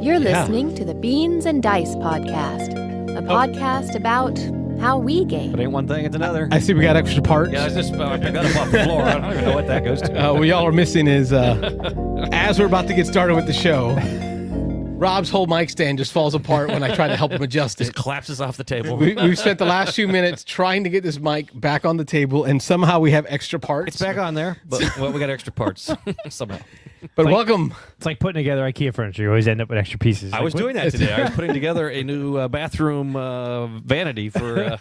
You're listening to the Beans and Dice podcast, a podcast about how we game. But ain't one thing, it's another. I see we got extra parts. Yeah, I picked that up off the floor. I don't even know what that goes to. What y'all are missing is, as we're about to get started with the show, Rob's whole mic stand just falls apart when I try to help him adjust it. Just collapses off the table. We've spent the last few minutes trying to get this mic back on the table, and somehow we have extra parts. It's back on there, but well, we got extra parts somehow. But welcome. It's like putting together IKEA furniture. You always end up with extra pieces. I was doing that today. I was putting together a new bathroom vanity for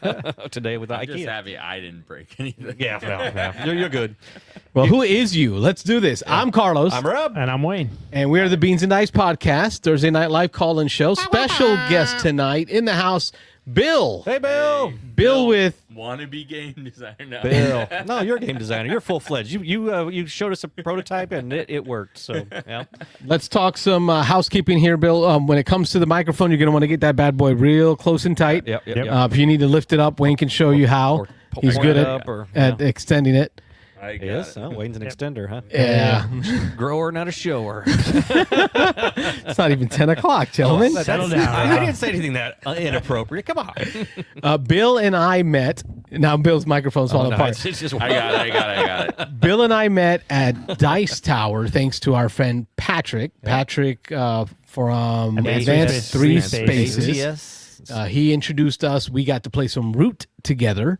today with I'm IKEA. just happy I didn't break anything. Yeah. You're good. Well, who is you? Let's do this. I'm Carlos. I'm Rob. And I'm Wayne. And we are the Beans and Dice podcast, Thursday night live call-in show. Special guest tonight in the house, Bill. Hey, Bill. Bill with... Wannabe game designer now. Bill. No, you're a game designer. You're full-fledged. You showed us a prototype, and it worked. So, yeah. Let's talk some housekeeping here, Bill. When it comes to the microphone, you're going to want to get that bad boy real close and tight. Yep. If you need to lift it up, Wayne can show you how. Or He's pull good it at, up or, at extending it. I got Yes, it. Wayne's an extender, huh? Yeah. Grower, not a shower. It's not even 10 o'clock, gentlemen. Settle down. I didn't say anything that inappropriate. Come on. Bill and I met. Now Bill's microphone's falling no, apart. it's just I got it. Bill and I met at Dice Tower thanks to our friend Patrick. Patrick from Advanced Three Spaces. Yes. He introduced us. We got to play some Root together.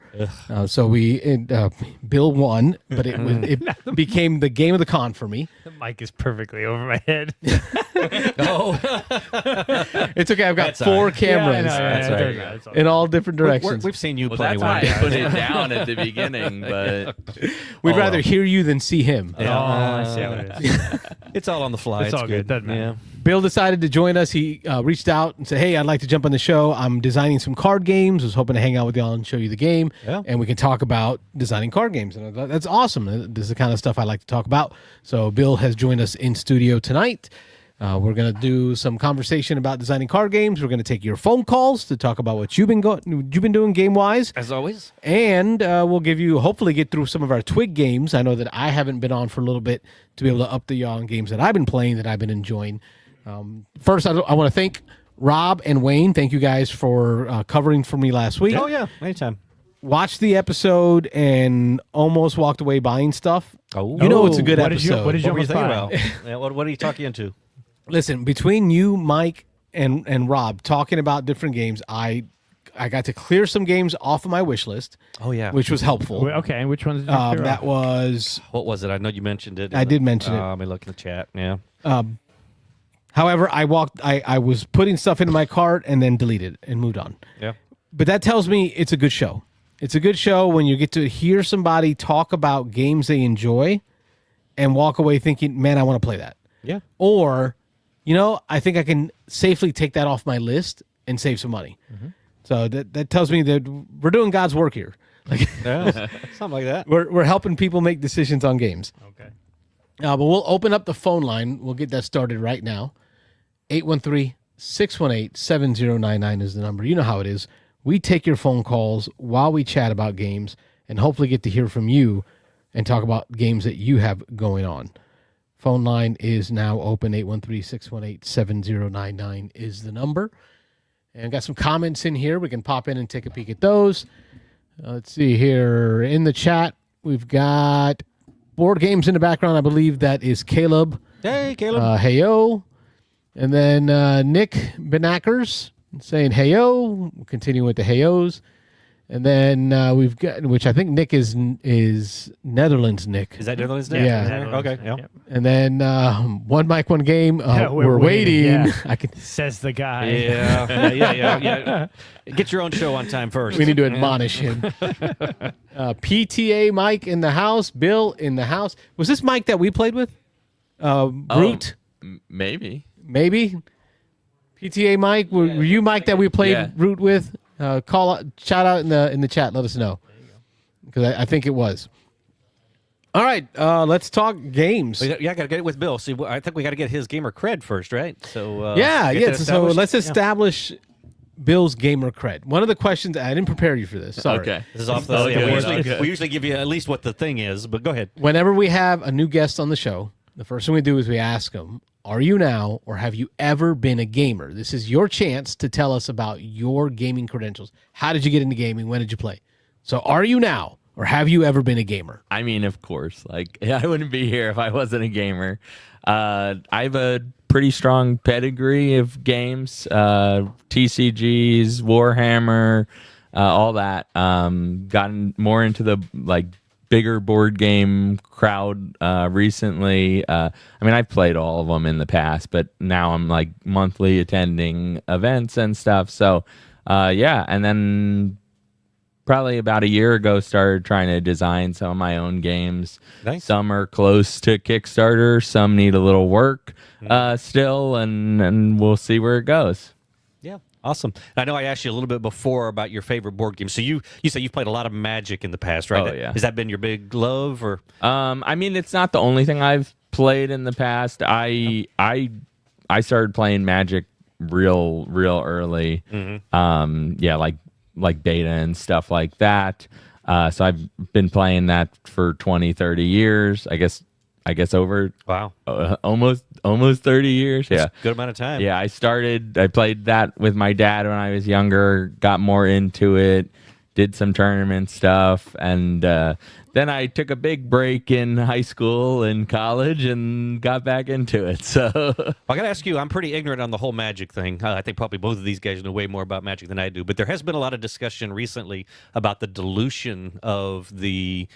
So Bill won, but it became the game of the con for me. The mic is perfectly over my head. Oh, It's okay. I've got That's all four right. cameras That's right. That's all in all different directions. we've seen you Well, plenty. that's why I Wayne. put it down at the beginning, but We'd rather hear you than see him. Oh, I see how it is. It's all on the fly. It's all good. Doesn't matter. Yeah. Bill decided to join us. He reached out and said, "Hey, I'd like to jump on the show. I'm designing some card games. Was hoping to hang out with y'all and show you the game, Yeah. and we can talk about designing card games." And I thought, that's awesome. This is the kind of stuff I like to talk about. So Bill has joined us in studio tonight. We're going to do some conversation about designing card games. We're going to take your phone calls to talk about what you've been doing game wise, As always. and we'll hopefully get through some of our Twig games. I know that I haven't been on for a little bit to be able to up the on games that I've been playing that I've been enjoying. First, I want to thank Rob and Wayne. Thank you guys for covering for me last week. Oh, yeah. Anytime. Watched the episode and almost walked away buying stuff. Oh. You know it's a good What did you- episode. what did What were you thinking almost about? Yeah, what are you talking into? Listen, between you, Mike, and Rob talking about different games, I got to clear some games off of my wish list. Oh, yeah. Which was helpful. Okay, which ones did you clear That off? was... What was it? I know you mentioned it. I did mention it. Let me look in the chat. Yeah. However, I was putting stuff into my cart and then deleted and moved on. Yeah. But that tells me it's a good show. It's a good show when you get to hear somebody talk about games they enjoy and walk away thinking, man, I want to play that. Yeah. Or, I think I can safely take that off my list and save some money. So that tells me that we're doing God's work here. Like Yeah. Something like that. we're helping people make decisions on games. Okay. But we'll open up the phone line. We'll get that started right now. 813-618-7099 is the number. You know how it is. We take your phone calls while we chat about games and hopefully get to hear from you and talk about games that you have going on. Phone line is now open. 813-618-7099 is the number. And got some comments in here. We can pop in and take a peek at those. Let's see here. In the chat, we've got board games in the background. I believe that is Caleb. Hey, Caleb. Heyo. And then Nick Benackers saying heyo. We'll continue with the heyos. And then we've got, which I think Nick is Netherlands Nick. Is that Netherlands? Yeah. Netherlands. Okay. Yeah. Yep. And then one mic, one game. Yeah, we're waiting. yeah. I can. Says the guy. Yeah. Get your own show on time first. We need to admonish him. PTA Mike in the house. Bill in the house. Was this Mike that we played with? Root? maybe. Maybe. PTA Mike. Were you Mike that we played Root with? Call out, shout out in the chat. Let us know. Because I think it was. All right. Let's talk games. Yeah, I got to get it with Bill. See, I think we got to get his gamer cred first, right? So yeah. get that So established? let's establish Bill's gamer cred. One of the questions I didn't prepare you for this. Sorry. Okay. This is off the. Okay, we, okay. usually give you at least what the thing is, but go ahead. Whenever we have a new guest on the show, the first thing we do is we ask them, are you now or have you ever been a gamer? This is your chance to tell us about your gaming credentials. How did you get into gaming? When did you play? So are you now or have you ever been a gamer? I mean, of course. Like, I wouldn't be here if I wasn't a gamer. I have a pretty strong pedigree of games, TCGs, Warhammer, all that. Gotten more into the bigger board game crowd recently. I mean, I've played all of them in the past, but now I'm monthly attending events and stuff. So, yeah. And then probably about a year ago, started trying to design some of my own games. Nice. Some are close to Kickstarter. Some need a little work still, and we'll see where it goes. Yeah, awesome. I know I asked you a little bit before about your favorite board game. So you say you've played a lot of Magic in the past, right? Oh, yeah. Has that been your big love, or? I mean, it's not the only thing I've played in the past. I started playing Magic real early. Yeah, like beta and stuff like that. So I've been playing that for 20, 30 years. I guess over Wow, almost 30 years. Yeah. That's a good amount of time. Yeah, I played that with my dad when I was younger, got more into it, did some tournament stuff, and then I took a big break in high school and college and got back into it. So I got to ask you, I'm pretty ignorant on the whole Magic thing. I think probably both of these guys know way more about Magic than I do, but there has been a lot of discussion recently about the dilution of the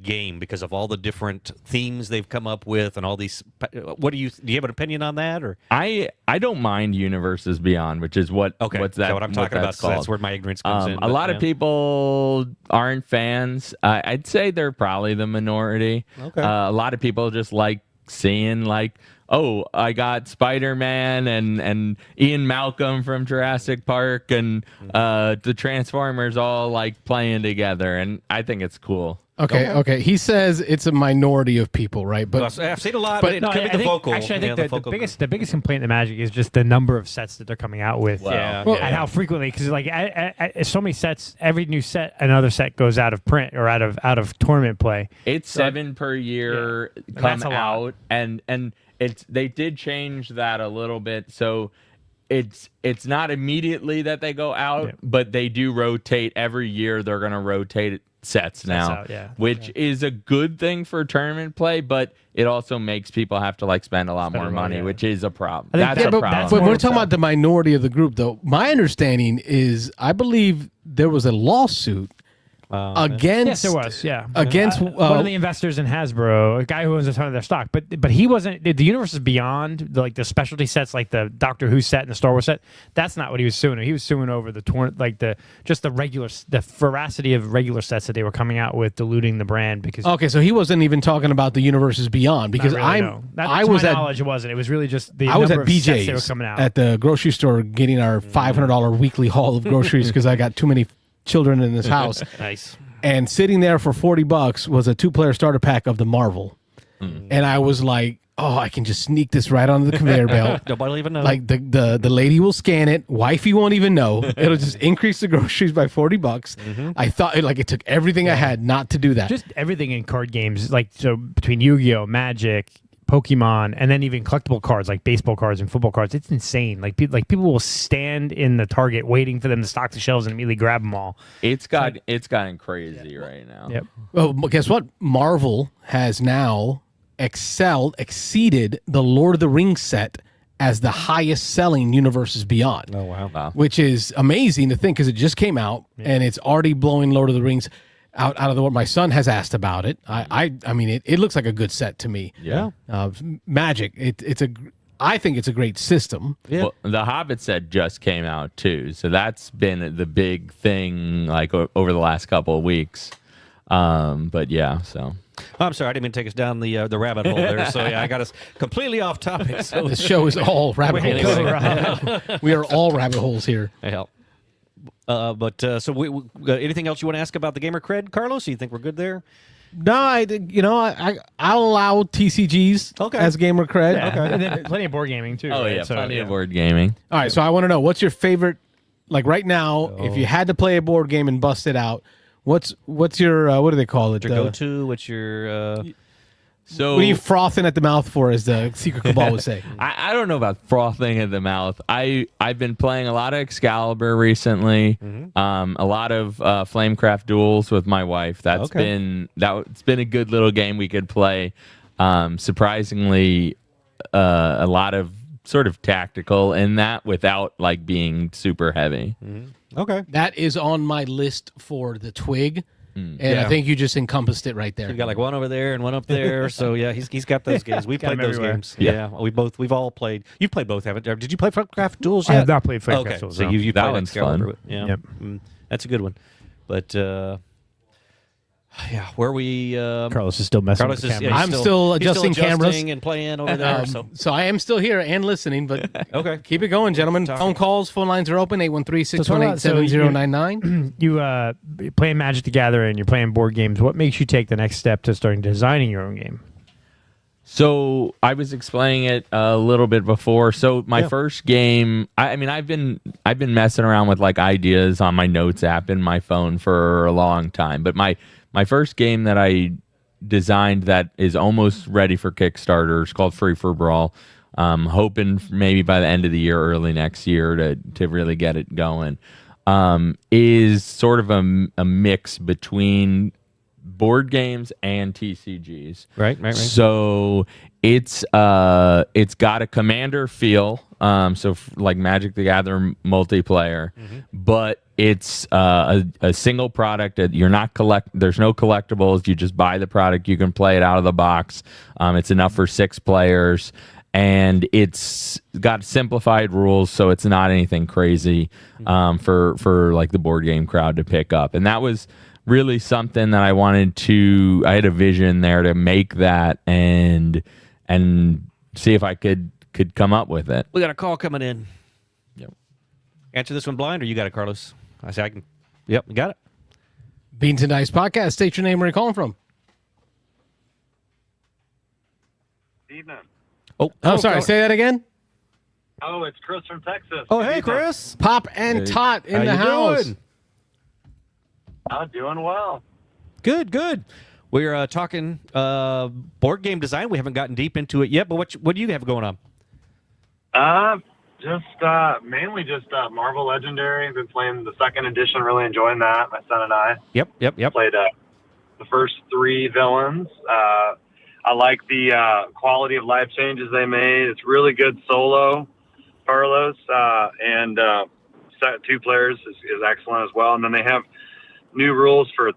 game because of all the different themes they've come up with and all these. What do you have an opinion on that, or? I don't mind Universes Beyond, which is what's What I'm talking about. So that's where my ignorance comes in. A lot of people aren't fans. I'd say they're probably the minority. Okay. A lot of people just like seeing oh, I got Spider-Man and Ian Malcolm from Jurassic Park and the Transformers all playing together, and I think it's cool. Okay. He says it's a minority of people, right? But I've seen a lot, but but it no, could be the vocal. Actually, I think the the vocal biggest complaint in Magic is just the number of sets that they're coming out with. Wow. Yeah, Well, And how frequently, because so many sets, every new set, another set goes out of print or out of tournament play. It's 7 per year And come that's a lot. out, and they did change that a little bit, so it's not immediately that they go out, but they do rotate every year. They're going to rotate sets now, out, yeah. which is a good thing for tournament play, but it also makes people have to spend a lot more money, which is a problem. I think That's a but problem. we're talking about the minority of the group, though. My understanding is, I believe there was a lawsuit against. Yes, there was. Yeah, Against one of the investors in Hasbro, a guy who owns a ton of their stock, but he wasn't. The Universe is Beyond, the specialty sets, like the Doctor Who set and the Star Wars set. That's not what he was suing. He was suing over the veracity of regular sets that they were coming out with, diluting the brand because. Okay, so he wasn't even talking about the Universes Beyond because I was at knowledge it wasn't. It was really just the I was at number of sets they were BJ's coming out at the grocery store getting our $500 weekly haul of groceries because I got too many children in this house. Nice. And sitting there for $40 was a 2-player starter pack of the Marvel. And I was like, oh, I can just sneak this right onto the conveyor belt. Nobody will even know. The lady will scan it. Wifey won't even know. It'll just increase the groceries by $40. I thought it took everything I had not to do that. just everything in card games, so between Yu-Gi-Oh, Magic, Pokemon, and then even collectible cards like baseball cards and football cards. It's insane. People will stand in the Target waiting for them to stock the shelves and immediately grab them all. It's gotten crazy right now. Yep. Well, guess what? Marvel has now exceeded the Lord of the Rings set as the highest selling Universes Beyond. oh wow. Which is amazing to think because it just came out and it's already blowing Lord of the Rings out of the water. My son has asked about it. I mean, it looks like a good set to me. Yeah. Magic. I think it's a great system. Yeah. Well, the Hobbit set just came out too, so that's been the big thing over the last couple of weeks. But yeah, so. Oh, I'm sorry, I didn't mean to take us down the rabbit hole there. So yeah, I got us completely off topic. So This show is all rabbit holes. We are all rabbit holes here. hell. So anything else you want to ask about the gamer cred, Carlos? You think we're good there? No, I'll allow TCGs as gamer cred. Yeah. Okay. And then plenty of board gaming too. Oh right? yeah, So, plenty of board gaming. All right, so I want to know, what's your favorite, right now, if you had to play a board game and bust it out, what's your, what do they call it? What's your go-to? What's your So What are you frothing at the mouth for, as the Secret Cabal would say? I don't know about frothing at the mouth. I've been playing a lot of Excalibur recently. A lot of Flamecraft duels with my wife. That's been a good little game we could play. Surprisingly, a lot of sort of tactical in that without like being super heavy. Okay. That is on my list for the Twig. And Yeah. I think you just encompassed it right there. You got like one over there and one up there. So yeah, he's got those games. We've got played them those everywhere. games. Yeah. We've all played. You've played both, haven't you? Did you play Craft Duels I yet? have not played Flamecraft Okay, Duels, so no. you That played one's Excalibur. fun. Yeah, Yep. That's a good one. But yeah, where we Carlos is still messing Carlos with the is, camera. yeah, I'm still adjusting cameras. and playing over there. So I am still here and listening, but Okay. keep it going, gentlemen. Phone calls, phone lines are open, 813-618-7099. You playing Magic the Gathering, you're playing board games. What makes you take the next step to starting designing your own game? So I was explaining it a little bit before. So my first game, I mean, I've been messing around with like ideas on my notes app in my phone for a long time. But my first game that I designed that is almost ready for Kickstarter is called Free for Brawl. Hoping maybe by the end of the year, early next year to really get it going. Is sort of a mix between board games and TCGs. Right. So it's got a commander feel, like Magic the Gathering multiplayer, but it's a single product. You're not there's no collectibles. You just buy the product. You can play it out of the box. It's enough for 6 players, and it's got simplified rules, so it's not anything crazy for like the board game crowd to pick up. And that was really something that I wanted to. I had a vision there to make that and see if I could come up with it. We got a call coming in. Yep. Answer this one blind, or you got it, Carlos? I say I can. Yep, you got it. Beansanddice podcast. State your name. Where you calling from? Evening. Oh, sorry. Say that again. Oh, it's Chris from Texas. Oh, hey, Chris. Pop and Tot in How the you house. doing? I'm doing well. Good. We're talking board game design. We haven't gotten deep into it yet, but what do you have going on? Mainly just Marvel Legendary. Been playing the 2nd edition, really enjoying that. My son and I Yep. played the first 3 villains. I like the quality of life changes they made. It's really good solo, Carlos, and 2 players is excellent as well. And then they have new rules for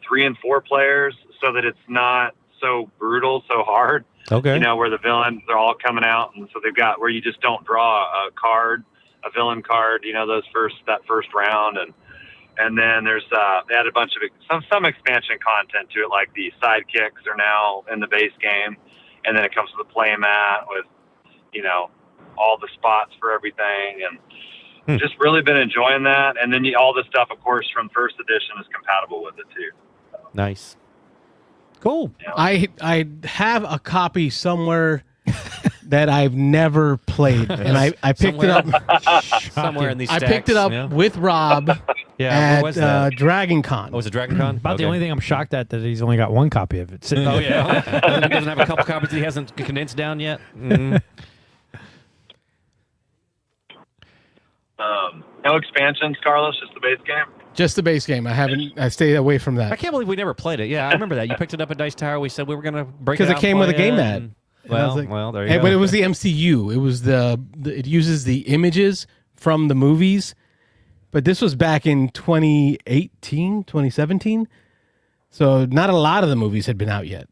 3 and 4 players, so that it's not so brutal, so hard. Okay. Where the villains are all coming out, and so they've got where you just don't draw a card, a villain card. That first round, and then there's they added a bunch of some expansion content to it, like the sidekicks are now in the base game, and then it comes with a play mat with all the spots for everything, and just really been enjoying that. And then all the stuff, of course, from first edition is compatible with it too. Nice. Cool. I have a copy somewhere that I've never played, and I picked it up. Somewhere in these I stacks. picked it up Yeah. with Rob Yeah, where was at that? Dragon Con. Oh, was it Dragon Con? About the only thing I'm shocked at that he's only got one copy of it. sitting Oh, there. yeah. He doesn't have a couple copies that he hasn't condensed down yet? No expansions, Carlos, just the base game. Just the base game. I stayed away from I that. can't believe we never played it. Yeah, I remember that. You picked it up at Dice Tower. We said we were going to break it out. Because it came and with a play game it, mat. and- And I was Well, like- well, there you go. But it was the MCU. It was it uses the images from the movies. But this was back in 2018, 2017. So not a lot of the movies had been out yet.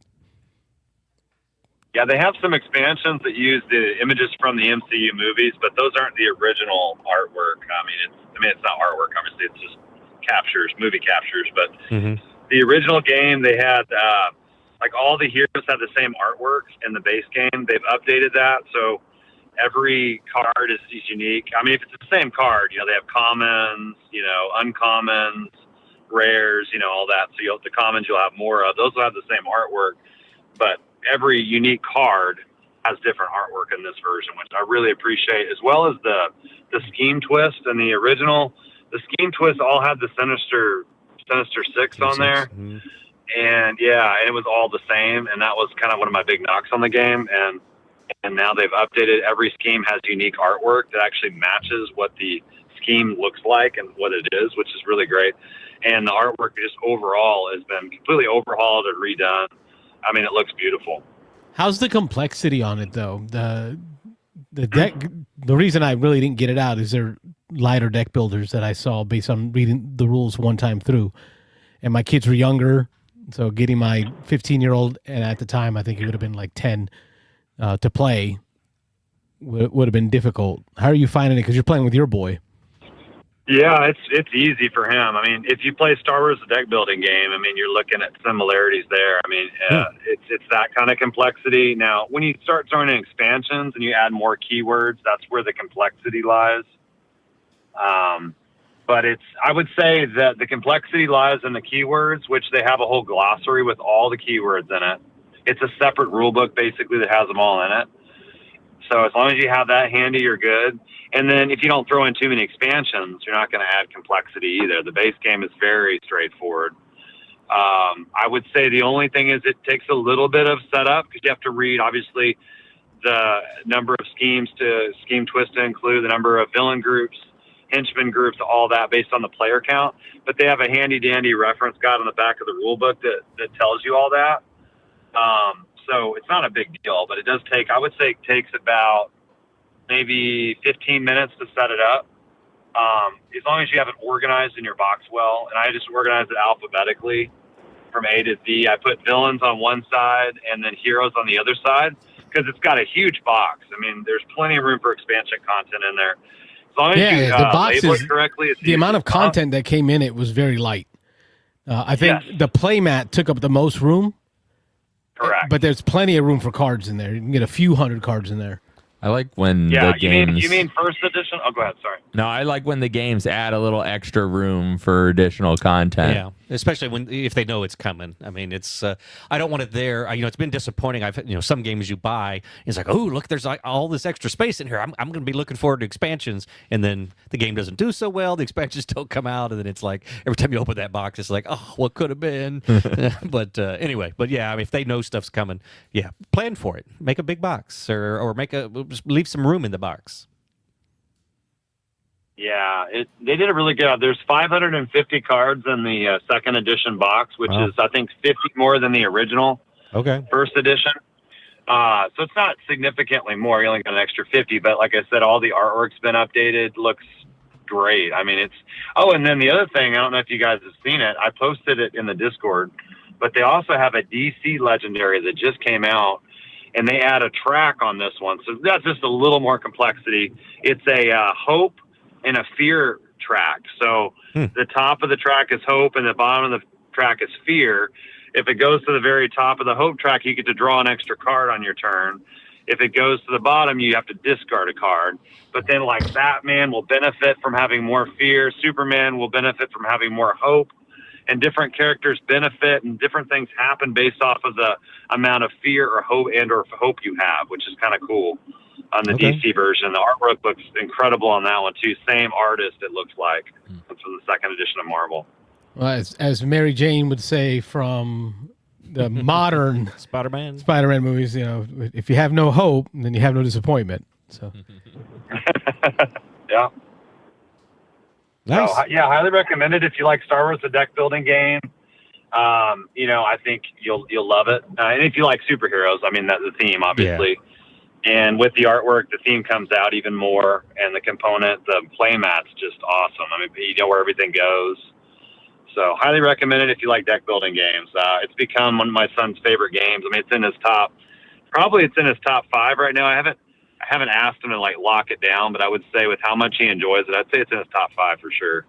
Yeah, they have some expansions that use the images from the MCU movies, but those aren't the original artwork. I mean, it's not artwork. Obviously, it's just movie captures. But the original game, they had all the heroes had the same artworks in the base game. They've updated that, so every card is unique. I mean, if it's the same card, they have commons, uncommons, rares, all that. So the commons you'll have more of. Those will have the same artwork, but every unique card has different artwork in this version, which I really appreciate, as well as the scheme twist and the original. The scheme twist all had the Sinister Six on there, and it was all the same, and that was kind of one of my big knocks on the game. And now they've updated. Every scheme has unique artwork that actually matches what the scheme looks like and what it is, which is really great. And the artwork just overall has been completely overhauled and redone. I mean, it looks beautiful. How's the complexity on it though? The deck. The reason I really didn't get it out is they're lighter deck builders that I saw based on reading the rules one time through, and my kids were younger, so getting my 15-year-old, and at the time I think it would have been like 10 to play would have been difficult. How are you finding it? Because you're playing with your boy. Yeah, it's easy for him. I mean, if you play Star Wars, the deck building game, I mean, you're looking at similarities there. I mean, it's that kind of complexity. Now, when you start throwing in expansions and you add more keywords, that's where the complexity lies. But I would say that the complexity lies in the keywords, which they have a whole glossary with all the keywords in it. It's a separate rule book, basically, that has them all in it. So as long as you have that handy, you're good. And then if you don't throw in too many expansions, you're not going to add complexity either. The base game is very straightforward. I would say the only thing is it takes a little bit of setup because you have to read, obviously, the number of schemes to scheme twist to include, the number of villain groups, henchman groups, all that based on the player count. But they have a handy-dandy reference guide on the back of the rule book that tells you all that. So it's not a big deal, but it does take, I would say it takes about maybe 15 minutes to set it up. As long as you have it organized in your box well, and I just organized it alphabetically from A to Z. I put villains on one side and then heroes on the other side because it's got a huge box. I mean, there's plenty of room for expansion content in there. As long as you the box label is, it correctly. the amount of content that came in it was very light. I think the playmat took up the most room. Correct. But there's plenty of room for cards in there. You can get a few hundred cards in there. I like when the games... You mean first edition? Oh, go ahead. Sorry. No, I like when the games add a little extra room for additional content. Yeah, especially if they know it's coming. I mean, it's I don't want it there. It's been disappointing. Some games you buy, it's like, oh, look, there's like all this extra space in here. I'm going to be looking forward to expansions, and then the game doesn't do so well. The expansions don't come out, and then it's like every time you open that box, it's like, oh, what could have been? But anyway, yeah, I mean, if they know stuff's coming, yeah, plan for it. Make a big box or just leave some room in the box. Yeah, they did a really good job. There's 550 cards in the second edition box, which is, I think, 50 more than the original first edition. So it's not significantly more. You only got an extra 50. But like I said, all the artwork's been updated. Looks great. I mean, and then the other thing, I don't know if you guys have seen it. I posted it in the Discord. But they also have a DC Legendary that just came out. And they add a track on this one. So that's just a little more complexity. It's a hope and a fear track. So the top of the track is hope and the bottom of the track is fear. If it goes to the very top of the hope track, you get to draw an extra card on your turn. If it goes to the bottom, you have to discard a card. But then like Batman will benefit from having more fear. Superman will benefit from having more hope. And different characters benefit and different things happen based off of the amount of fear or hope you have, which is kind of cool on the DC version. The artwork looks incredible on that one too. Same artist, it looks like, from the second edition of Marvel. Well, as Mary Jane would say from the modern Spider-Man movies, if you have no hope, then you have no disappointment. So, yeah. Nice. So, yeah, highly recommend it if you like Star Wars, the deck building game. I think you'll love it. And if you like superheroes, I mean, that's the theme, obviously. Yeah. And with the artwork, the theme comes out even more. And the playmat's just awesome. I mean, you know where everything goes. So highly recommend it if you like deck building games. It's become one of my son's favorite games. I mean, it's in his top 5 right now. I haven't asked him to lock it down, but I would say with how much he enjoys it, I'd say it's in his top 5 for sure.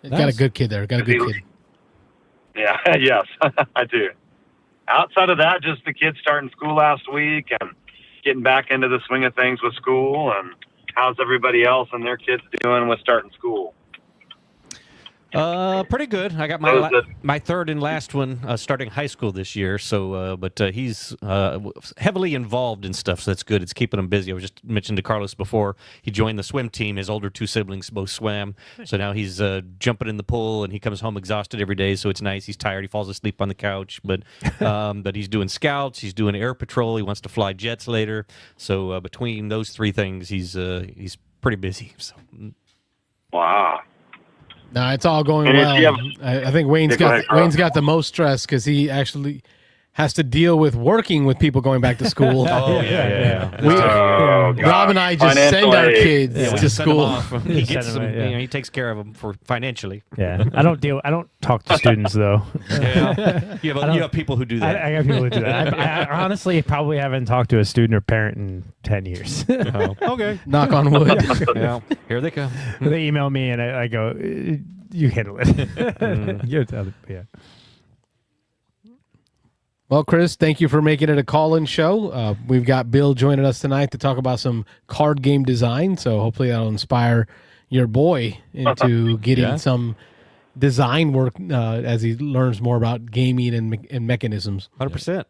Got a good kid there. Got a good kid. Yeah, yes, I do. Outside of that, just the kids starting school last week and getting back into the swing of things with school. And how's everybody else and their kids doing with starting school? Pretty good. I got my third and last one starting high school this year. So, but he's heavily involved in stuff, so that's good. It's keeping him busy. I was just mentioned to Carlos before he joined the swim team. His older two siblings both swam, so now he's jumping in the pool, and he comes home exhausted every day. So it's nice. He's tired. He falls asleep on the couch, but but he's doing scouts. He's doing air patrol. He wants to fly jets later. So between those three things, he's pretty busy. So. Wow. No, it's all going And well. I think Wayne's go ahead, Carl. Wayne's got the most stress because he actually has to deal with working with people going back to school. Oh yeah. Rob and I just Financial send our aid. kids Yeah, we to just send 'em school. off. He gets Send 'em, them. yeah. You know, he takes care of them for financially. Yeah, I don't talk to students though. Yeah, you have people who do that. I got people who do that. I honestly probably haven't talked to a student or parent in 10 years. Okay. Knock on wood. Yeah. Here they come. They email me and I go, you handle it. You tell it, yeah. Well, Chris, thank you for making it a call-in show. We've got Bill joining us tonight to talk about some card game design. So hopefully that'll inspire your boy into getting some design work as he learns more about gaming and mechanisms. 100%.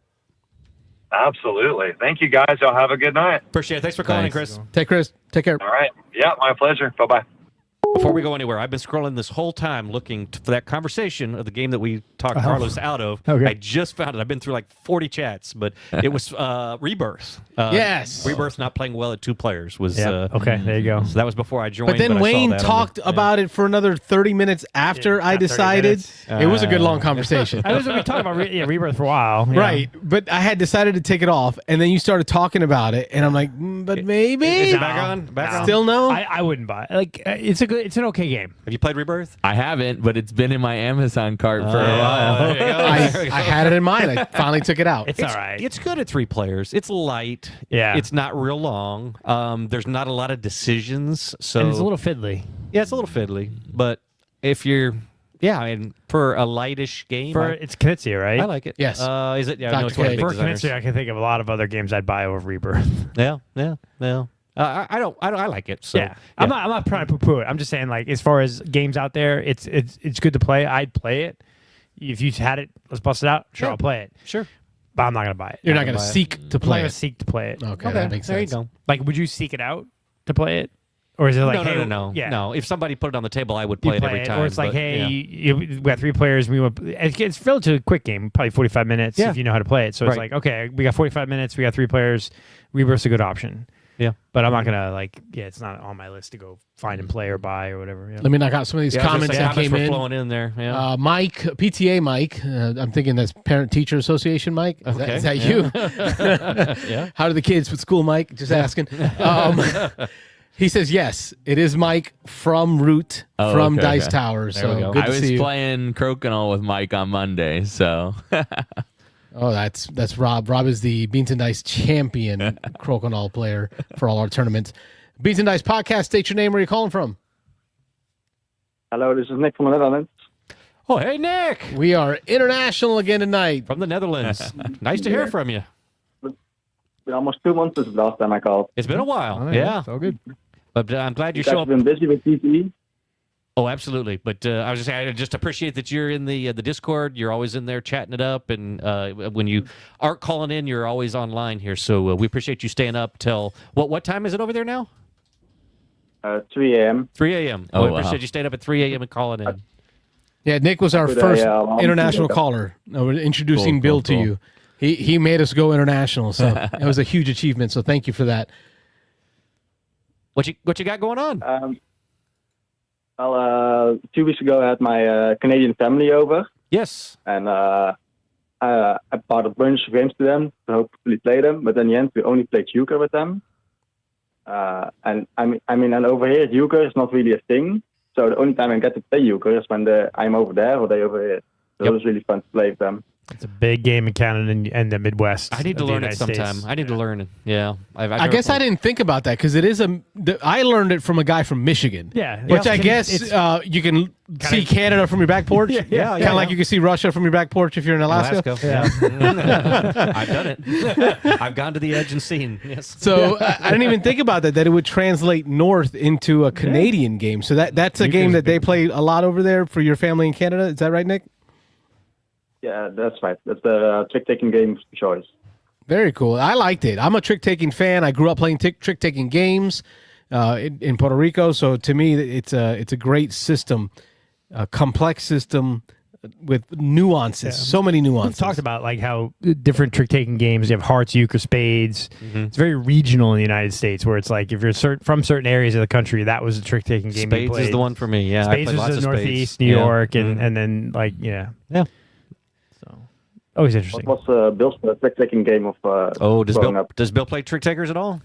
Absolutely. Thank you, guys. Y'all have a good night. Appreciate it. Thanks for calling, Thanks. Chris. Take care. All right. Yeah, my pleasure. Bye-bye. Before we go anywhere, I've been scrolling this whole time looking for that conversation of the game that we talked Carlos out of. Okay. I just found it. I've been through like 40 chats, but it was Rebirth. Yes. Rebirth not playing well at two players was. Okay, there you go. So that was before I joined. But then I saw Wayne that on talked the- about it for another 30 minutes after I not 30 decided. minutes. It was a good long conversation. I was we talked about Rebirth for a while. Yeah. Right, but I had decided to take it off, and then you started talking about it, and I'm like, but maybe. Is it back on? Back on? Still no? I wouldn't buy it. Like it's an okay game. Have you played Rebirth? I haven't, but it's been in my Amazon cart for a There while. you go. I had it in mind. I finally took it out. It's all right. It's good at three players. It's light. Yeah. It's not real long. There's not a lot of decisions. So and it's a little fiddly. yeah, it's a little fiddly. But if you're, I mean, for a lightish game, It's Knizia, right? I like it. Yes. Is it? Yeah, I Dr. know it's one of the K. big For designers. Knizia, I can think of a lot of other games I'd buy over Rebirth. Yeah. I like it. So yeah. I'm not trying to poo-poo it. I'm just saying, like, as far as games out there, it's good to play. I'd play it. If you had it, let's bust it out. Sure, Yeah. I'll play it. Sure. But I'm not gonna buy it. You're not going to buy it. seek to I'm not play gonna it. seek to play it. Okay, that makes there you sense. go. Like, would you seek it out to play it, or is it like, hey, no. yeah, No. If somebody put it on the table, I would you play it every time. or it's like, but, hey, yeah. we got 3 players. It's relatively quick game, probably 45 minutes Yeah. if you know how to play it. So it's Right. like, okay, we got 45 minutes. We got 3 players. Rebirth's a good option. Yeah. But I'm not gonna it's not on my list to go find and play or buy or whatever. Yeah. Let me knock out some of these Yeah, I was comments gonna say, that came comments were in. flowing in there. Yeah. Mike, PTA Mike, I'm thinking that's Parent Teacher Association Mike. Is that you? Yeah. How do the kids with school, Mike? Just asking. He says, yes, it is Mike from Root Oh, from okay, Dice okay. Towers. There we So go. good I to was see you. playing Crokinole with Mike on Monday, so Oh, that's Rob. Rob is the Beansanddice champion Crokinole player for all our tournaments. Beansanddice podcast, state your name, where you're calling from. Hello, this is Nick from the Netherlands. Oh, hey, Nick. We are international again tonight. From the Netherlands. Nice to hear from you. Been almost 2 months since the last time I called. It's been a while. Oh, yeah. it's all good. But I'm glad you You guys show have up. been busy with TCE. Oh, absolutely. But I was just saying, I just appreciate that you're in the Discord. You're always in there chatting it up. And when you aren't calling in, you're always online here. So we appreciate you staying up till, what time is it over there now? 3 a.m. 3 a.m. Oh, we wow. appreciate you staying up at 3 a.m. and calling in. Yeah, Nick was our Good, first I'll international do that. caller. We're introducing Cool, Bill cool, to cool. you. He made us go international, so it was a huge achievement. So thank you for that. What you got going on? 2 weeks ago, I had my Canadian family over, Yes. and I bought a bunch of games to them to hopefully play them. But in the end, we only played euchre with them. And and over here, euchre is not really a thing. So the only time I get to play euchre is when I'm over there or they over here. So Yep. it was really fun to play with them. It's a big game in Canada and the Midwest. I need to of the learn it United sometime. States. I need to learn it. Yeah. I guess I didn't think about that because it is I learned it from a guy from Michigan. Yeah. Which Yeah. I guess you can see Canada from your back porch. Yeah. Kind of like you can see Russia from your back porch if you're in Alaska. Yeah. I've done it. I've gone to the edge and seen. Yes. So I didn't even think about that it would translate north into a Canadian game. So that's a game that they play a lot over there for your family in Canada. Is that right, Nick? Yeah, that's right. That's the trick-taking game of choice. Very cool. I liked it. I'm a trick-taking fan. I grew up playing trick-taking games in Puerto Rico. So to me, it's a great system, a complex system with nuances. Yeah. So many nuances. We've talked about like how different trick-taking games. You have hearts, euchre, spades. It's very regional in the United States, where it's like if you're from certain areas of the country, that was a trick-taking game. Spades is the one for me. Yeah, Spades I played lots is of the Northeast, spades. New Yeah. York, and then like Yeah. So always interesting. What's Bill's trick-taking game of Does growing up? Bill play trick takers at all?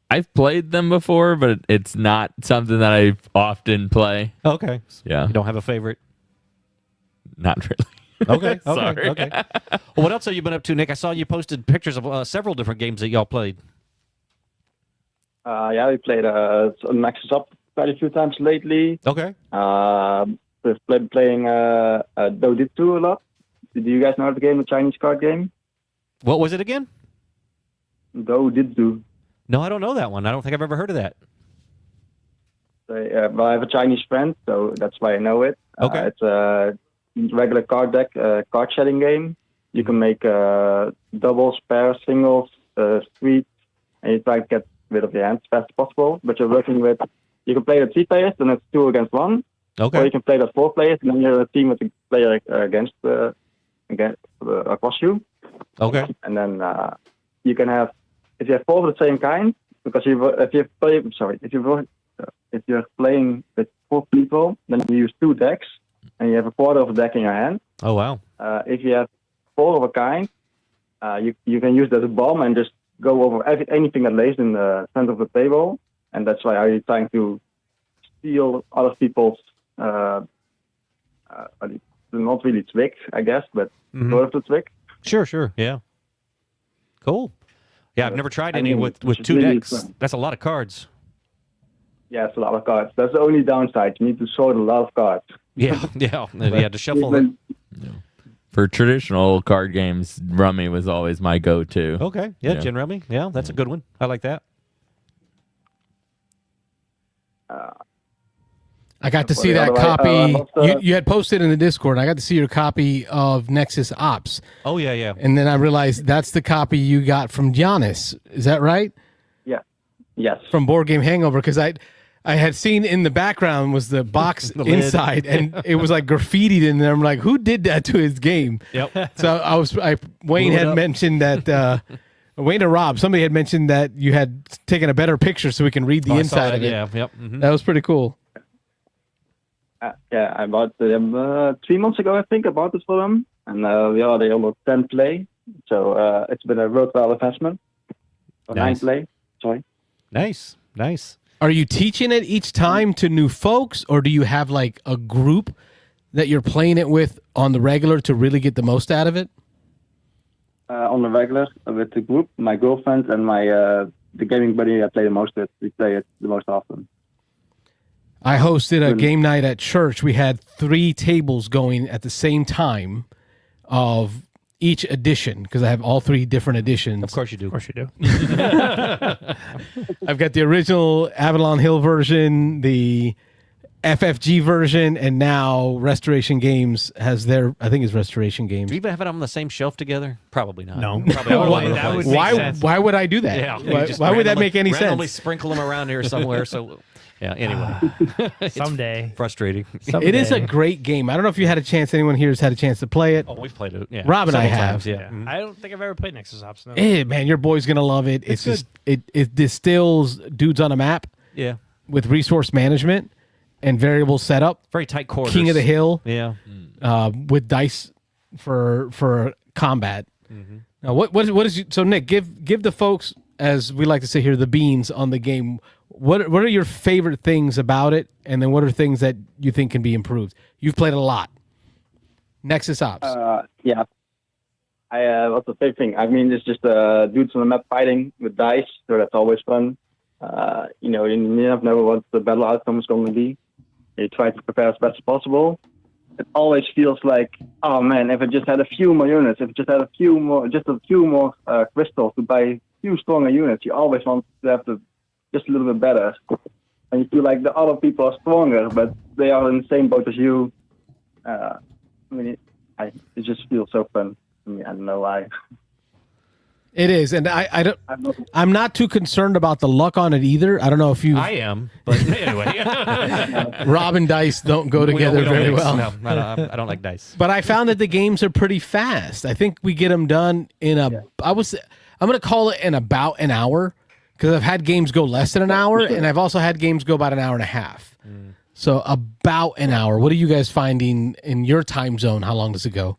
I've played them before, but it's not something that I often play. Okay. Yeah, You don't have a favorite? not really. Okay. Sorry. Okay. Well, what else have you been up to, Nick? I saw you posted pictures of several different games that y'all played. Yeah, we played Maxis Up quite a few times lately. Okay. We've played playing Do-Dit-Do a lot. Do you guys know the game, the Chinese card game? What was it again? Do-Dit-Do. No, I don't know that one. I don't think I've ever heard of that. Well, I have a Chinese friend, so that's why I know it. Okay. It's a regular card deck, card shedding game. You can make doubles, pairs, singles, streets, and you try to get rid of your hands as fast as possible. But you're working with, you can play with 3 players, then it's 2 against 1. Okay. Or you can play with 4 players, and then you're a team with a player across you. Okay. And then you can have, if you have 4 of the same kind, because if you're playing with 4 people, then you use 2 decks, and you have a quarter of a deck in your hand. Oh, wow. If you have 4 of a kind, you can use that as a bomb and just go over anything that lays in the center of the table, and that's why you're trying to steal other people's, not really trick, I guess, but sort of the trick. Sure. Yeah. Cool. Yeah, I've never tried any with it's 2 really decks. fun. That's a lot of cards. Yeah, it's a lot of cards. That's the only downside. You need to sort a lot of cards. Yeah. To shuffle them. For traditional card games, Rummy was always my go-to. Okay. Yeah, Gin Rummy. Yeah, that's a good one. I like that. I got to For see the that other way, copy. You had posted in the Discord. I got to see your copy of Nexus Ops. Oh, yeah. And then I realized that's the copy you got from Giannis. Is that right? Yeah. Yes. From Board Game Hangover, because I had seen in the background was the box The lid. inside, and it was like graffitied in there. I'm like, who did that to his game? Yep. So Wayne Blew it had up. mentioned that. Wayne or Rob, somebody had mentioned that you had taken a better picture so we can read the I saw inside that, of it. Yeah, yep. Mhm. That was pretty cool. Yeah, I bought them 3 months ago, I think. I bought this for them, and they almost 10 play, so it's been a worthwhile investment. Or Nice. 9 play, sorry. Nice. Are you teaching it each time to new folks, or do you have like a group that you're playing it with on the regular to really get the most out of it? On the regular with the group, my girlfriend and my the gaming buddy I play the most with. We play it the most often. I hosted a game night at church. We had 3 tables going at the same time of each edition because I have all 3 different editions. Of course you do. Of course you do. I've got the original Avalon Hill version, the FFG version, and now Restoration Games has their, I think it's Restoration Games. Do you even have it on the same shelf together? Probably not. No. Probably all Why- over the that would place. make sense. Why would I do that? Yeah. Why, you just why would that randomly- make any randomly sense? sprinkle them around here somewhere. So, yeah. Anyway, It's Someday. frustrating. It is a great game. I don't know if you had a chance. Anyone here has had a chance to play it. Oh, we've played it. Yeah. Rob and I Several have. times, yeah. Yeah. Mhm. I don't think I've ever played Nexus Ops. No. Man, your boy's gonna love it. It's just it distills dudes on a map Yeah. with resource management and variable setup. Very tight quarters. King of the Hill Yeah. with dice for combat. Now, what is so Nick? Give the folks, as we like to say here, the beans on the game. What are your favorite things about it, and then what are things that you think can be improved? You've played a lot. Nexus Ops. Yeah. What's the same thing? I mean, it's just dudes on the map fighting with dice, so that's always fun. You never know what the battle outcome is going to be. You try to prepare as best as possible. It always feels like, oh man, if I just had a few more units, if I just had a few more crystals to buy a few stronger units, you always want to have just a little bit better. And you feel like the other people are stronger, but they are in the same boat as you. It just feels so fun. I mean, I don't know why. It is, and I'm not too concerned about the luck on it either. I don't know if you. I am, but anyway. Rob and dice don't go together very well. No, I don't like dice. But I found that the games are pretty fast. I think we get them done in I'm going to call it in about an hour, because I've had games go less than an hour, and I've also had games go about an hour and a half. So about an hour. What are you guys finding in your time zone? How long does it go?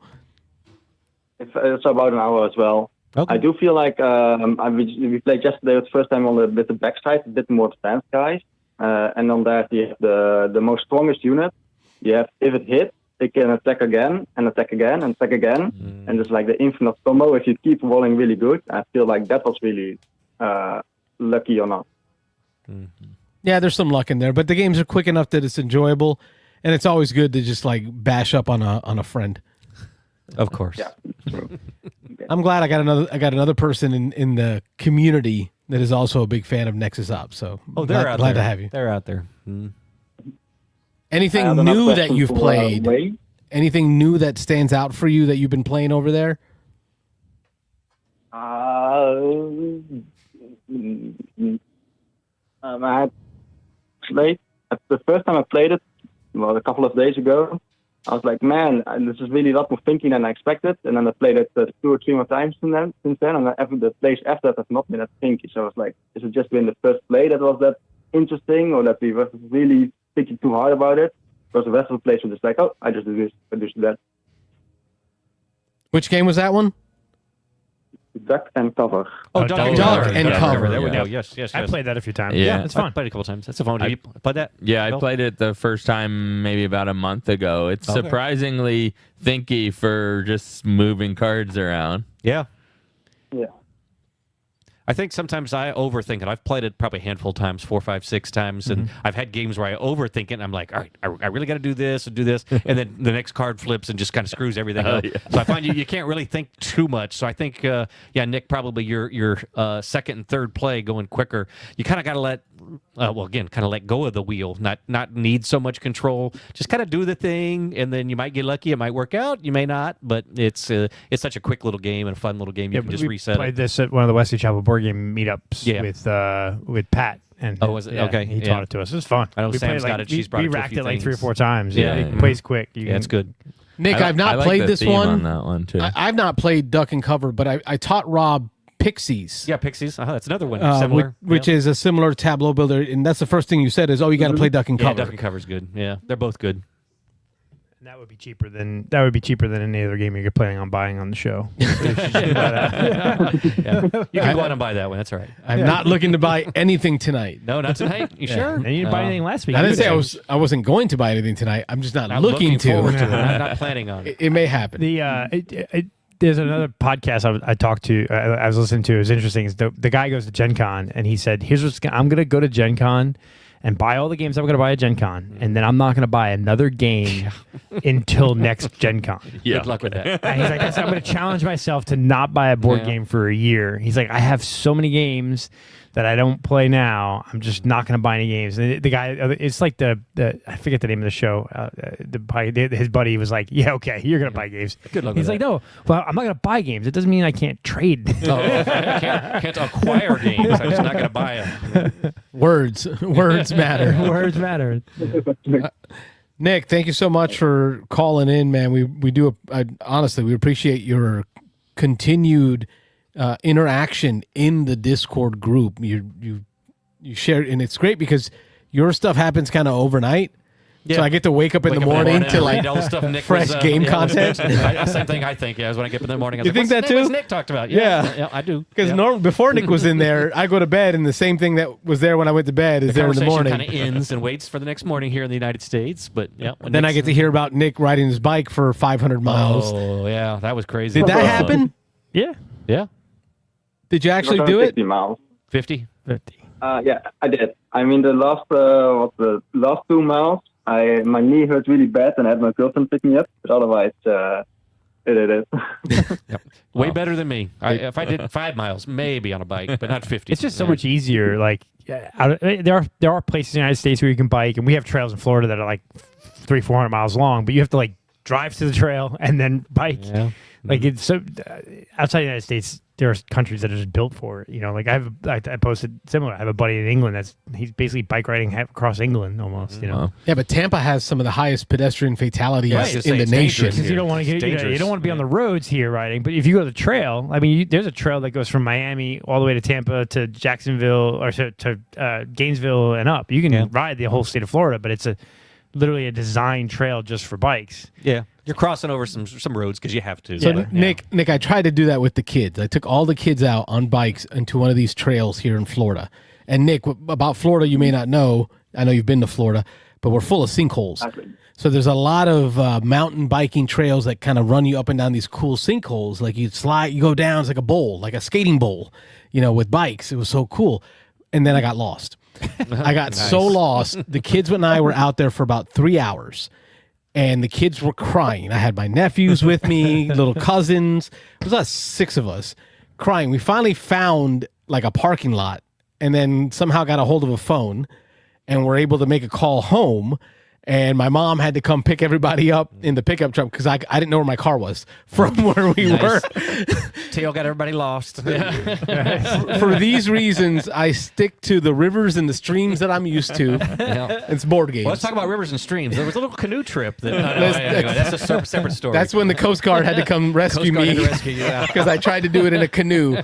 It's about an hour as well. Okay. I do feel like we played yesterday the first time on the backside, a bit more advanced guys, and on that you have the most strongest unit. You have, if it hits, it can attack again and attack again and attack again, and it's like the infinite combo. If you keep rolling really good, I feel like that was really lucky or not. Yeah, there's some luck in there, but the games are quick enough that it's enjoyable, and it's always good to just like bash up on a friend. Of course. Yeah. True. I'm glad I got another person in the community that is also a big fan of Nexus Up. So they're out glad there. to have you. They're out there. Anything new that you've played? Anything new that stands out for you that you've been playing over there? I had played the first time I played it, a couple of days ago. I was like, man, this is really a lot more thinking than I expected. And then I played it 2 or 3 more times since then. And the plays after that have not been that thinky. So I was like, is it just been the first play that was that interesting, or that we were really thinking too hard about it? Because the rest of the plays were just like, oh, I just do this, I just do that. Which game was that one? Duck and cover. Oh, Duck and cover. There we go. Yes. I played that a few times. Yeah. It's fun. I played it a couple times. That's a fun. Did you play that? Yeah, Bill? I played it the first time maybe about a month ago. It's surprisingly thinky for just moving cards around. Yeah. Yeah. I think sometimes I overthink it. I've played it probably a handful of times, 4, 5, 6 times, and I've had games where I overthink it, and I'm like, all right, I really got to do this and do this, and then the next card flips and just kind of screws everything up. Yeah. So I find you can't really think too much. So I think, Nick, probably your second and third play going quicker, you kind of got to let go of the wheel, not need so much control. Just kind of do the thing, and then you might get lucky. It might work out. You may not, but it's such a quick little game and a fun little game. You can just reset it. We played this at one of the Wesley Chapel board game meetups with Pat. And was it? Okay. He taught it to us. It was fun. I know we Sam's got it. She's brought we it to a racked few it like things. 3 or 4 times. Yeah. It plays quick. It's good. Nick, I've not like played the this theme one. on that one too. I've not played Duck and Cover, but I taught Rob Pixies. Yeah, Pixies. That's another one. Similar. Which is a similar tableau builder. And that's the first thing you said is, you got to play Duck and Cover. Yeah, Duck and Cover's good. Yeah, they're both good. And that would be cheaper than any other game you're planning on buying on the show. Yeah. You can go out and buy that one. That's all right. I'm not looking to buy anything tonight. No, not tonight. You sure? And you didn't buy anything last week. I didn't say I wasn't going to buy anything tonight. I'm just not looking to. forward to it. I'm not planning on it. It may happen. There's another podcast I talked to. I was listening to. It was interesting. The guy goes to Gen Con and he said, "Here's what's I'm going to go to Gen Con and buy all the games I'm going to buy at Gen Con, and then I'm not going to buy another game until next Gen Con." Yeah. Good luck with that. And he's like, I'm going to challenge myself to not buy a board game for a year. He's like, I have so many games that I don't play now. I'm just not going to buy any games. And the guy, it's like the I forget the name of the show. His buddy was like, yeah, okay, you're going to buy games. Good luck He's with like, that. no, well, I'm not going to buy games. It doesn't mean I can't trade. I can't acquire games. I'm just not going to buy them. Words matter. Words matter. Nick, thank you so much for calling in, man. We do honestly, we appreciate your continued interaction in the Discord group. You share, and it's great because your stuff happens kind of overnight. Yeah. So I get to wake up in the morning to like read all the stuff Nick fresh was, game content. Same thing I think. Yeah, is when I get up in the morning. I was You like, think that too? What's Nick talked about? Yeah. I do. Because before Nick was in there, I go to bed, and the same thing that was there when I went to bed is there in the morning. Kind of ends and waits for the next morning here in the United States. But Then I get to hear about Nick riding his bike for 500 miles. Oh yeah, that was crazy. Did that happen? Yeah. Yeah. Did you actually do it? 50 miles. 50? 50. Yeah, I did. I mean, the last 2 miles, my knee hurt really bad, and I had my girlfriend pick me up. But otherwise, it is. Way better than me. If I did 5 miles, maybe on a bike, but not 50. It's just so much easier. Like, there are places in the United States where you can bike, and we have trails in Florida that are like 300-400 miles long, but you have to like drive to the trail and then bike. Yeah. Like it's so outside the United States, there are countries that are just built for it. You know, like I posted similar. I have a buddy in England he's basically bike riding across England almost. You know, Wow. Yeah, but Tampa has some of the highest pedestrian fatalities Yeah, I was gonna in say the it's nation. dangerous because you don't want to get you don't want to be on the roads here riding. But if you go to the trail, I mean, there's a trail that goes from Miami all the way to Tampa to Jacksonville or to Gainesville and up. You can ride the whole state of Florida, but it's literally a design trail just for bikes. Yeah. You're crossing over some roads because you have to. So Yeah. Nick, I tried to do that with the kids. I took all the kids out on bikes into one of these trails here in Florida. And Nick, about Florida, you may not know. I know you've been to Florida, but we're full of sinkholes. Exactly. So there's a lot of mountain biking trails that kind of run you up and down these cool sinkholes. Like you go down, it's like a bowl, like a skating bowl, with bikes. It was so cool. And then I got lost. I got so lost. The kids and I were out there for about 3 hours. And the kids were crying. I had my nephews with me, little cousins. It was us, 6 of us, crying. We finally found like a parking lot and then somehow got a hold of a phone and were able to make a call home. And my mom had to come pick everybody up in the pickup truck because I didn't know where my car was from where we were. Tail got everybody lost. For these reasons, I stick to the rivers and the streams that I'm used to. It's board games. Well, let's talk about rivers and streams. There was a little canoe trip. That's a separate story. That's when the Coast Guard had to come rescue Coast Guard me had to rescue you, yeah. because I tried to do it in a canoe.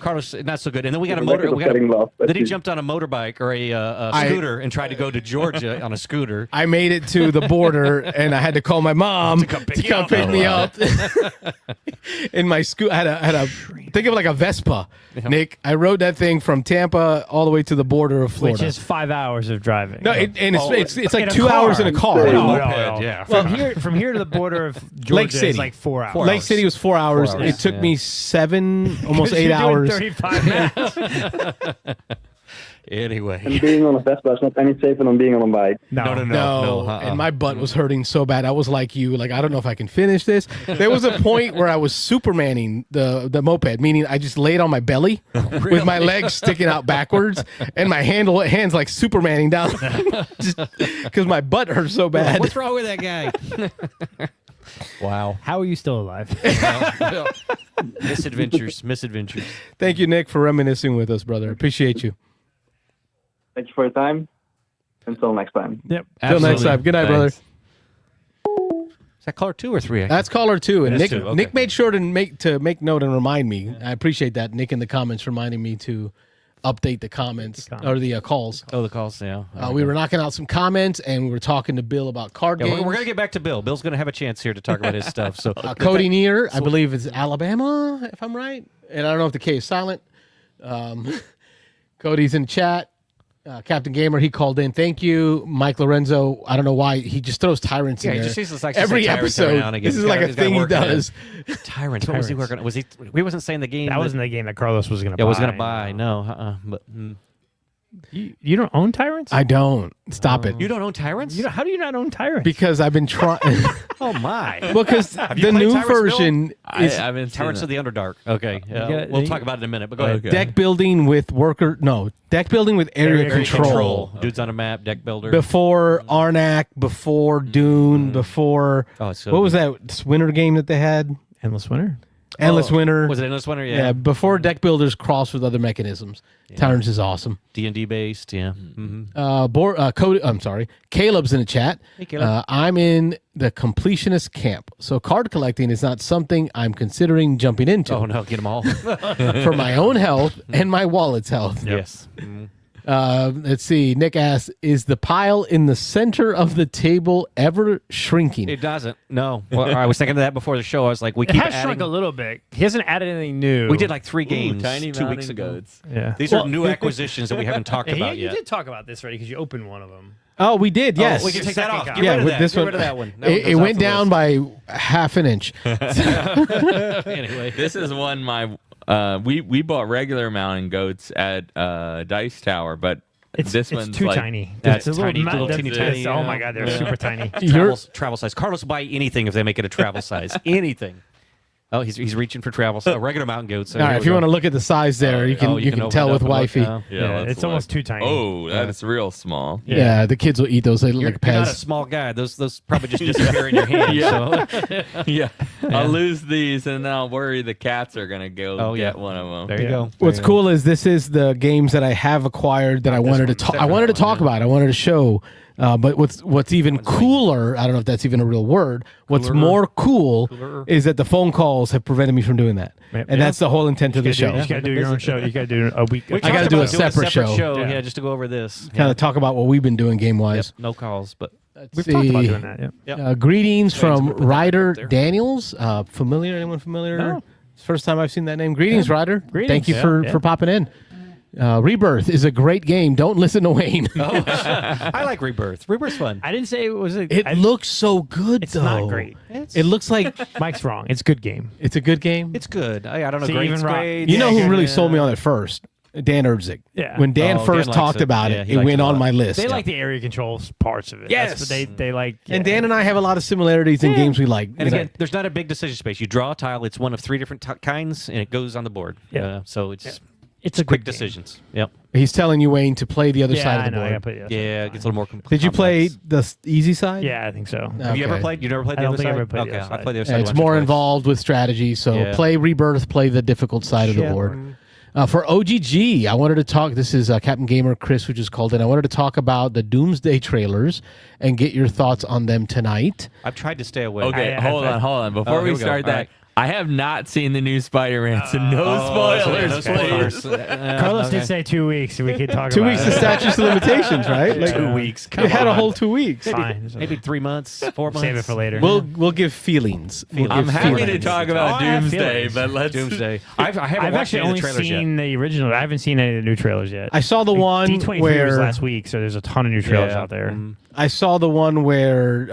Carlos, not so good. And then we got a Back motor. to the setting loft. Then he jumped on a motorbike or a scooter and tried to go to Georgia on a scooter. I made it to the border and I had to call my mom to come pick me up. In my scooter, I had a think of it like a Vespa, Nick. I rode that thing from Tampa all the way to the border of Florida. Which is 5 hours of driving. No, it's like in a 2 hours in a car. No. Yeah. From here to the border of Georgia Lake City. is like 4 hours. Lake City was 4 hours. 4 hours, It took yeah. me 7, almost 8 You're doing hours. 35 minutes. Anyway. And being on a Vespa is not any safer than being on a bike. No. And my butt was hurting so bad. I was like you, like I don't know if I can finish this. There was a point where I was supermaning the moped, meaning I just laid on my belly with my legs sticking out backwards and my hands like supermaning down because my butt hurt so bad. What's wrong with that guy? Wow. How are you still alive? Misadventures. Thank you, Nick, for reminiscing with us, brother. Appreciate you. Thank you for your time. Until next time. Yep. Till next time. Good night, brother. Is that caller 2 or 3? That's caller 2, and It is Nick 2, okay. Nick made sure to make note and remind me. I appreciate that. Nick in the comments reminding me to update the comments or the calls. Oh, the calls, yeah. We were knocking out some comments, and we were talking to Bill about card Yeah, games. we're going to get back to Bill. Bill's going to have a chance here to talk about his stuff. So Cody Neer, I believe it's Alabama, if I'm right. And I don't know if the K is silent. Cody's in chat. Captain Gamer, he called in. Thank you. Mike Lorenzo, I don't know why. He just throws tyrants in he there. just seems like to every say tyrants every episode. now and again. This is like a He's gotta thing he work at it. does. Tyrants. What was he working on? Was he? He wasn't saying the game. That wasn't the game that Carlos was going to buy. Yeah, was going to buy. No. But You don't own Tyrants? I don't. Stop it. you don't own Tyrants? How do you not own Tyrants? Because I've been trying. Oh my! Well, because you the played new Tyrants, Bill? version is I haven't seen Tyrants it. of the Underdark. Okay, got- we'll you- talk about it in a minute. But go ahead. Okay. deck building with deck building with area Area control. Dudes on a map, deck builder. Before Arnak, before Dune, before Oh, it's so what was good. that winter game that they had? Endless Winter. Endless Winter. Was it Endless Winter? Yeah, Yeah. before deck builders cross with other mechanisms. Tyrants is awesome. D&D based. Yeah. Mm-hmm. Cody, I'm sorry. Caleb's in the chat. Hey, Caleb. I'm in the completionist camp. So card collecting is not something I'm considering jumping into Oh no, get them all. for my own health and my wallet's health. Yes. Mhm. Let's see. Nick asks, is the pile in the center of the table ever shrinking? It doesn't. No. Well, I was thinking of that before the show. I was like, we It keep has adding. shrunk a little bit. He hasn't added anything new. We did like 3 games tiny 2 weeks mountain ago. goats. Yeah. These are new acquisitions that we haven't talked Yeah, about you yet. did talk about this already because you opened one of them. Oh, we did. Yes. We can take that off. Get yeah, rid of with that. this Get one, rid of that one. That one It goes off went the down list. by half an inch. Anyway. This is one we bought regular mountain goats at Dice Tower, but this one's too like, tiny. That's It's a tiny, little that's- teeny that's- tiny, Oh my god, they're super tiny. Travel size. Carlos will buy anything if they make it a travel size. Anything. Oh, he's reaching for travel. So regular mountain goats. So All right, if you want to look at the size there, you can open tell it with up and look wifey. now. Yeah, let's it's almost look. too tiny. Oh, that's real small. Yeah. the kids will eat those. They look You're, like you're not a Pez. small guy. Those probably just disappear in your hand. Yeah. So. Yeah, I'll lose these, and then I'll worry the cats are gonna go Oh, yeah. get one of them. There you go. What's cool is this is the games that I have acquired that I wanted to talk. I wanted to talk about. I wanted to show. But what's even cooler? I don't know if that's even a real word. What's more cool is that the phone calls have prevented me from doing that, and that's the whole intent of the show. You just gotta do your own show. You gotta do a week. We I gotta talked do a about doing separate show. Yeah, just to go over this. Kind of talk about what we've been doing game wise. No calls, but We've talked about doing that. Yeah. Greetings from put that back Ryder up there. Daniels. Familiar? Anyone familiar? No. It's the first time I've seen that name. Greetings, Ryder. Greetings. Thank you Yeah. for popping in. Rebirth is a great game. Don't listen to Wayne. I like Rebirth. Rebirth's fun. I didn't say it was. It looks so good, It's though. not great. It looks like Mike's wrong. It's a good game. it's a good game. It's good. I don't know. See, Great, even Rob- great. You know who good, really yeah. sold me on it first? Dan Erzig. Yeah. When Dan Oh, first Dan likes talked it. about Yeah, it, he it likes went it a on lot. my list. They like the area controls parts of it. Yes. That's what they like. And Dan and I have a lot of similarities in games we like. And you know. again, there's not a big decision space. You draw a tile. It's one of 3 different kinds, and it goes on the board. Yeah. So it's It's a quick good game. decisions. Yep. He's telling you, Wayne, to play the other Yeah, side I of the know. I board. gotta put it- Yeah, it gets a little more complex. Did you play the easy side? Yeah, I think so. Have you ever Okay. played? You never played I the don't other think I side? ever played the Okay, other I side. played the other Yeah, side. it's once or more twice. involved with strategy. So Yeah. play Rebirth, play the difficult side of the board. For OGG, I wanted to talk. This is Captain Gamer Chris, who just called in. I wanted to talk about the Doomsday trailers and get your thoughts on them tonight. I've tried to stay away. Okay, hold on. Before here we we go. start All that, right. I have not seen the new Spider-Man, so no spoilers, please. Carlos did say 2 weeks, so we could talk 2 about weeks it. of statutes of limitations, right? Like, 2 weeks. you had a whole 2 weeks. Fine. Maybe 3 months, 4 months. Save it for later. We'll give feelings. We'll I'm give happy to feelings. talk about I have Doomsday, feelings. but let's Doomsday. I haven't I've watched actually any of only the trailers yet. seen the original. I haven't seen any of the new trailers yet. I saw the one D23 where was last week, so there's a ton of new trailers Yeah. out there. I saw the one where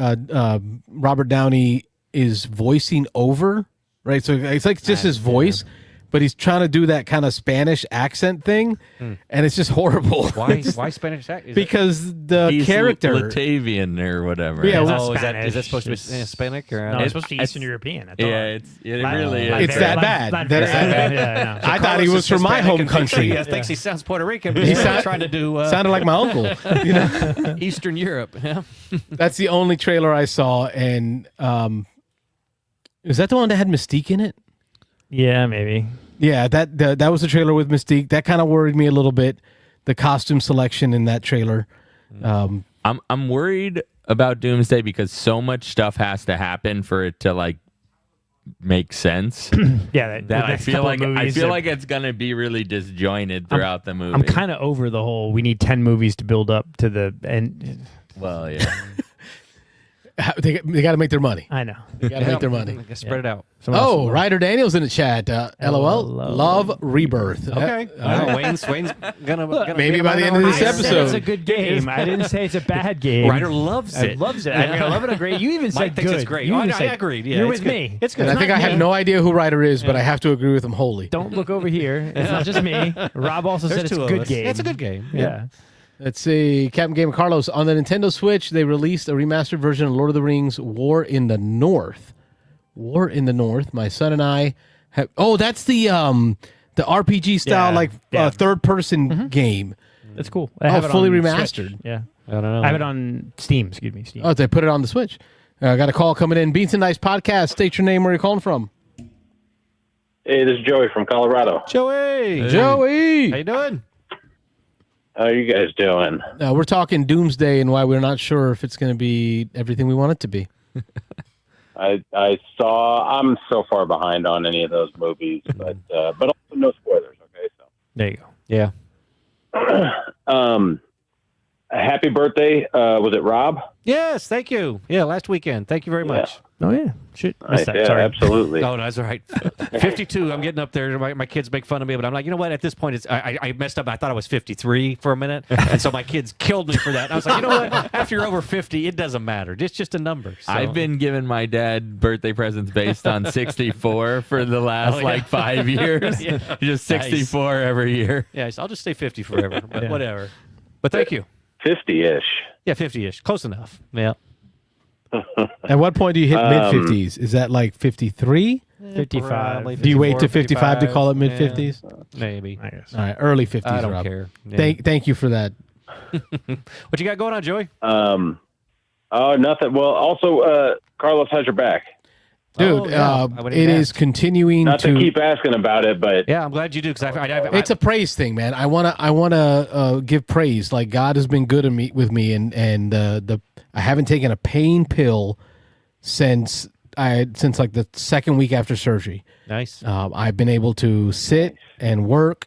Robert Downey is voicing over, right? So it's like just his voice, but he's trying to do that kind of Spanish accent thing, and it's just horrible. Why Spanish accent? Because the He's character. Latavian or whatever. Yeah, It's well, not is that Spanish, supposed to be it's- Hispanic or? No, it's supposed to be it's- Eastern European. I thought. Yeah, it really is. It's that bad. Not That's very that bad. Yeah, I thought he was from my home country. He thinks he sounds Puerto Rican, but He he's really sound- trying to do Sounded like my uncle. You know, Eastern Europe. Yeah. that's the only trailer I saw, and is that the one that had Mystique in it? yeah, maybe. Yeah, that was the trailer with Mystique. That kind of worried me a little bit. The costume selection in that trailer. I'm worried about Doomsday because so much stuff has to happen for it to like make sense. Yeah, that I feel like it's gonna be really disjointed throughout the movie. I'm kind of over the whole. We need 10 movies to build up to the end. well, yeah. They got to make their money. I know. They got to make their money. Spread it out. Oh, Ryder Daniels in the chat. LOL. Love Rebirth. Okay. Wayne's gonna Maybe by the end of this I said it's episode. a good game. I didn't say it's a bad game. Ryder loves it. Loves it. I mean, I love it. I agree. You even said Mike thinks good. it's great. You Oh, even I said- agreed. Yeah, You're it's with good. me. It's good. And I think I have no idea who Ryder is, but I have to agree with him wholly. Don't look over here. It's not just me. Rob also said There's it's a two of good us. game. It's a good game. Yeah. Let's see. Captain Gamer Carlos. On the Nintendo Switch, they released a remastered version of Lord of the Rings War in the North. War in the North. My son and I have. Oh, that's the RPG style, Yeah. third-person game. That's cool. I have it fully on remastered. Switch. Yeah. I don't know. I have it on Steam. Excuse me. Steam. Oh, they put it on the Switch. I got a call coming in. Beansanddice podcast. State your name. Where you're calling from? Hey, this is Joey from Colorado. Joey. Joey. How you doing? How are you guys doing? We're talking Doomsday and why we're not sure if it's going to be everything we want it to be. I'm so far behind on any of those movies, but also no spoilers. Okay, so There you go. Yeah. Happy birthday. Was it Rob? Yes, thank you. Yeah, last weekend. Thank you very much. Oh yeah, shit. Nice. Yeah, Sorry. absolutely. Oh, no, that's all right. 52. I'm getting up there. My kids make fun of me, but I'm like, you know what? At this point, I messed up. I thought I was 53 for a minute, and so my kids killed me for that. And I was like, you know what? After you're over 50, it doesn't matter. It's just a number. So. I've been giving my dad birthday presents based on 64 for the last 5 years. Just 64 every year. Yeah, I'll just stay 50 forever. But whatever. But thank you. 50-ish. Yeah, 50-ish. Close enough. Yeah. At what point do you hit mid-50s? Is that like 53? 55. Do you wait to 55 to call it mid-50s? Maybe. I guess. All right, early 50s, I don't Rob. care. Yeah. Thank you for that. What you got going on, Joey? Oh, nothing. Well, also, Carlos has your back. Dude, I wouldn't it even is ask. continuing Not to keep asking about it, but Yeah, I'm glad you do because It's a praise thing, man. I wanna give praise. Like God has been good with me, and I haven't taken a pain pill since like the second week after surgery. nice. I've been able to sit and work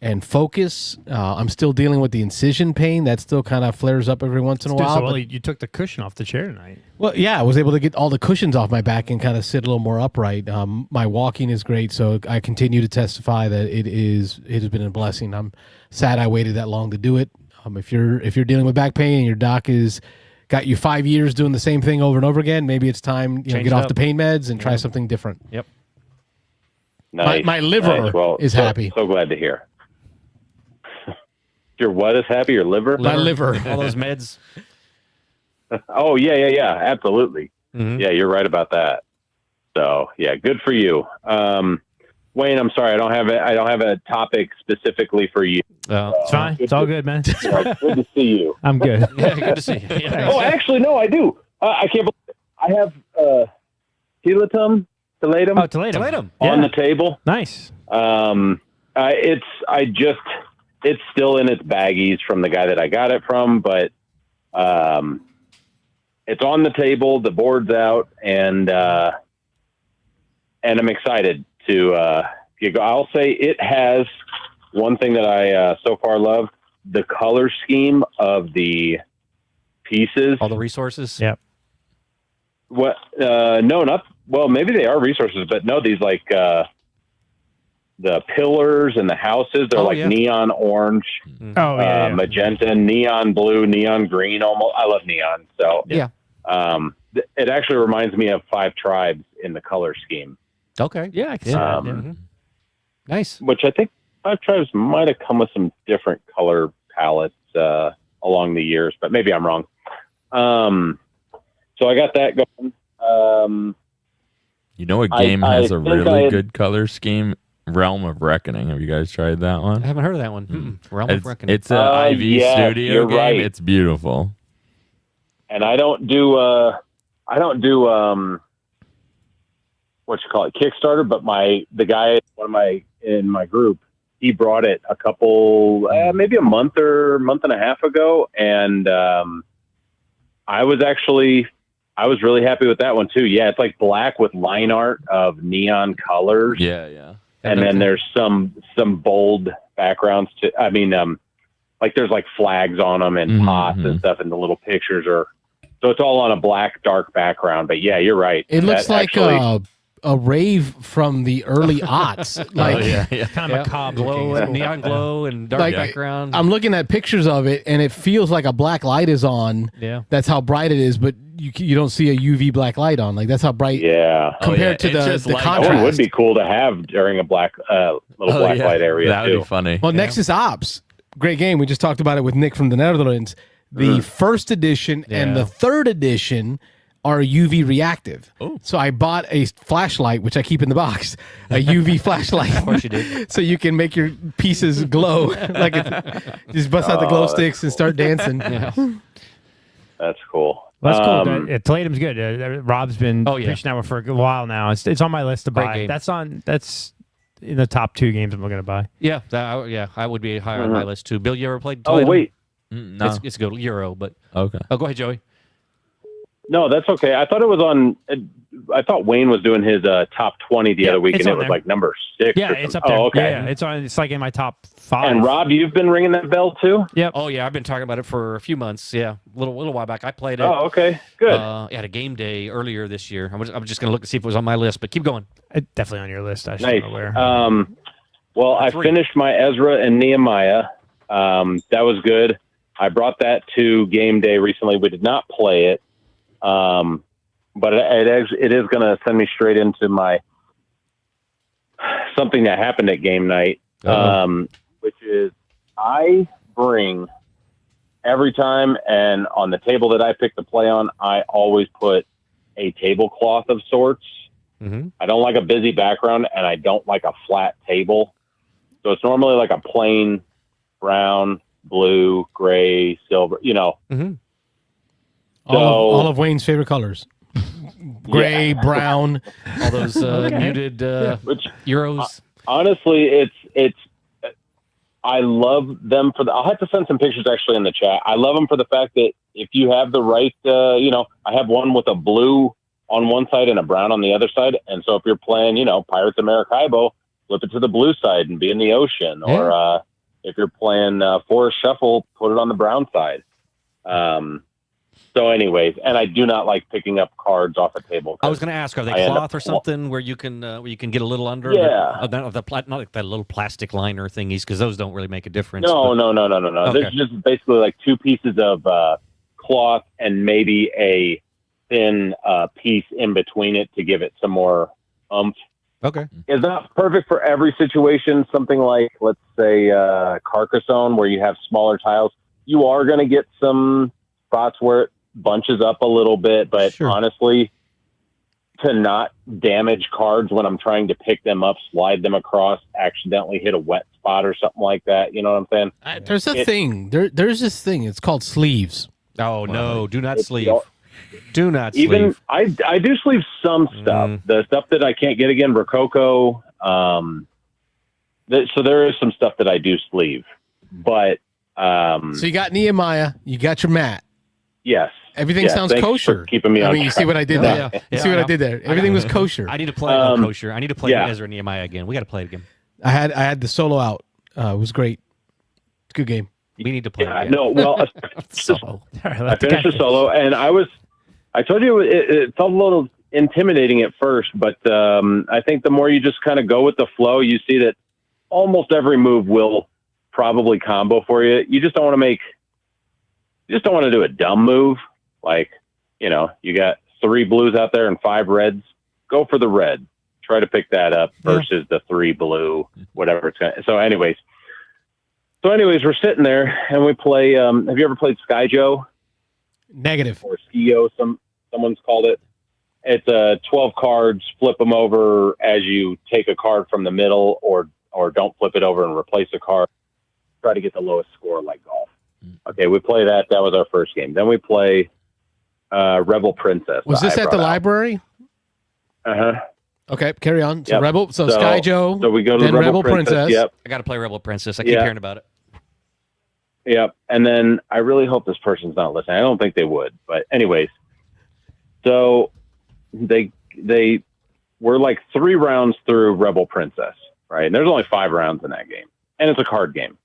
and focus. I'm still dealing with the incision pain that still kind of flares up every once in a Dude, while. so but- well, you took the cushion off the chair tonight. well, yeah, I was able to get all the cushions off my back and kind of sit a little more upright. My walking is great, so I continue to testify that it has been a blessing. I'm sad I waited that long to do it. If you're dealing with back pain and your doc is got you 5 years doing the same thing over and over again, maybe it's time Change get it off up. the pain meds and try something different. Yep. nice. My liver Nice. Well, is happy. So glad to hear. Your what is happy? Your liver? My liver. All those meds. Oh, yeah. Absolutely. Mhm. Yeah, you're right about that. So, yeah, good for you. Wayne, I'm sorry, I don't have a topic specifically for you. It's fine. It's all good, man. Good to see you. I'm good. Yeah, good to see you. Yeah. Oh, actually, no, I do. I can't believe it. I have Toledo Oh, Toledo. on the table. Nice. It's still in its baggies from the guy that I got it from, but it's on the table. The board's out, and I'm excited to go. I'll say it has one thing that I so far love: the color scheme of the pieces. All the resources. Yep. What? No, not well. Maybe they are resources, but no, these like the pillars and the houses. They're like neon orange, Oh, yeah. magenta, neon blue, neon green. Almost, I love neon. So Yeah. it actually reminds me of Five Tribes in the color scheme, Okay. Yeah, I can see that. Yeah. Mhm. Nice. which I think Five Tribes might have come with some different color palettes along the years, but maybe I'm wrong. So I got that going. You know what I- game I has a think really I- good color scheme? Realm of Reckoning. Have you guys tried that I one? haven't heard of that one. Realm of Reckoning. It's an IV yes, studio you're game. right. It's beautiful. And I don't do what you call it, Kickstarter, but the guy, in my group, he brought it a couple, maybe a month and a half ago. And, I was really happy with that one too. Yeah. It's like black with line art of neon colors. Yeah. And then there's some bold backgrounds to, like there's like flags on them and pots and stuff, and the little pictures so it's all on a black, dark background. But yeah, you're right. It looks That like actually- a rave from the early aughts. Like, Kind of macabre glow looking. and neon glow and dark Like, background. I'm looking at pictures of it, and it feels like a black light is on. Yeah. That's how bright it is, but you don't see a UV black light on. Like that's how bright Yeah. compared to It's the just like- That contrast. one would be cool to have during a black, little black light area That would too. be funny. Well, Nexus Ops, great game. We just talked about it with Nick from the Netherlands. The first edition and the third edition are UV reactive. So I bought a flashlight, which I keep in the box, a UV flashlight. Of course you did. So you can make your pieces glow. Like just bust out the glow sticks and start dancing. That's cool. Well, that's cool. Toledo's good. Rob's been Oh, yeah. preaching that one for a while now. It's on my list to Great buy. game. That's in the top 2 games I'm looking to buy. Yeah. I would be higher on my list too. Bill, you ever played Oh, Toledo? wait. No. It's good Euro, but Okay. go ahead, Joey. No, that's okay. I thought it was on. I thought Wayne was doing his top 20 the other week, and it was there. like number 6. Yeah, it's up there. Oh, okay. Yeah, it's on. It's like in my top 5. And Rob, you've been ringing that bell too? Yep. Oh yeah, I've been talking about it for a few months. Yeah, a little while back. I played it. Oh, okay, good. At a game day earlier this year. I'm just going to look and see if it was on my list, but keep going. Definitely on your list. I should Nice. know where. Well, I finished my Ezra and Nehemiah. That was good. I brought that to game day recently. We did not play it, but it is going to send me straight into my something that happened at game night, which is I bring every time, and on the table that I pick to play on, I always put a tablecloth of sorts. Mm-hmm. I don't like a busy background, and I don't like a flat table. So it's normally like a plain brown, blue, gray, silver, Mm-hmm. All of Wayne's favorite colors. Gray, brown. All those muted Which, Euros. honestly, it's I love them I'll have to send some pictures actually in the chat. I love them for the fact that if you have the right, I have one with a blue on one side and a brown on the other side. And so if you're playing, Pirates of Maracaibo, flip it to the blue side and be in the ocean. Yeah. Or if you're playing Forest Shuffle, put it on the brown side. So anyways, and I do not like picking up cards off a table. I was going to ask, are they cloth or something where you can get a little under? Yeah. Not like that little plastic liner thingies, because those don't really make a difference. No. Okay. There's just basically like 2 pieces of cloth and maybe a thin piece in between it to give it some more oomph. Okay. It's not perfect for every situation. Something like, let's say, Carcassonne, where you have smaller tiles. You are going to get some spots where it bunches up a little bit, but Sure. honestly, to not damage cards when I'm trying to pick them up, slide them across, accidentally hit a wet spot or something like that. You know what I'm saying? There's a thing. There's this thing. It's called sleeves. Oh, no. Do not It's sleeve. Do not sleeve. Even I do sleeve some stuff. The stuff that I can't get again, Rococo. So there is some stuff that I do sleeve, but So you got Nehemiah. You got your mat. yes, Everything yes, sounds thanks kosher. for keeping me on you see track. what I did Oh, there? yeah. You see what I did there? Everything was kosher. I need to play kosher. I need to play Ezra and Nehemiah again. We got to play it again. I had the solo out. It was great. It's a good game. We need to play it Yeah, again. no, well, Solo. All right, I let's finished go. the solo, and I told you it felt a little intimidating at first, but I think the more you just kind of go with the flow, you see that almost every move will probably combo for you. You just don't want to do a dumb move. Like, you got 3 blues out there and 5 reds. Go for the red. Try to pick that up versus the 3 blue, whatever it's going to. So anyways, we're sitting there and we play. Have you ever played Sky Joe? Negative. Or Skio, someone's called it. It's 12 cards, flip them over as you take a card from the middle, or don't flip it over and replace a card. Try to get the lowest score like golf. Okay, we play that. That was our first game. Then we play Rebel Princess. Was this at the library? Uh-huh. Okay, carry on. So Yep. So Sky Joe. So we go to then Rebel Princess. Yep. I got to play Rebel Princess. I keep hearing about it. Yep. And then I really hope this person's not listening. I don't think they would. But anyways, so they were like 3 rounds through Rebel Princess, right? And there's only 5 rounds in that game. And it's a card game.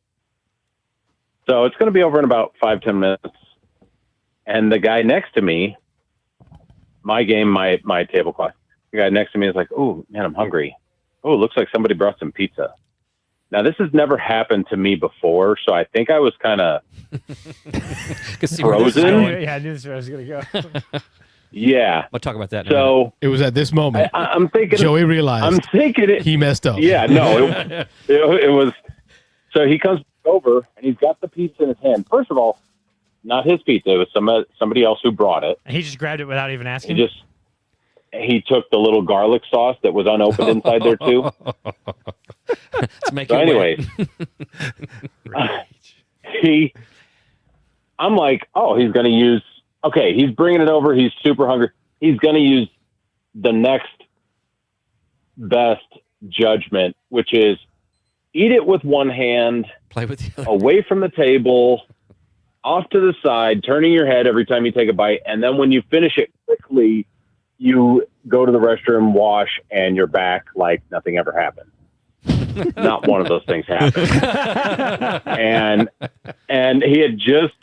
So it's going to be over in about 5-10 minutes. And the guy next to me, my tablecloth, the guy next to me is like, "Oh, man, I'm hungry. Oh, it looks like somebody brought some pizza." Now, this has never happened to me before, so I think I was kind of frozen. Yeah, I knew this was going to go. Yeah. We'll talk about that in a minute. So It was at this moment I'm thinking Joey realized I'm thinking it. he messed up. Yeah, no, it was. So he comes over and he's got the pizza in his hand. First of all, not his pizza. It was somebody else who brought it. And he just grabbed it without even asking. He took the little garlic sauce that was unopened inside there too. Let's make So it anyway, I'm like, oh, he's going to use. Okay, he's bringing it over. He's super hungry. He's going to use the next best judgment, which is eat it with one hand, play with the other. away from the table, off to the side, turning your head every time you take a bite. And then when you finish it quickly, you go to the restroom, wash, and you're back like nothing ever happened. Not one of those things happened. and he had just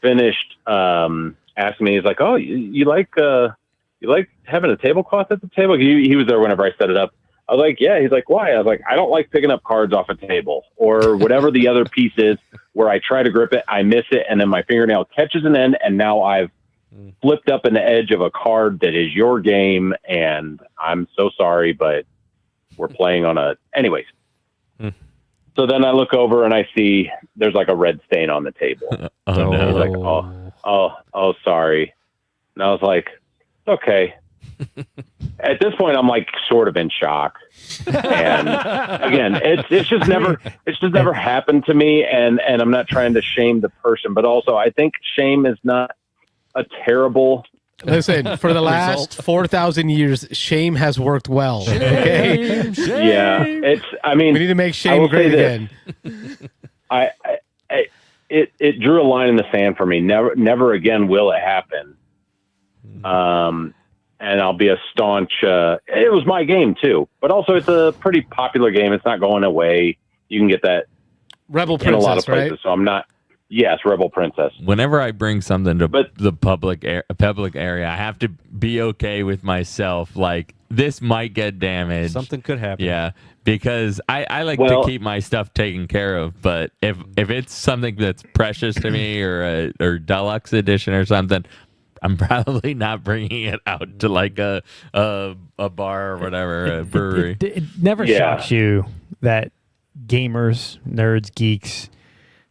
finished asking me, he's like, oh, you like having a tablecloth at the table? He was there whenever I set it up. I was like, yeah. He's like, why? I was like, I don't like picking up cards off a table or whatever the other piece is where I try to grip it, I miss it, and then my fingernail catches an end, and now I've flipped up an edge of a card that is your game, and I'm so sorry, but we're playing on a... Anyways. So then I look over and I see there's like a red stain on the table. Oh, no. He's like, oh, sorry. And I was like, okay. At this point, I'm like sort of in shock. And again, it's just never happened to me. And I'm not trying to shame the person, but also I think shame is not a terrible... Listen, for the last 4,000 years, shame has worked well. Okay? Yeah, we need to make shame great again. It drew a line in the sand for me. Never again will it happen. And I'll be a staunch. It was my game too, but also it's a pretty popular game. It's not going away. You can get that Rebel in a lot of Princess, places. right? So I'm not. Yes, Rebel Princess. Whenever I bring something to the public area, I have to be okay with myself. Like, this might get damaged. Something could happen. Yeah, because I like to keep my stuff taken care of. But if it's something that's precious to me or deluxe edition or something, I'm probably not bringing it out to like a bar or whatever, a brewery. It never shocks you that gamers, nerds, geeks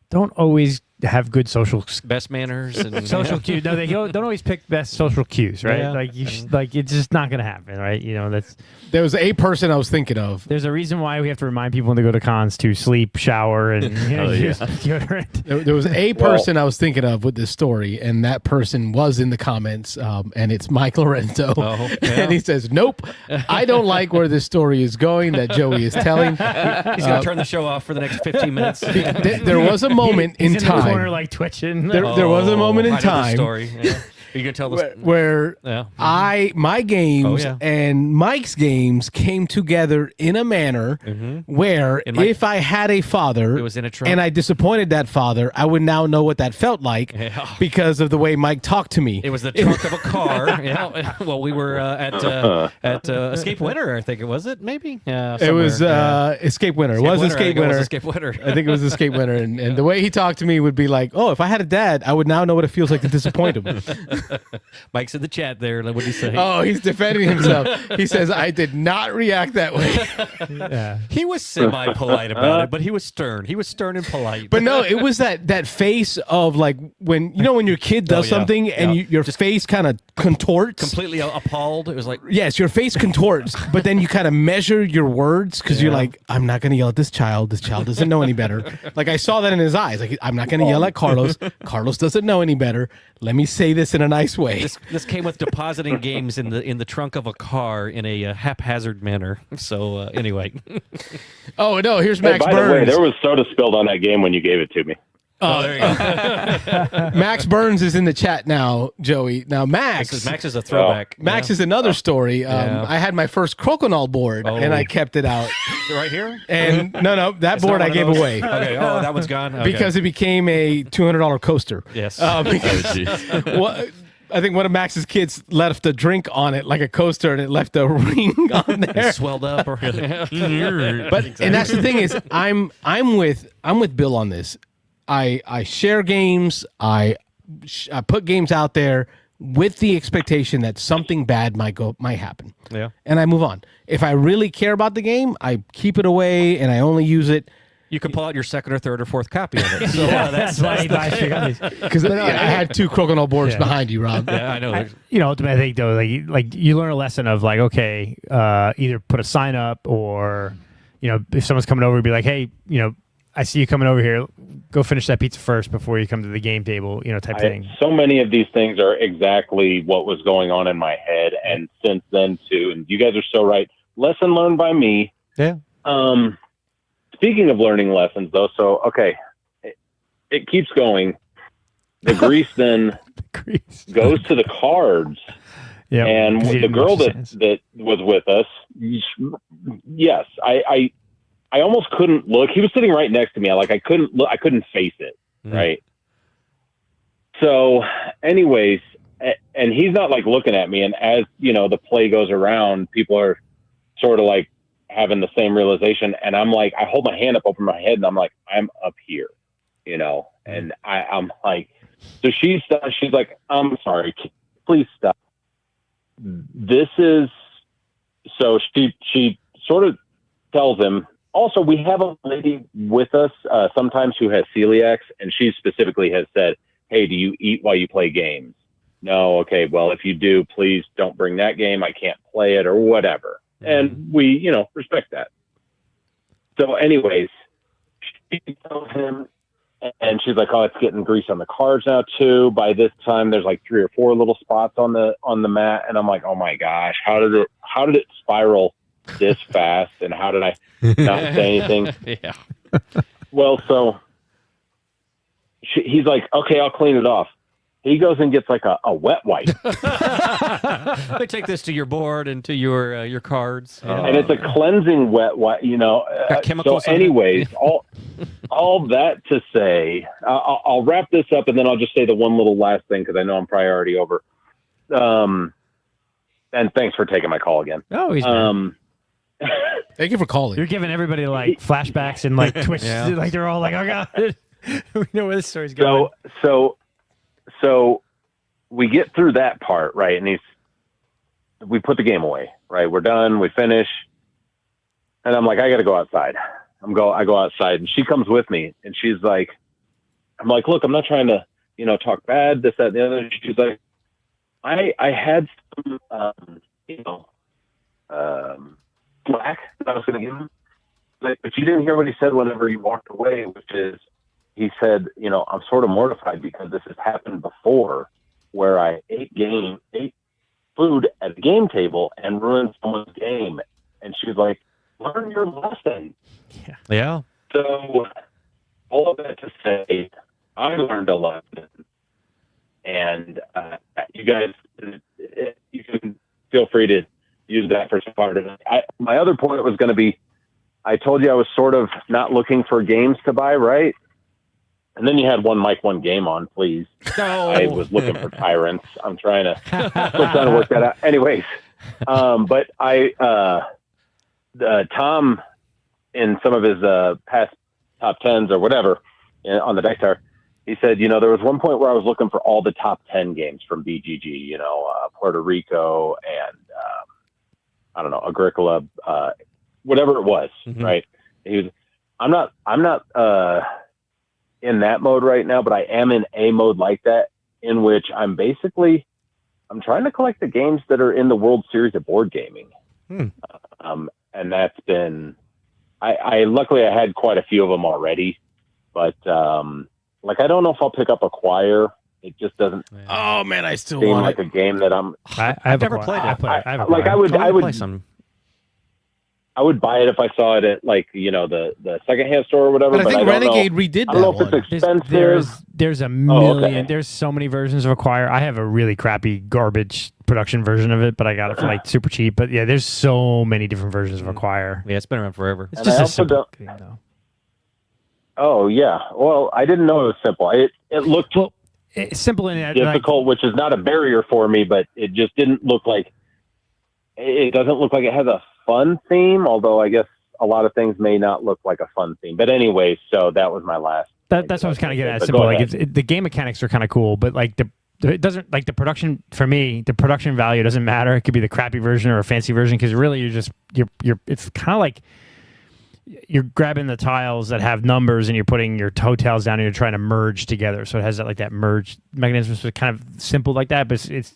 don't always have good social best manners and social cues. No, they don't always pick best social cues, right? Yeah. Like it's just not going to happen, right? You know, There was a person I was thinking of. There's a reason why we have to remind people when they go to cons to sleep, shower, and use deodorant. There was a person I was thinking of with this story, and that person was in the comments, and it's Mike Lorenzo. Oh, yeah. And he says, nope, I don't like where this story is going that Joey is telling. He's going to turn the show off for the next 15 minutes. There was a moment He's in time. The corner, like twitching. There was a moment in I know the time story. Yeah. You can tell this where my games Oh, yeah. and Mike's games came together in a manner where if I had a father It was in a trunk. and I disappointed that father, I would now know what that felt like because of the way Mike talked to me. It was the trunk of a car. Yeah. Well, we were at Escape Winter, I think it was. It maybe. Yeah. It was Escape Winter. It was Escape Winter. Escape Winter. I think it was Escape Winter, and the way he talked to me would be like, "Oh, if I had a dad, I would now know what it feels like to disappoint him." Mike's in the chat there. What did he say? Oh, he's defending himself. He says, "I did not react that way." Yeah. He was semi-polite about it, but he was stern. He was stern and polite. But no, it was that face of like when your kid does something and your face kind of contorts. Completely appalled. It was like, yes, your face contorts, but then you kind of measure your words because you're like, I'm not going to yell at this child. This child doesn't know any better. Like I saw that in his eyes. Like I'm not going to yell at Carlos. Carlos doesn't know any better. Let me say this in a nice way. This came with depositing games in the trunk of a car in a haphazard manner. So anyway. Oh no, here's Max by Burns. the way, there was soda spilled on that game when you gave it to me. Oh, there you go. Max Burns is in the chat now, Joey. Now Max is a throwback. Max is another story. I had my first crokinole board and I kept it out. Right here? And no, that It's board not I one gave of those? away. Okay. Oh, that one's gone. Okay. Because it became a $200 coaster. Yes. Because, well, I think one of Max's kids left a drink on it, like a coaster, and it left a ring on there. It swelled up. But and that's the thing is, I'm with Bill on this. I share games. I put games out there with the expectation that something bad might happen. Yeah. And I move on. If I really care about the game, I keep it away and I only use it. You can pull out your second or third or fourth copy of it. So that's why he buys these. Because I had two crokinole boards behind you, Rob. Yeah, I know. Ultimately, I think though, like you learn a lesson of like, okay, either put a sign up or, if someone's coming over, be like, hey, I see you coming over here. Go finish that pizza first before you come to the game table, type thing. So many of these things are exactly what was going on in my head, and since then too. And you guys are so right. Lesson learned by me. Yeah. Speaking of learning lessons, though, so okay, it keeps going. the grease then goes to the cards. Yeah, and the girl that was with us, yes, I almost couldn't look. He was sitting right next to me. I couldn't look. I couldn't face it. Right. So, anyways, and he's not like looking at me. And as the play goes around, people are sort of like having the same realization. And I'm like, I hold my hand up over my head, and I'm like, I'm up here, And I'm like, so she's like, I'm sorry, please stop. This is so she sort of tells him. Also, we have a lady with us sometimes who has celiacs, and she specifically has said, "Hey, do you eat while you play games?" No. Okay. Well, if you do, please don't bring that game. I can't play it or whatever. And we, respect that. So, anyways, she tells him. And she's like, "Oh, it's getting grease on the cards now too." By this time, there's like 3 or 4 little spots on the mat, and I'm like, "Oh my gosh, how did it spiral this fast? And how did I not say anything?" Yeah. Well, so he's like, "Okay, I'll clean it off." He goes and gets like a wet wipe. They take this to your board and to your cards, and it's a cleansing wet wipe. Chemicals. So, anyways, all that to say, I'll wrap this up, and then I'll just say the one little last thing because I know I'm probably already over. And thanks for taking my call again. Oh, he's Thank you for calling. You're giving everybody like flashbacks and like twists. Yeah. Like they're all like, "Oh God, we know where this story's going." So we get through that part, right? And we put the game away, right? We're done. We finish. And I'm like, I got to go outside. I go outside, and she comes with me, and she's like, I'm like, look, I'm not trying to, talk bad, this, that, and the other. She's like, I had some, slack that I was going to give him. But you didn't hear what he said whenever he walked away, which is, he said, I'm sort of mortified because this has happened before where I ate food at the game table and ruined someone's game. And she's like, learn your lesson. Yeah. So all of that to say, I learned a lesson. And you guys, you can feel free to use that for some part of it. My other point was going to be, I told you I was sort of not looking for games to buy, right? And then you had one mic, one game on, please. No. I was looking for tyrants. I'm trying to work that out. Anyways, but Tom, in some of his past top 10s or whatever on the Dice Tower, he said, there was one point where I was looking for all the top 10 games from BGG, Puerto Rico and I don't know, Agricola, whatever it was, right? I'm not in that mode right now, but I am in a mode like that, in which I'm trying to collect the games that are in the World Series of board gaming. And that's been, luckily I had quite a few of them already, but I don't know if I'll pick up Acquire. It just doesn't. Oh man, I still seem want like a game that I'm. I've never played it. I would play some. I would buy it if I saw it at the secondhand store or whatever. But I think Renegade redid that. I don't know if it's expensive. There's a million. There's so many versions of Acquire. I have a really crappy garbage production version of it, but I got it for super cheap. But yeah, there's so many different versions of Acquire. Yeah, it's been around forever. It's just a simple thing, though. Oh yeah. Well, I didn't know it was simple. It looked it's simple and difficult, which is not a barrier for me, but it just didn't look like. It doesn't look like it has a fun theme, although I guess a lot of things may not look like a fun theme. But anyway, so that was my last. That's what I was kind of getting at. Simple, the game mechanics are kind of cool, but it doesn't the production for me. The production value doesn't matter. It could be the crappy version or a fancy version because really you're. It's kind of like you're grabbing the tiles that have numbers and you're putting your toe tiles down and you're trying to merge together. So it has that merge mechanism. So it's kind of simple like that, but it's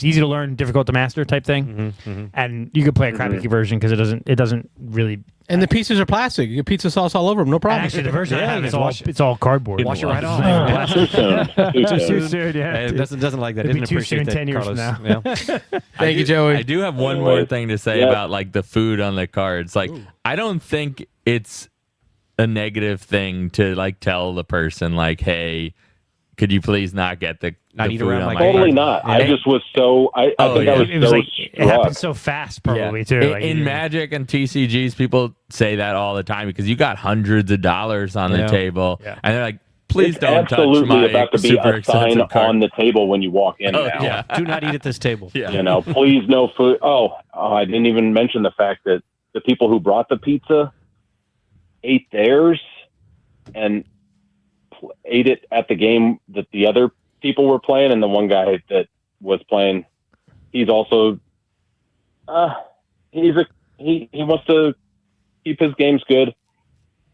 easy to learn, difficult to master type thing. And you could play a crappy version because it doesn't really. And the pieces are plastic. You get pizza sauce all over them, no problem. Actually, the version I have it's all cardboard. Wash it right off. Too soon. Too soon, yeah. It doesn't like that. It'd be Didn't too appreciate soon 10 years Carlos. from now. Yeah. Thank you, Joey. I do have one more thing to say about the food on the cards. I don't think it's a negative thing to tell the person hey, could you please not get the eat food around on my my game. Totally plate? not. Yeah. I just was so. I think I was It was so like it struck. happened so fast, probably too. In, Like, in Magic and TCGs, people say that all the time because you got hundreds of dollars on the Yeah. table, Yeah. and they're like, "Please It's don't touch absolutely my about to be super a sign expensive card." on the table when you walk in Oh, now. yeah. Do not eat at this table. Yeah. You know, please no food. I didn't even mention the fact that the people who brought the pizza ate theirs and ate it at the game that the other people were playing, and the one guy that was playing, he's also he wants to keep his games good,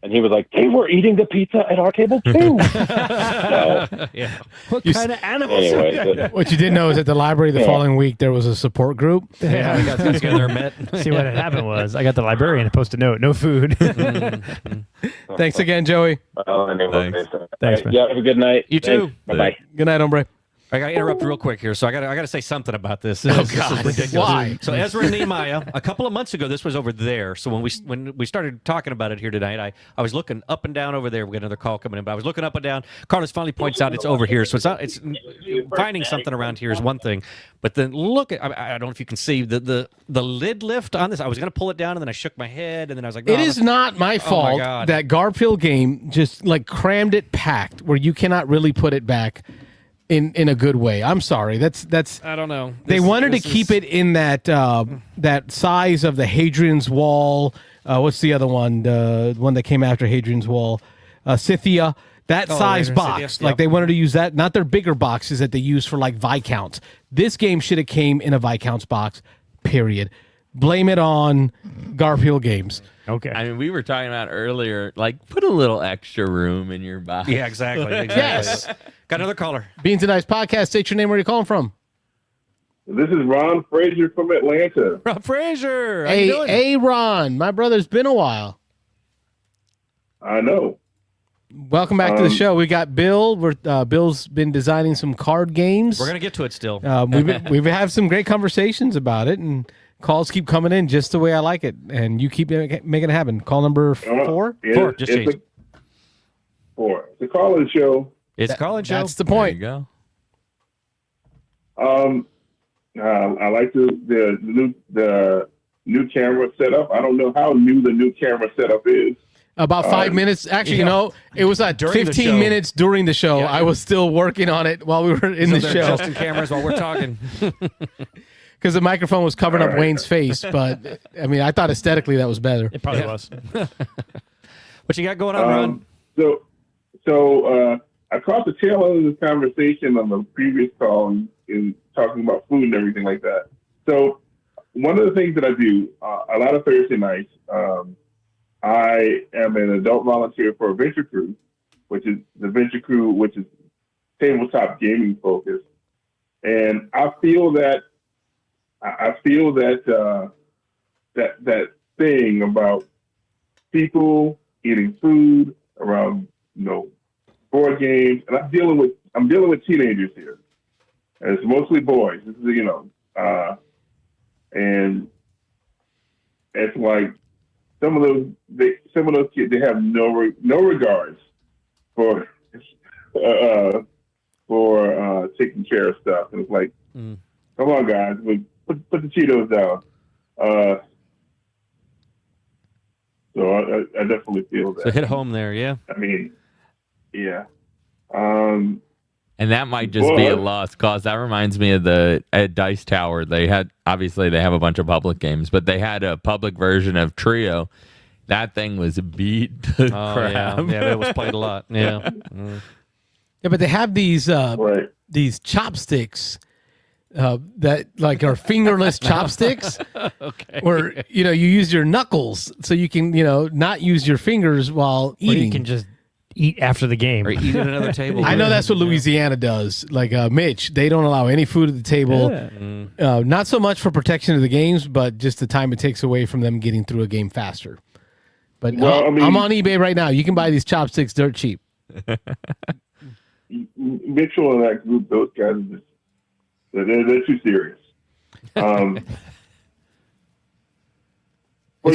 and he was like, they were eating the pizza at our table too. So, Yeah. what kind of animals? anyway, What you didn't know is at the library the following week there was a support group. Yeah, we got together and met. See what had happened was I got the librarian to post a note, no food. Thanks again, Joey. well, anyway, Thanks. Thanks, man. Yeah, have a good night. You too. Bye bye. Good night, hombre. I got to interrupt real quick here. So I got to say something about this. This is ridiculous. Why? So Ezra and Nehemiah, a couple of months ago, this was over there. So when we started talking about it here tonight, I was looking up and down over there. We got another call coming in, but I was looking up and down. Carlos finally points out it's over here. So it's finding something around here is one thing, but then look at I don't know if you can see the lid lift on this. I was going to pull it down and then I shook my head and then I was like, no, It is not my fault God. that Garfield game just like crammed it packed where you cannot really put it back in a good way. I'm sorry. That's I don't know. they wanted to keep it in that that size of the Hadrian's Wall. What's the other one? The one that came after Hadrian's Wall, Scythia. That size Scythia, box. yep. Like they wanted to use that, not their bigger boxes that they use for like Viscounts. This game should have came in a Viscounts box. Period. Blame it on Garfield games. Okay. I mean, we were talking about earlier, like put a little extra room in your box. Yeah, exactly. Yes. Got another caller. Beansanddice podcast. State your name. Where you calling from? This is Ron Frazier from Atlanta. Rob Frazier. How you doing? Hey, Ron. My brother's been a while. I know. Welcome back to the show. We got Bill. Bill's been designing some card games. We're gonna get to it still. We've had some great conversations about it, and calls keep coming in just the way I like it, and you keep making it happen. Call number 4? Four, just changed. Four. It's a call-in show. It's a call-in show. That's the There you point. go. I like the new camera setup. I don't know how new the new camera setup is. About 5 minutes. Actually, you know, it was like During the 15 show. minutes during the show. Yeah. I was still working on it while we were in the They're show adjusting cameras while we're talking. because the microphone was covering up Wayne's face. But I mean, I thought aesthetically that was better. It probably was. What you got going on, Ron? So I caught the tail end of this conversation on the previous call in talking about food and everything like that. So one of the things that I do a lot of Thursday nights, I am an adult volunteer for a venture crew, which is tabletop gaming focused, and I feel that that thing about people eating food around board games, and I'm dealing with teenagers here, and it's mostly boys. This is and it's like some of those kids, they have no regards for taking care of stuff, and it's like, come on, guys, put the Cheetos down. So I definitely feel that. So hit home there, yeah. I mean, yeah. And that might just be a lost cause. That reminds me of at Dice Tower. They have a bunch of public games, but they had a public version of Trio. That thing was beat to crap. Yeah, it was played a lot. Yeah. Yeah, but they have these Right. these chopsticks that like are fingerless chopsticks. Okay. Where you use your knuckles so you can not use your fingers while Or eating. you can just eat after the game. Or eat at another table. I know that's what Louisiana does. Like Mitch, they don't allow any food at the table. Not so much for protection of the games, but just the time it takes away from them getting through a game faster. But Well, I mean- I'm on eBay right now. You can buy these chopsticks dirt cheap. Mitchell and that group, those guys are just they're too serious. But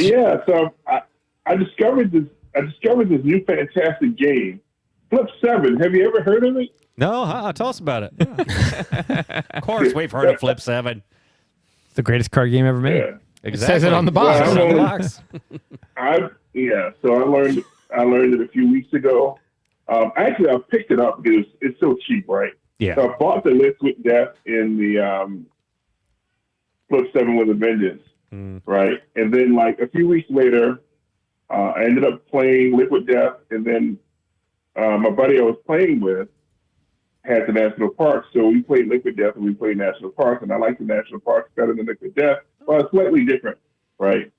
yeah, so I discovered this new fantastic game Flip 7. Have you ever heard of it? No, tell us about it. Of course, we've heard of Flip 7. It's the greatest card game ever made. Yeah. It says it on the box. Well, On the box. So I learned it a few weeks ago. Actually, I picked it up because it's so cheap, right? Yeah. So I bought the Liquid Death in the Flip 7 with a Vengeance, right? And then like a few weeks later, I ended up playing Liquid Death, and then my buddy I was playing with had the National Park, so we played Liquid Death and we played National Park, and I like the National Park better than Liquid Death. Well, it's slightly different, right?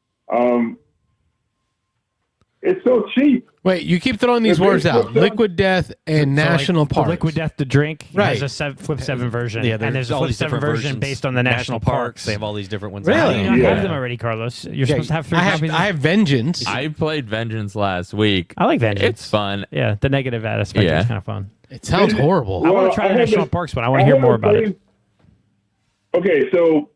It's so cheap. Wait, you keep throwing these words out. Liquid Death and National The Park. Liquid Death to drink Right. has a Flip 7 version. Yeah, and there's a all Flip these 7 different version versions. based on the National Parks. They have all these different ones. Really? How do you not Yeah. have them already, Carlos? You're supposed to have 3 copies. I have Vengeance. I played Vengeance last week. I like Vengeance. It's fun. Yeah, the negative aspect Yeah. is kind of fun. It sounds horrible. I want Well, to try I the had National this- Parks one. I want to hear more about it. Okay, so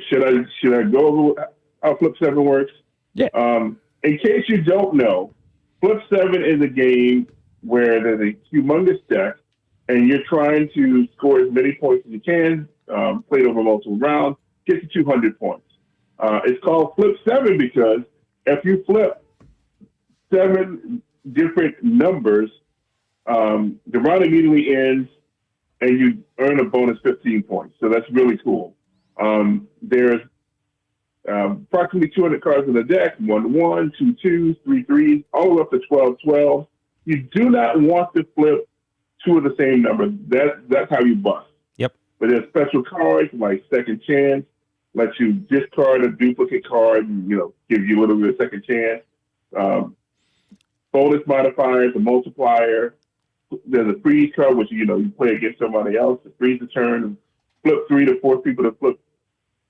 should I go over how Flip 7 works? Yeah. In case you don't know, Flip 7 is a game where there's a humongous deck, and you're trying to score as many points as you can, play it over multiple rounds, get to 200 points. It's called Flip 7 because if you flip 7 different numbers, the round immediately ends, and you earn a bonus 15 points. So that's really cool. There's approximately 200 cards in the deck, 1-1, 2-2s, 3-3s, all the way up to 12-12. You do not want to flip 2 of the same number. That's how you bust. Yep. But there's special cards like Second Chance, lets you discard a duplicate card and, give you a little bit of second chance. Bonus modifiers, a multiplier. There's a freeze card, which, you play against somebody else to freeze the turn and flip 3 to force people to flip.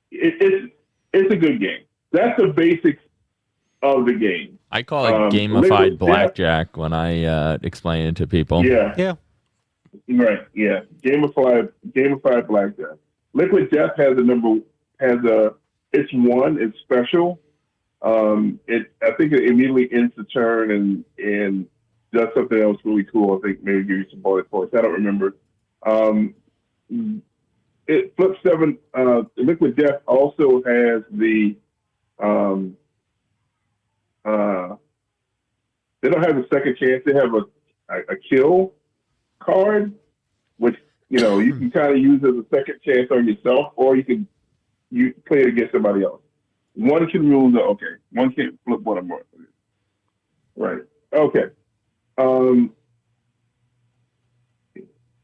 It's a good game. That's the basics of the game. I call it gamified blackjack when I explain it to people. Yeah. Yeah. Right. Yeah. Gamified blackjack. Liquid Death it's one. It's special. I think it immediately ends the turn and does something else really cool. I think maybe give you some bonus points. I don't remember. It Flip 7. Liquid Death also has the. They don't have a second chance. They have a kill card, which you can kind of use as a second chance on yourself, or you play it against somebody else. One can rule one can't flip one or more. Right. Okay.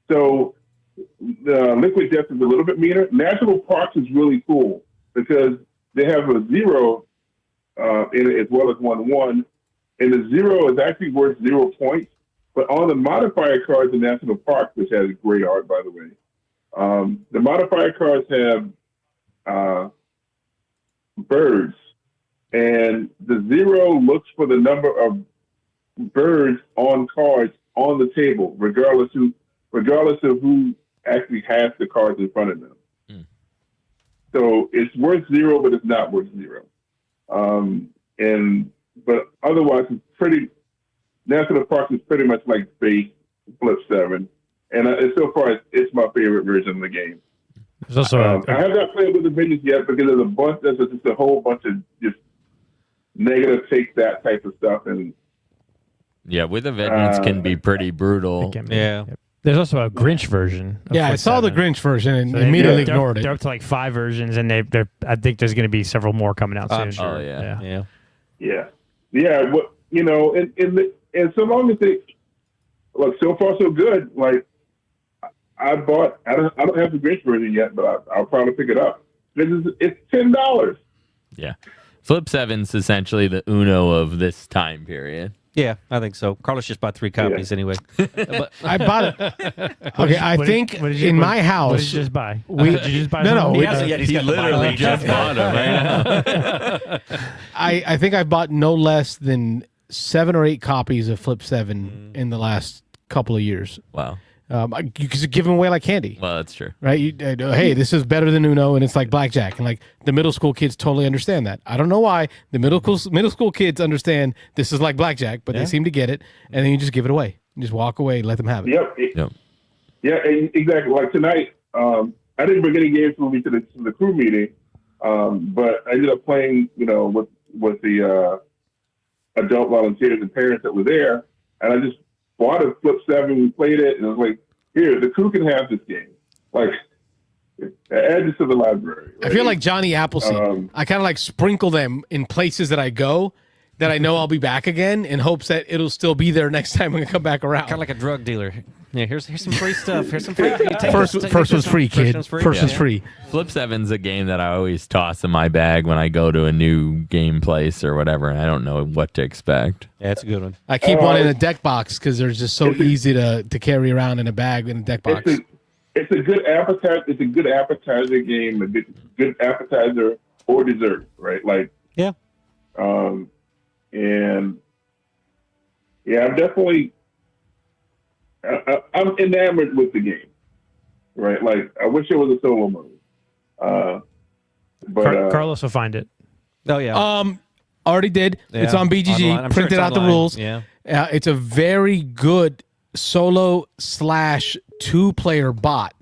So the Liquid Death is a little bit meaner. National Parks is really cool because they have a 0 in it as well as 1-1. And the 0 is actually worth 0 points. But on the modifier cards in National Park, which has great art, by the way, the modifier cards have birds. And the 0 looks for the number of birds on cards on the table, regardless of who actually has the cards in front of them. So it's worth 0, but it's not worth 0. But otherwise, National Park is pretty much like base Flip 7. And so far, it's my favorite version of the game. There's also I have not played with the Vengeance yet because there's just a whole bunch of just negative take that type of stuff. And yeah, with a Vengeance can be pretty brutal. Yeah. There's also a Grinch version. Yeah, I Flip saw the 7. Grinch version and So immediately they're ignored it. They're up to like 5 versions, and I think there's going to be several more coming out soon. I'm sure. Oh, yeah. Yeah. What and so long as they look, so far so good. Like I don't have the Grinch version yet, but I'll probably pick it up. It's $10. Yeah. Flip 7's essentially the Uno of this time period. Yeah, I think so. Carlos just bought 3 copies anyway. But I bought it. Okay, I think in my house. What did you just buy? We- Did you just buy No, something? we- He literally just bought them. I think I bought no less than 7 or 8 copies of Flip 7 in the last couple of years. Wow. You could give them away like candy. Well, that's true. Right? Hey, this is better than Uno, and it's like blackjack. And like the middle school kids totally understand that. I don't know why the middle school kids understand this is like blackjack, but they seem to get it. And then you just give it away. You just walk away, let them have it. Yep. Yeah, exactly. Like tonight, I didn't bring any games with me to the crew meeting, but I ended up playing, with the adult volunteers and parents that were there, and I just bought a Flip 7. We played it, and I was like, "Here, the crew can have this game." Like, add this to the library. Right? I feel like Johnny Appleseed. I kind of like sprinkle them in places that I go that I know I'll be back again in hopes that it'll still be there next time when I come back around. Kind of like a drug dealer. Yeah, here's some free stuff. Here's some free. First was free, kid. First was free. Flip 7's a game that I always toss in my bag when I go to a new game place or whatever, and I don't know what to expect. Yeah, it's a good one. I keep one in a deck box because they're just so easy to carry around in a bag in a deck box. It's a good appetizer. It's a good appetizer game. A good appetizer or dessert, right? Like and I'm definitely. I'm enamored with the game, right? Like, I wish it was a solo mode. But Carlos will find it. Oh, yeah. Already did. Yeah. It's on BGG. Printed out online. the rules. Yeah. It's a very good solo/2-player bot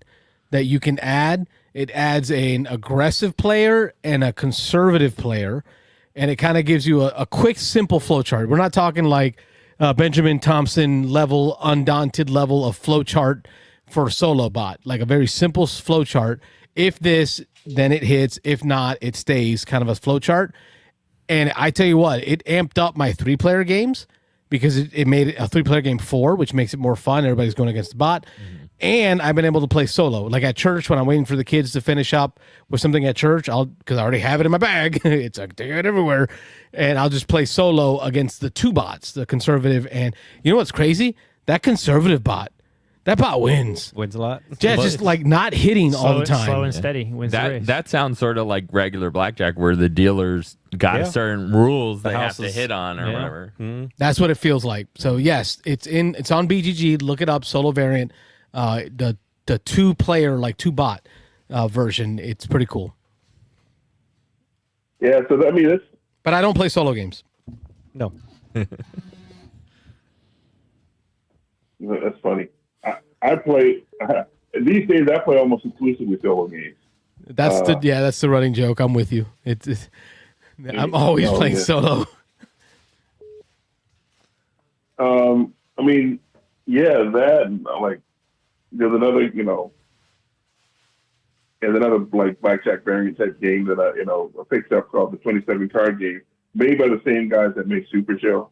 that you can add. It adds an aggressive player and a conservative player, and it kind of gives you a quick, simple flowchart. We're not talking like Benjamin Thompson level, undaunted level of flowchart for solo bot, like a very simple flowchart. If this, then it hits. If not, it stays, kind of a flowchart. And I tell you what, it amped up my 3-player games because it made it a 3-player game 4, which makes it more fun. Everybody's going against the bot. Mm-hmm. And I've been able to play solo. Like at church, when I'm waiting for the kids to finish up with something at church, because I already have it in my bag. It's like, take it everywhere. And I'll just play solo against the 2 bots, the conservative. And you know what's crazy? That conservative bot, that bot wins. Wins a lot. Yeah, just like not hitting all the time. Slow and steady wins the race. That sounds sort of like regular blackjack where the dealers got certain rules they have to hit on or whatever. Mm-hmm. That's what it feels like. So yes, it's on BGG. Look it up, solo variant. The 2-player, like 2-bot version. It's pretty cool. Yeah, so it's. But I don't play solo games. No. That's funny. I play these days. I play almost exclusively solo games. That's the running joke. I'm with you. I'm always playing solo. That like there's another like blackjack variant type game that I picked up called the 27 card game, made by the same guys that make Super Show.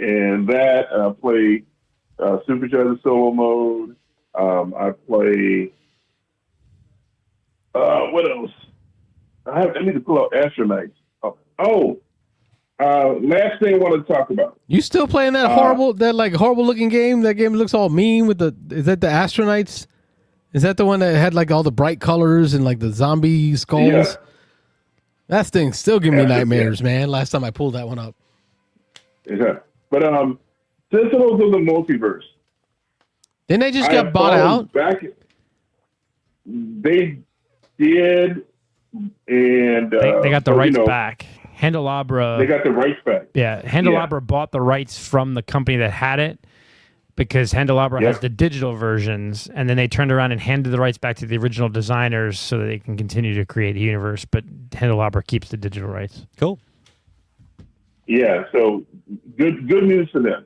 And that I play Super Show as a solo mode. I play what else? I need to pull out Astronauts. Last thing I want to talk about. You still playing that horrible looking game? That game looks all mean is that the Astronauts? Is that the one that had like all the bright colors and like the zombie skulls? Yeah. That thing still giving me nightmares, man. Last time I pulled that one up. Yeah. But Sentinels of the Multiverse. Didn't they just get bought out? They did, and they got the rights back. Handelabra. They got the rights back. Yeah, Handelabra bought the rights from the company that had it because Handelabra has the digital versions, and then they turned around and handed the rights back to the original designers so that they can continue to create a universe. But Handelabra keeps the digital rights. Cool. Yeah, so good news for them.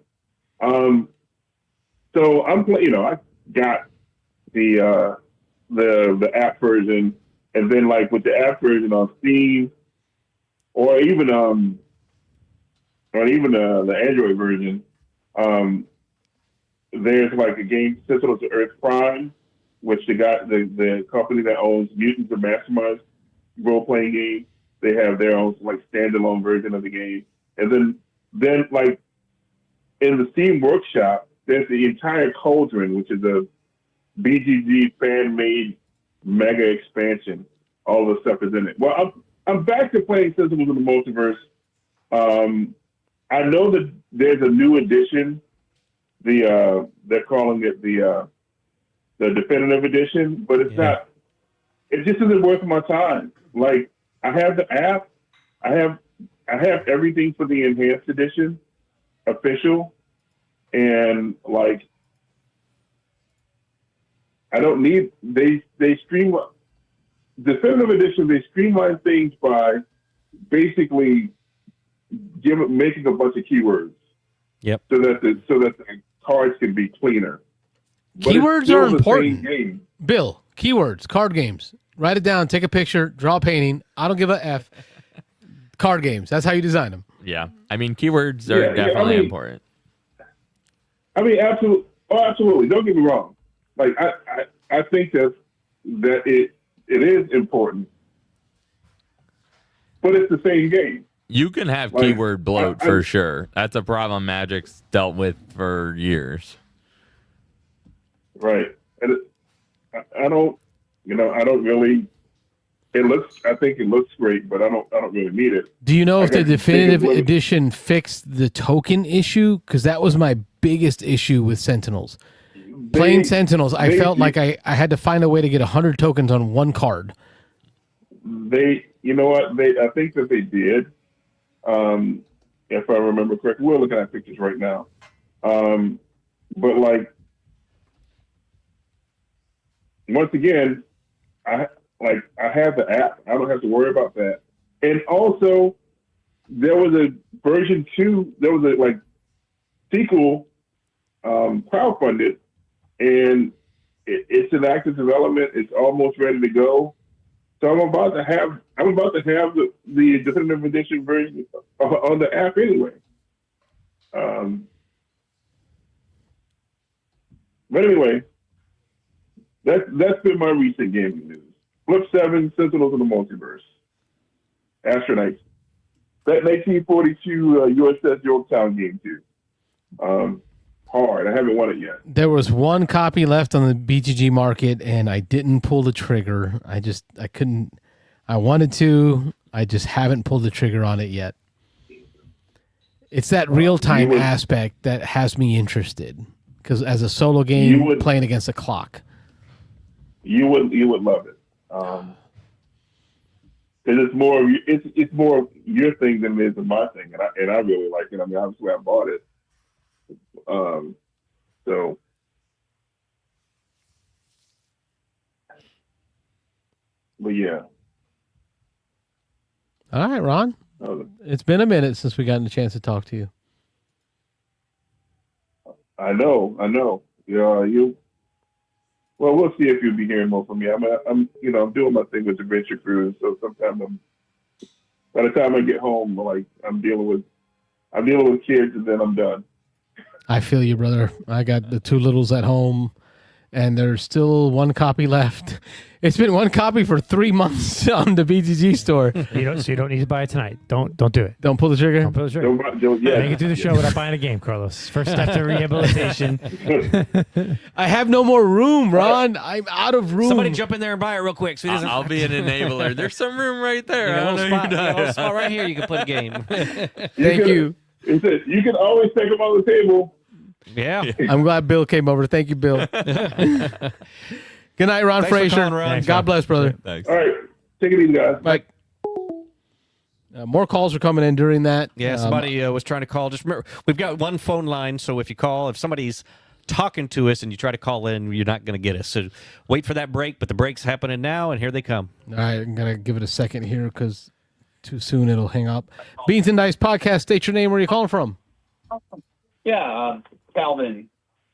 So I'm playing. I got the app version, and then like with the app version on Steam, or even the Android version, there's like a game Sentinels of Earth Prime, which the company that owns Mutants and Masterminds role playing game. They have their own like standalone version of the game. And then like in the Steam Workshop, there's the entire Cauldron, which is a BGG fan-made mega expansion. All the stuff is in it. Well, I'm back to playing Sentinels of the Multiverse. I know that there's a new edition. They're calling it the definitive edition, but it's not. It just isn't worth my time. Like, I have the app. I have everything for the enhanced edition, official, and like, I don't need. They streamline definitive edition. They streamline things by basically making a bunch of keywords. Yep. So that the cards can be cleaner. But Keywords are important. Game. Bill, keywords, card games. Write it down, take a picture, draw a painting. I don't give a F. Card games. That's how you design them. Yeah. I mean, keywords are definitely important. I mean, absolutely. Oh, absolutely. Don't get me wrong. Like, I think that it is important, but it's the same game. You can have keyword bloat for sure. That's a problem Magic's dealt with for years. Right. And I don't really. I think it looks great, but I don't really need it. Do you know if the definitive edition fixed the token issue? Because that was my biggest issue with Sentinels. Playing Sentinels, I felt like I had to find a way to get 100 tokens on one card. You know what? I think that they did. If I remember correctly, we're looking at pictures right now. But like, once again, I have the app. I don't have to worry about that. And also, there was a version 2. There was a sequel crowdfunded, and it's in active development. It's almost ready to go. So I'm about to have the definitive edition version on the app anyway. But anyway, that's been my recent gaming news. Flip 7, Sentinels of the Multiverse, Astronauts. That 1942 USS Yorktown game too. Hard. I haven't won it yet. There was one copy left on the BGG market, and I didn't pull the trigger. I couldn't. I wanted to. I just haven't pulled the trigger on it yet. It's that real-time aspect that has me interested. Because as a solo game, playing against a clock. You would love it. Because it's more your thing than it is my thing, and I really like it. I mean, obviously I bought it. So but yeah. All right, Ron. It's been a minute since we got a chance to talk to you. I know. Yeah, well, we'll see if you'll be hearing more from me. I'm doing my thing with the Adventure Cruise, so sometimes by the time I get home, I'm dealing with kids, and then I'm done. I feel you, brother. I got the 2 littles at home, and there's still 1 copy left. It's been 1 copy for 3 months on the BGG store. So you don't need to buy it tonight. Don't do it. Don't pull the trigger. Don't pull the trigger. Make it through the show without buying a game, Carlos. First step to rehabilitation. I have no more room, Ron. I'm out of room. Somebody jump in there and buy it real quick. So he doesn't. I'll be an enabler. There's some room right there. You got a little spot right here. You can put a game. Thank you. You can always take them on the table. Yeah. I'm glad Bill came over. Thank you, Bill. Good night, Ron Frazier. Ron. God bless, brother. Thanks. All right. Take it easy, guys. Bye. More calls are coming in during that. Yeah, somebody was trying to call. Just remember, we've got 1 phone line, so if somebody's talking to us and you try to call in, you're not going to get us. So wait for that break, but the break's happening now, and here they come. All right, I'm going to give it a second here because too soon it'll hang up. Beansanddice Podcast, state your name. Where are you calling from? Yeah, Calvin.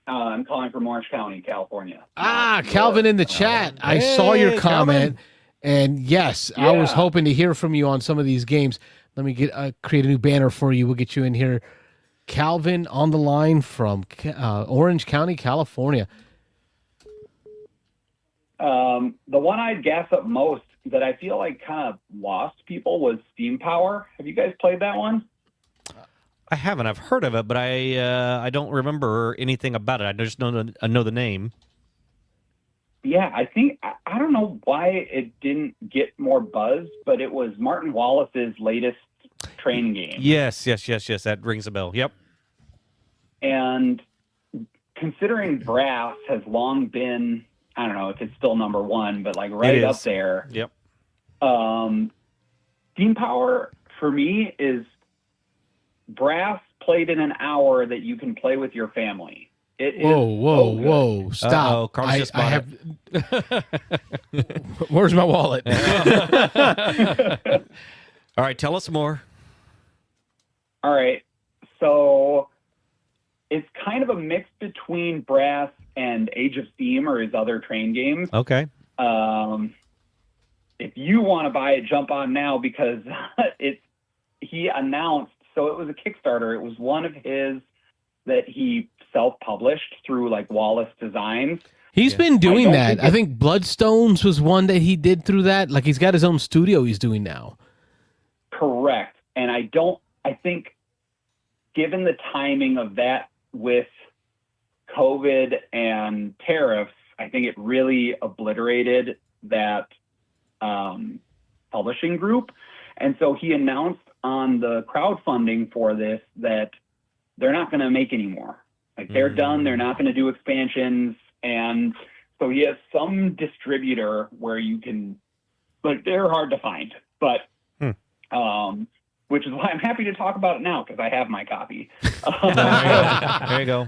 I'm calling from Orange County, California. Calvin in the chat. I saw your comment, and yes, I was hoping to hear from you on some of these games. Let me create a new banner for you. We'll get you in here. Calvin on the line from Orange County, California. The one I'd gas up most that I feel like kind of lost people was Steam Power. Have you guys played that one? I haven't. I've heard of it, but I don't remember anything about it. I just know the name. Yeah, I think I don't know why it didn't get more buzz, but it was Martin Wallace's latest train game. Yes. That rings a bell. Yep. And considering Brass has long been, I don't know if it's still number one, but like right up there. Yep. Steam Power for me is Brass played in an hour that you can play with your family. Whoa! Stop! Carlos just I bought have. Where's my wallet? All right, tell us more. All right, so it's kind of a mix between Brass and Age of Steam or his other train games. Okay. If you want to buy it, jump on now because he announced. So it was a Kickstarter. It was one of his that he self-published through like Wallace Designs. He's been doing that. I think Bloodstones was one that he did through that. Like he's got his own studio he's doing now. Correct. And I think given the timing of that with COVID and tariffs, I think it really obliterated that publishing group. And so he announced on the crowdfunding for this that they're not going to make any more. Like they're done. They're not going to do expansions. And so he has some distributor where you can, like they're hard to find, but, which is why I'm happy to talk about it now because I have my copy. There you go.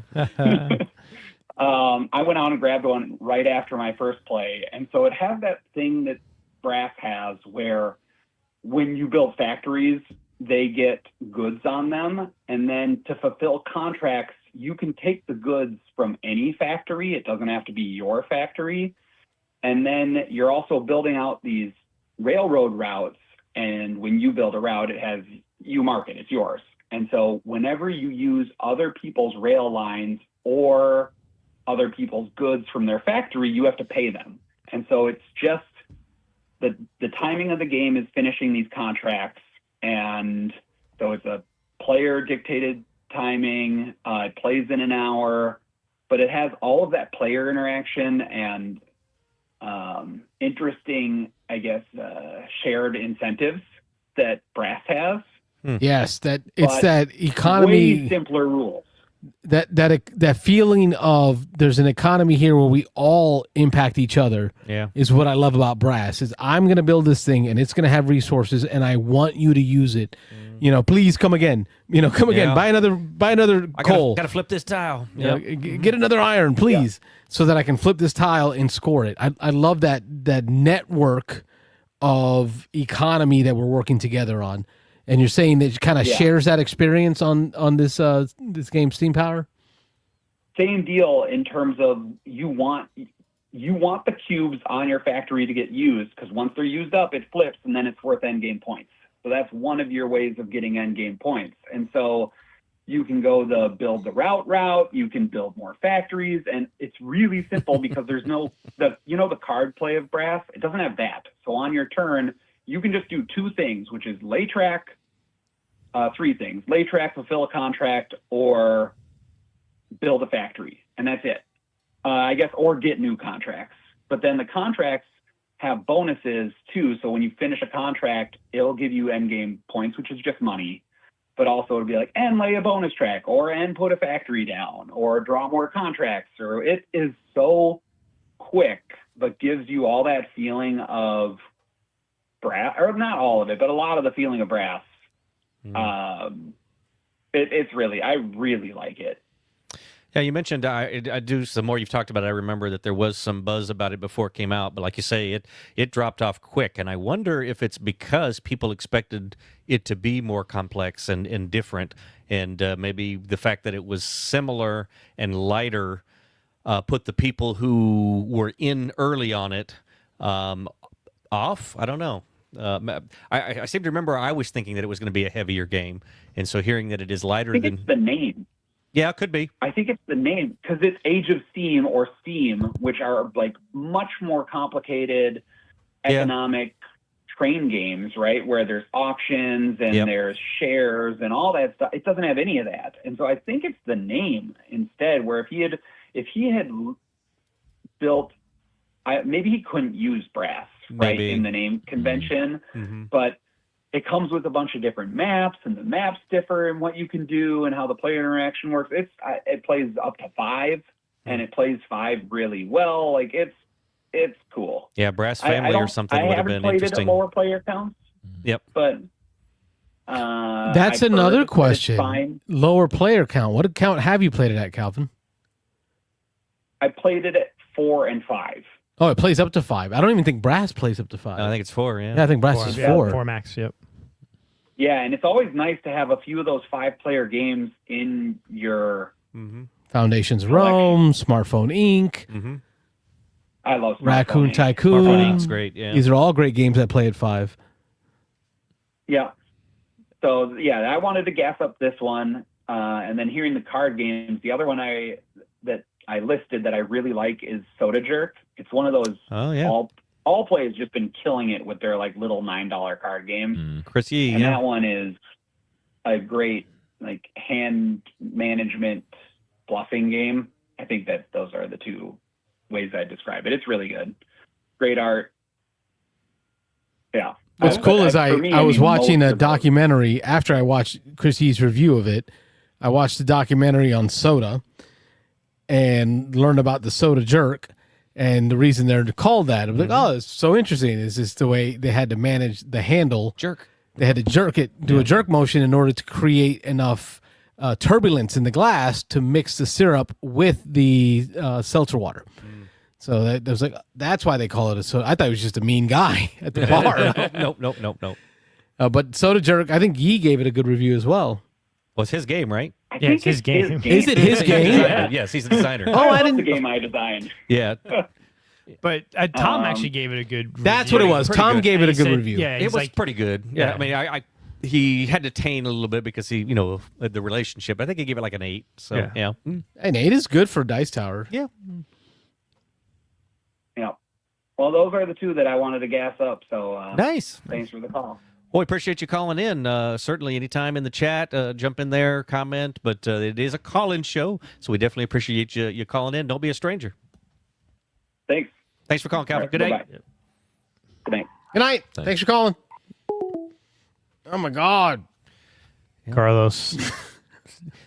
I went out and grabbed one right after my first play. And so it has that thing that Brass has where when you build factories, they get goods on them. And then to fulfill contracts, you can take the goods from any factory. It doesn't have to be your factory. And then you're also building out these railroad routes. And when you build a route, you mark it, it's yours. And so whenever you use other people's rail lines or other people's goods from their factory, you have to pay them. And so it's just the timing of the game is finishing these contracts. And so it's a player dictated timing. It plays in an hour, but it has all of that player interaction and interesting, I guess, shared incentives that Brass has. Yes, that economy. Way simpler rules. That feeling of there's an economy here where we all impact each other is what I love about Brass. Is I'm going to build this thing and it's going to have resources and I want you to use it. Please come again. Again. Buy another coal. Got to flip this tile. Get another iron, please, so that I can flip this tile and score it. I love that network of economy that we're working together on. And you're saying that it kind of shares that experience on this game, Steam Power? Same deal in terms of you want the cubes on your factory to get used because once they're used up, it flips and then it's worth end game points. So that's one of your ways of getting end game points. And so you can go build the route, you can build more factories, and it's really simple because there's the card play of Brass, it doesn't have that. So on your turn, you can just do two things, which is lay track, three things: lay track, fulfill a contract, or build a factory. And that's it. I guess, or get new contracts. But then the contracts have bonuses too. So when you finish a contract, it'll give you end game points, which is just money. But also it'll be like, and lay a bonus track, or and put a factory down, or draw more contracts. Or it is so quick, but gives you all that feeling of Brass, or not all of it, but a lot of the feeling of Brass. It's really, I really like it. Yeah, you mentioned I do some more. You've talked about it. I remember that there was some buzz about it before it came out, but like you say, it dropped off quick. And I wonder if it's because people expected it to be more complex and different, and maybe the fact that it was similar and lighter put the people who were in early on it off. I don't know. I seem to remember I was thinking that it was going to be a heavier game, and so hearing that it is lighter I think it's the name. Yeah, it could be. I think it's the name because it's Age of Steam or Steam, which are like much more complicated economic train games, right? Where there's auctions and there's shares and all that stuff. It doesn't have any of that, and so I think it's the name instead. Where if he had built, maybe he couldn't use Brass. Right, in the name convention, but it comes with a bunch of different maps, and the maps differ in what you can do and how the player interaction works. It plays up to 5, and it plays 5 really well. Like it's cool. Yeah, Brass Family or something would have been played interesting. It at lower player counts. Yep. But That's I've another heard that it's question. fine. Lower player count. What count have you played it at, Calvin? I played it at 4 and 5. Oh, it plays up to 5. I don't even think Brass plays up to 5. I think it's 4. Yeah. Yeah, I think Brass is 4. 4 max. Yep. Yeah, and it's always nice to have a few of those 5-player games in your. Foundations Rome, Smartphone Inc., I love Raccoon Smartphone Inc. Tycoon. Smartphone Inc.'s great. Yeah. These are all great games that play at 5. Yeah. So yeah, I wanted to gas up this one, and then hearing the card games. The other one that I listed that I really like is Soda Jerk. It's one of those. Oh yeah. All Play has just been killing it with their like little $9 card games. Chris Yee. And Yeah. that one is a great like hand management bluffing game. I think that those are the two ways I describe it. It's really good. Great art. Yeah. What's cool is for me, I was mean, watching most a of those- documentary after I watched Chris Yee's review of it. I watched the documentary on soda and learned about the Soda Jerk. And the reason they're called that, I was like, oh, it's so interesting. It's just the way they had to manage the handle. Jerk. They had to jerk it, do a jerk motion in order to create enough turbulence in the glass to mix the syrup with the seltzer water. So that was like, that's why they call it a soda. I thought it was just a mean guy at the bar. Nope. But Soda Jerk, I think Yee gave it a good review as well. Well, it's his game, right? I Yeah, think it's his game. Is it his game? Yes, he's the designer. Oh, I love didn't. the game I designed. Yeah. But Tom actually gave it a good review. That's what it was. Pretty Tom good. gave it a He good said- review. Yeah, It he's was like, pretty good. Yeah. Yeah. I mean, I he had to tame a little bit because he, the relationship. I think he gave it like an 8. So Yeah. yeah. And 8 is good for Dice Tower. Yeah. Yeah. Well, those are the two that I wanted to gas up. So Nice. thanks for the call. Well, we appreciate you calling in. Certainly, anytime in the chat, jump in there, comment. But it is a call-in show, so we definitely appreciate you calling in. Don't be a stranger. Thanks. Thanks for calling, Calvin. All right, Good day. bye-bye. Good night. Good night. Thanks for calling. Oh, my God. Carlos.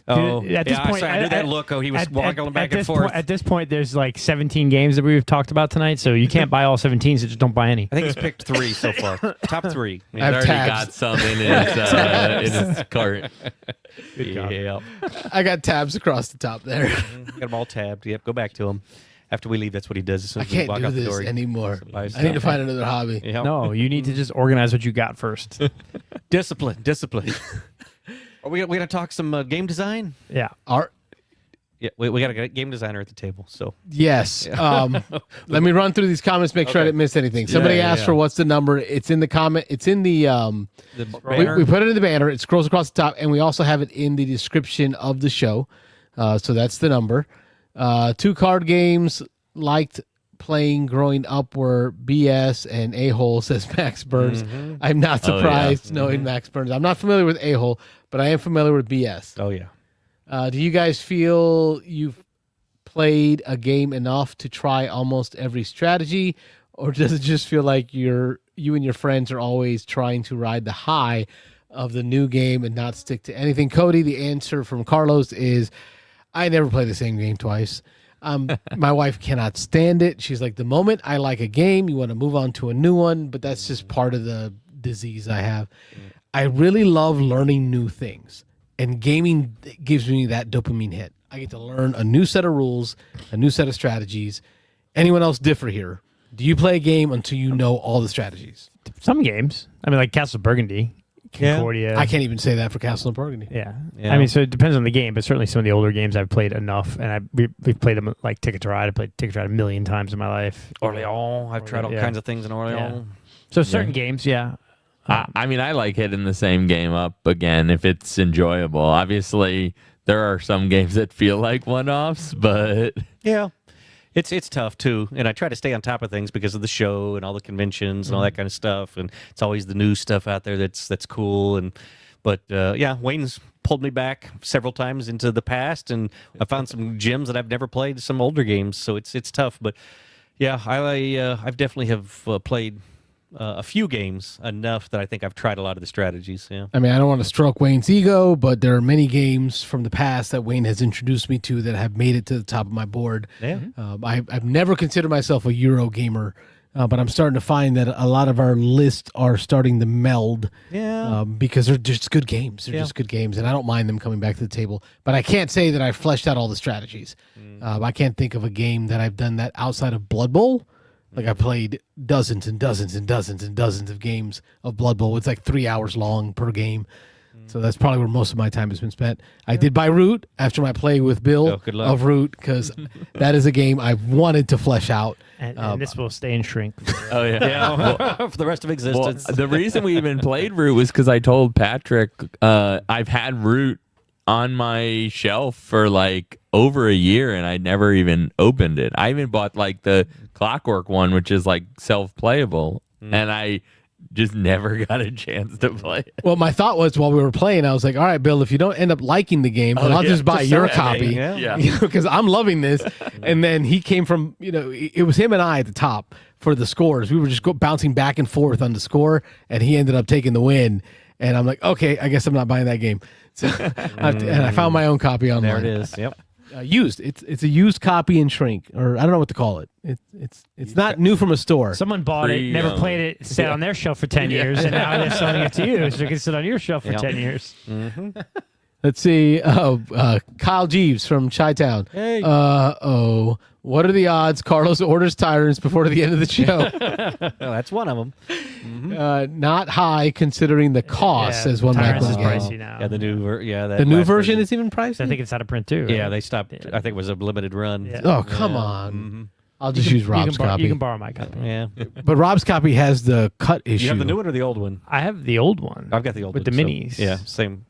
Oh, Dude, at this point, I knew that look. Oh, he was waggling back and this forth. At this point, there's like 17 games that we've talked about tonight, so you can't buy all 17, so just don't buy any. I think he's picked 3 so far. Top 3. I have already tabs. got some in his cart. Yeah. I got tabs across the top there. Got them all tabbed. Yep, go back to him. After we leave, that's what he does. As soon I as we can't walk do out the this door, he anymore. buys I need to stuff. find another hobby. Yep. No, you need to just organize what you got first. Discipline. Are we going to talk some game design? Yeah. Art. Yeah, we got a game designer at the table. So Yes. Let me run through these comments, make sure I Okay. didn't miss anything. Somebody Yeah, asked yeah. for what's the number. It's in the comment. It's in the the we banner. put it in the banner. It scrolls across the top, and we also have it in the description of the show. So that's the number. 2 card games liked playing growing up were BS and A-Hole, says Max Burns. I'm not Oh, yeah. surprised knowing Max Burns. I'm not familiar with A-Hole, but I am familiar with BS. Oh yeah. Do you guys feel you've played a game enough to try almost every strategy, or does it just feel like you and your friends are always trying to ride the high of the new game and not stick to anything? Cody, the answer from Carlos is, I never play the same game twice. My wife cannot stand it. She's like, the moment I like a game, you want to move on to a new one, but that's just part of the disease I have. I really love learning new things, and gaming gives me that dopamine hit. I get to learn a new set of rules, a new set of strategies. Anyone else differ here? Do you play a game until you know all the strategies? Some games. I mean, like Castle Burgundy, Concordia. I can't even say that for Castle and Burgundy. Yeah. Yeah. I mean, so it depends on the game, but certainly some of the older games I've played enough, and we've played them like Ticket to Ride. I played Ticket to Ride 1,000,000 times in my life. Orléans. I've tried all Yeah. kinds of things in Orléans. So certain games, yeah. I mean, I like hitting the same game up again if it's enjoyable. Obviously, there are some games that feel like one-offs, but Yeah. It's tough too, and I try to stay on top of things because of the show and all the conventions and all that kind of stuff, and it's always the new stuff out there that's cool. But Wayne's pulled me back several times into the past, and I found some gems that I've never played, some older games, so it's tough. But yeah, I've definitely have played a few games enough that I think I've tried a lot of the strategies. Yeah. I mean, I don't want to stroke Wayne's ego, but there are many games from the past that Wayne has introduced me to that have made it to the top of my board. Yeah. I've never considered myself a Euro gamer, but I'm starting to find that a lot of our lists are starting to meld. Yeah. Because they're just good games. They're just good games, and I don't mind them coming back to the table. But I can't say that I've fleshed out all the strategies. I can't think of a game that I've done that outside of Blood Bowl. Like I played dozens and dozens and dozens and dozens of games of Blood Bowl. It's like 3 hours long per game. So that's probably where most of my time has been spent. I did buy Root after my play with Bill good luck. of Root because that is a game I wanted to flesh out. And this will stay in shrink. Oh yeah. For the rest of Well, existence. the reason we even played Root was because I told Patrick I've had Root on my shelf for like over a year and I never even opened it. I even bought like the Clockwork one, which is like self-playable, and I just never got a chance to play it. Well, my thought was while we were playing, I was like, all right, Bill, if you don't end up liking the game, then I'll just buy your copy. Yeah. Because I'm loving this. And then he came from, it was him and I at the top for the scores. We were just bouncing back and forth on the score, and he ended up taking the win. And I'm like, okay, I guess I'm not buying that game. So, and I found my own copy online. There it is. Yep. Used. It's a used copy in shrink, or I don't know what to call it. It's not new from a store. Someone bought it, never played it, sat on their shelf for 10 years, and now they're selling it to you, so it can sit on your shelf for 10 years. Let's see. Kyle Jeeves from Chi-Town. Hey. What are the odds Carlos orders tyrants before the end of the show? That's one of them. Not high considering the cost, says one Tyrants Michael. is pricey now. Yeah, the new The new version is even pricey? I think it's out of print too. Yeah, right? they stopped. I think it was a limited run. Yeah. Oh, come on. I'll just use Rob's copy. You can borrow my copy. Yeah. But Rob's copy has the cut issue. You have the new one or the old one? I have the old one. I've got the old with one. the minis. Yeah, same.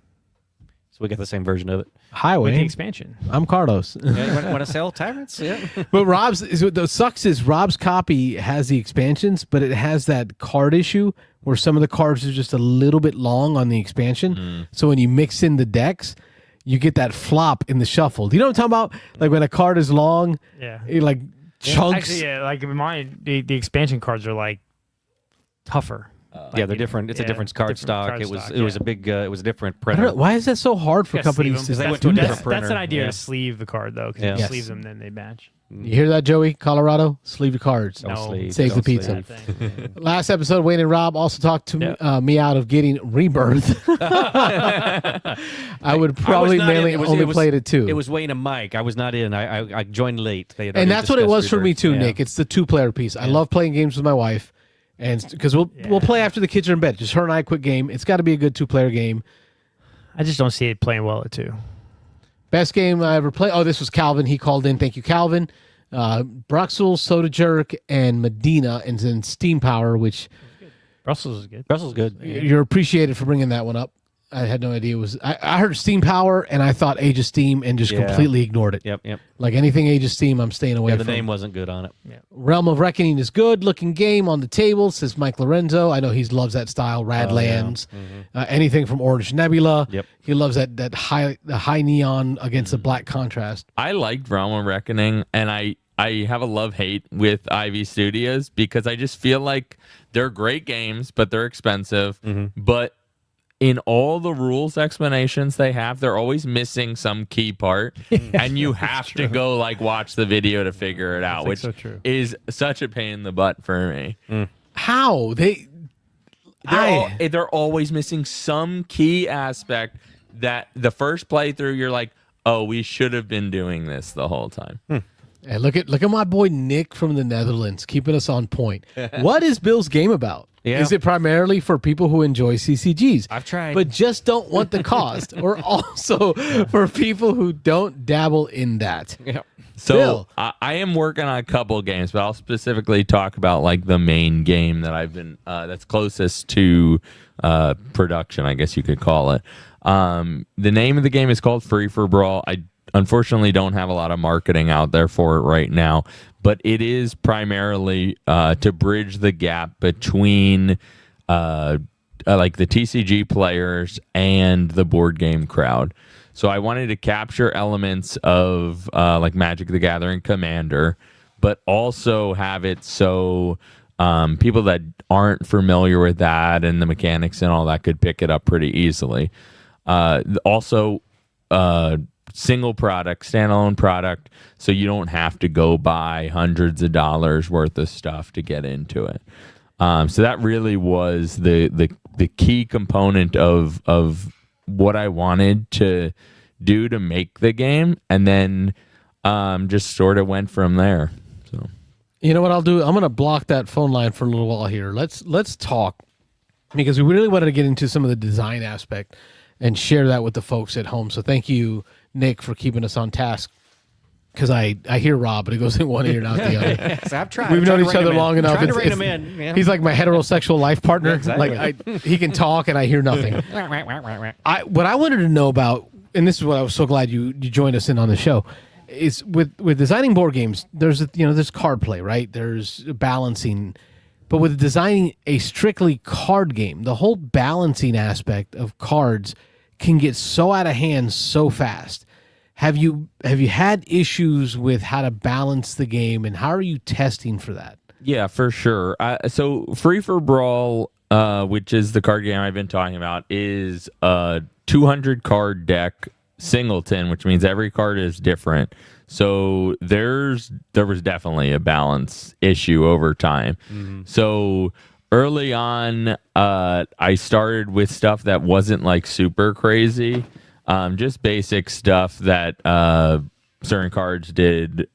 So we got the same version of it. Highway. With the expansion. I'm Carlos. Yeah, you want to sell tyrants? Yeah. But what sucks is Rob's copy has the expansions, but it has that card issue where some of the cards are just a little bit long on the expansion. So when you mix in the decks, you get that flop in the shuffle. Do you know what I'm talking about? Like when a card is long, it like chunks. Actually, yeah, like in mine, the expansion cards are like tougher. Yeah, they're different. It's a different card stock. It was a big. It was a different printer. Why is that so hard for companies to they went do to a that? different printer. That's an idea Yeah. to sleeve the card though, because Yeah. if you Yes. sleeve them, then they match. You hear that, Joey? Colorado? Sleeve your cards. Don't sleeve. Save Don't the pizza. sleeve. Last episode, Wayne and Rob also talked to me out of getting Rebirth. I would probably mainly only played it too. It was Wayne and Mike. I was not in. I joined late. They had And already that's what it was discussed for me Rebirth. too, Yeah. Nick. It's the 2-player piece. I love playing games with my wife, and because we'll play after the kids are in bed. Just her and I, quick game. It's got to be a good 2-player game. I just don't see it playing well at two. Best game I ever played. Oh, this was Calvin. He called in. Thank you, Calvin. Bruxelles, Soda Jerk, and Medina, and then Steam Power, which Brussels is good. Brussels good. you're appreciated for bringing that one up. I had no idea it was. I heard Steam Power, and I thought Age of Steam, and just completely ignored it. Yep. Like anything Age of Steam, I'm staying away Yeah, from. the name wasn't good on it. Realm of Reckoning is good looking game on the table, says Mike Lorenzo. I know he loves that style. Radlands, anything from Orange Nebula. Yep. He loves that high neon against the black contrast. I liked Realm of Reckoning, and I have a love-hate with Ivy Studios because I just feel like they're great games, but they're expensive. But in all the rules explanations they have, they're always missing some key part, and you have to go like watch the video to figure it out, which is such a pain in the butt for me. How They're always missing some key aspect that the first playthrough you're like, oh, we should have been doing this the whole time. Hey, look at my boy Nick from the Netherlands keeping us on point. What is Bill's game about? Yeah. Is it primarily for people who enjoy CCGs? I've tried. But just don't want the cost, or also for people who don't dabble in that? Yeah. So Bill. I am working on a couple of games, but I'll specifically talk about like the main game that I've been that's closest to production, I guess you could call it. The name of the game is called Free for Brawl. I unfortunately don't have a lot of marketing out there for it right now, but it is primarily to bridge the gap between like the TCG players and the board game crowd. So I wanted to capture elements of like Magic the Gathering Commander, but also have it so People that aren't familiar with that and the mechanics and all that could pick it up pretty easily. Also, single product, standalone product, so you don't have to go buy hundreds of dollars worth of stuff to get into it. So that really was the key component of what I wanted to do to make the game, and then just sort of went from there. So, you know what I'll do? I'm going to block that phone line for a little while here. Let's talk, because we really wanted to get into some of the design aspect and share that with the folks at home. So thank you, Nick, for keeping us on task. Because I hear Rob, but it goes in one ear and out the other. Yes, I've tried. We've known each other long enough. Trying to rein him in. Yeah. He's like my heterosexual life partner. Yeah, exactly. Like he can talk and I hear nothing. What I wanted to know about, and this is what I was so glad you joined us in on the show, is with designing board games. There's card play, right? There's balancing, but with designing a strictly card game, the whole balancing aspect of cards can get so out of hand so fast. Have you had issues with how to balance the game, and how are you testing for that? Yeah, for sure. So Free for Brawl, which is the card game I've been talking about, is a 200 card deck singleton, which means every card is different. So there was definitely a balance issue over time. Mm-hmm. So early on, I started with stuff that wasn't like super crazy. Just basic stuff that certain cards did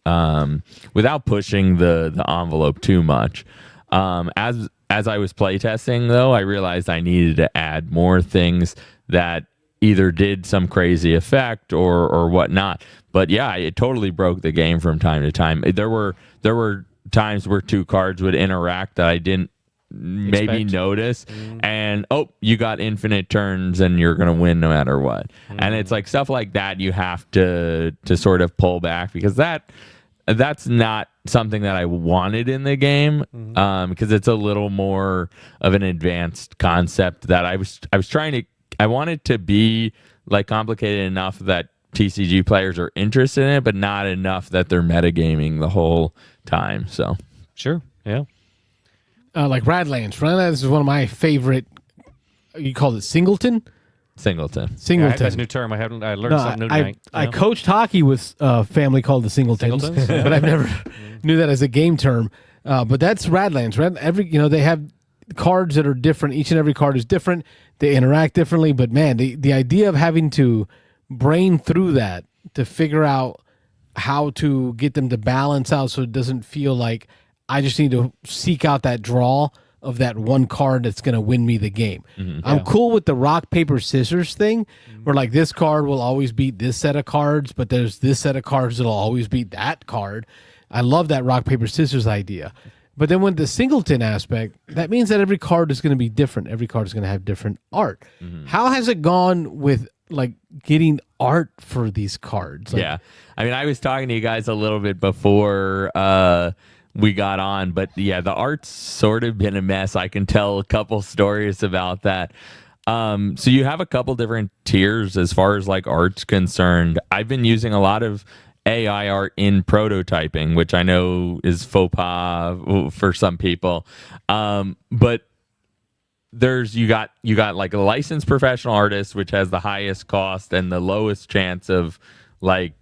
without pushing the envelope too much. As I was playtesting, though, I realized I needed to add more things that either did some crazy effect or whatnot. But yeah, it totally broke the game from time to time. There were times where two cards would interact that I didn't maybe notice, and you got infinite turns and you're gonna win no matter what. And it's like stuff like that you have to sort of pull back, because that's not something that I wanted in the game, because it's a little more of an advanced concept that I wanted to be like complicated enough that TCG players are interested in it, but not enough that they're metagaming the whole time. So sure, yeah. Like Radlands. Radlands is one of my favorite. You call it Singleton? Singleton. Yeah, that's a new term. I learned something new tonight. I coached hockey with a family called the Singletons, but I've never knew that as a game term. But that's Radlands. They have cards that are different. Each and every card is different. They interact differently. But man, the idea of having to brain through that to figure out how to get them to balance out so it doesn't feel like I just need to seek out that draw of that one card that's going to win me the game. Mm-hmm. I'm cool with the rock, paper, scissors thing, where like this card will always beat this set of cards, but there's this set of cards that'll always beat that card. I love that rock, paper, scissors idea. But then with the singleton aspect, that means that every card is going to be different. Every card is going to have different art. Mm-hmm. How has it gone with like getting art for these cards? Like, yeah. I mean, I was talking to you guys a little bit before we got on, but yeah, the art's sort of been a mess. I can tell a couple stories about that. So you have a couple different tiers as far as like art's concerned. I've been using a lot of AI art in prototyping, which I know is faux pas for some people. But you got like a licensed professional artist, which has the highest cost and the lowest chance of like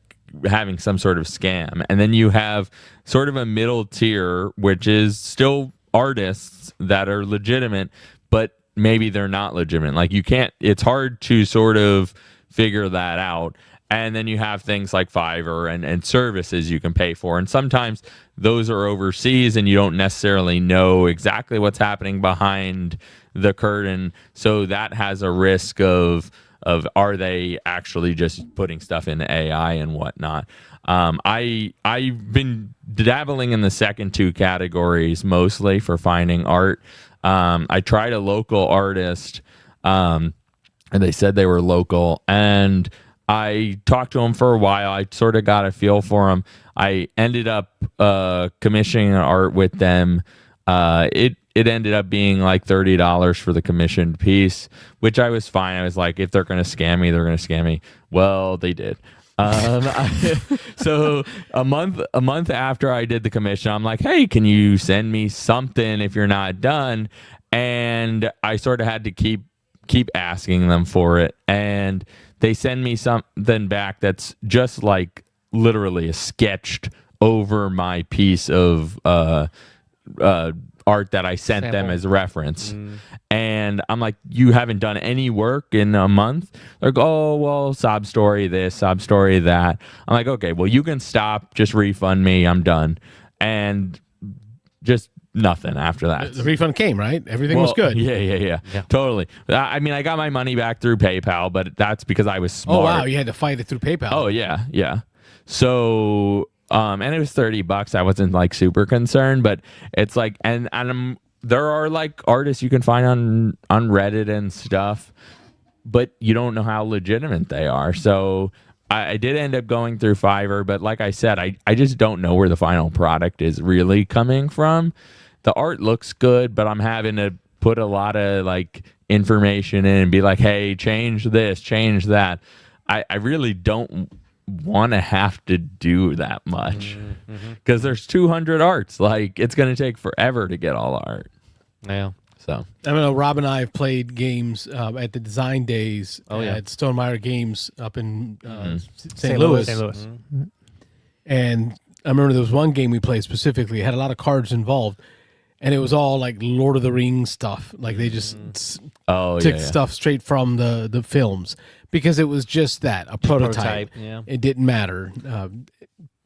having some sort of scam. And then you have sort of a middle tier, which is still artists that are legitimate, but maybe they're not legitimate. Like it's hard to sort of figure that out. And then you have things like Fiverr and services you can pay for. And sometimes those are overseas and you don't necessarily know exactly what's happening behind the curtain. So that has a risk of are they actually just putting stuff into AI and whatnot. I've been dabbling in the second two categories mostly for finding art. I tried a local artist, and they said they were local, and I talked to him for a while. I sort of got a feel for him. I ended up commissioning art with them. It ended up being like $30 for the commissioned piece, which I was fine. I was like, if they're going to scam me, they're going to scam me. Well, they did. So a month after I did the commission, I'm like, hey, can you send me something if you're not done? And I sort of had to keep asking them for it, and they send me something back that's just like literally a sketched over my piece of art that I sent them as reference. And I'm like, you haven't done any work in a month? They're like, oh, well, sob story this, sob story that. I'm like, okay, well, you can stop, just refund me, I'm done. And just nothing after that. The refund came, right? Everything was good. Yeah. Totally. I mean, I got my money back through PayPal, but that's because I was smart. Oh, wow. You had to fight it through PayPal. Oh, yeah. So, and it was $30. I wasn't like super concerned, but it's like, and there are like artists you can find on Reddit and stuff, but you don't know how legitimate they are. So I did end up going through Fiverr, but like I said, I just don't know where the final product is really coming from. The art looks good, but I'm having to put a lot of like information in and be like, hey, change this, change that. I really don't want to have to do that much because there's 200 arts. Like, it's going to take forever to get all the art. Yeah. So I know Rob and I have played games at the design days at Stonemeyer Games up in St. Louis. And I remember there was one game we played specifically. It had a lot of cards involved, and it was all like Lord of the Rings stuff. Like they just took stuff straight from the films because it was just that, a prototype. It didn't matter.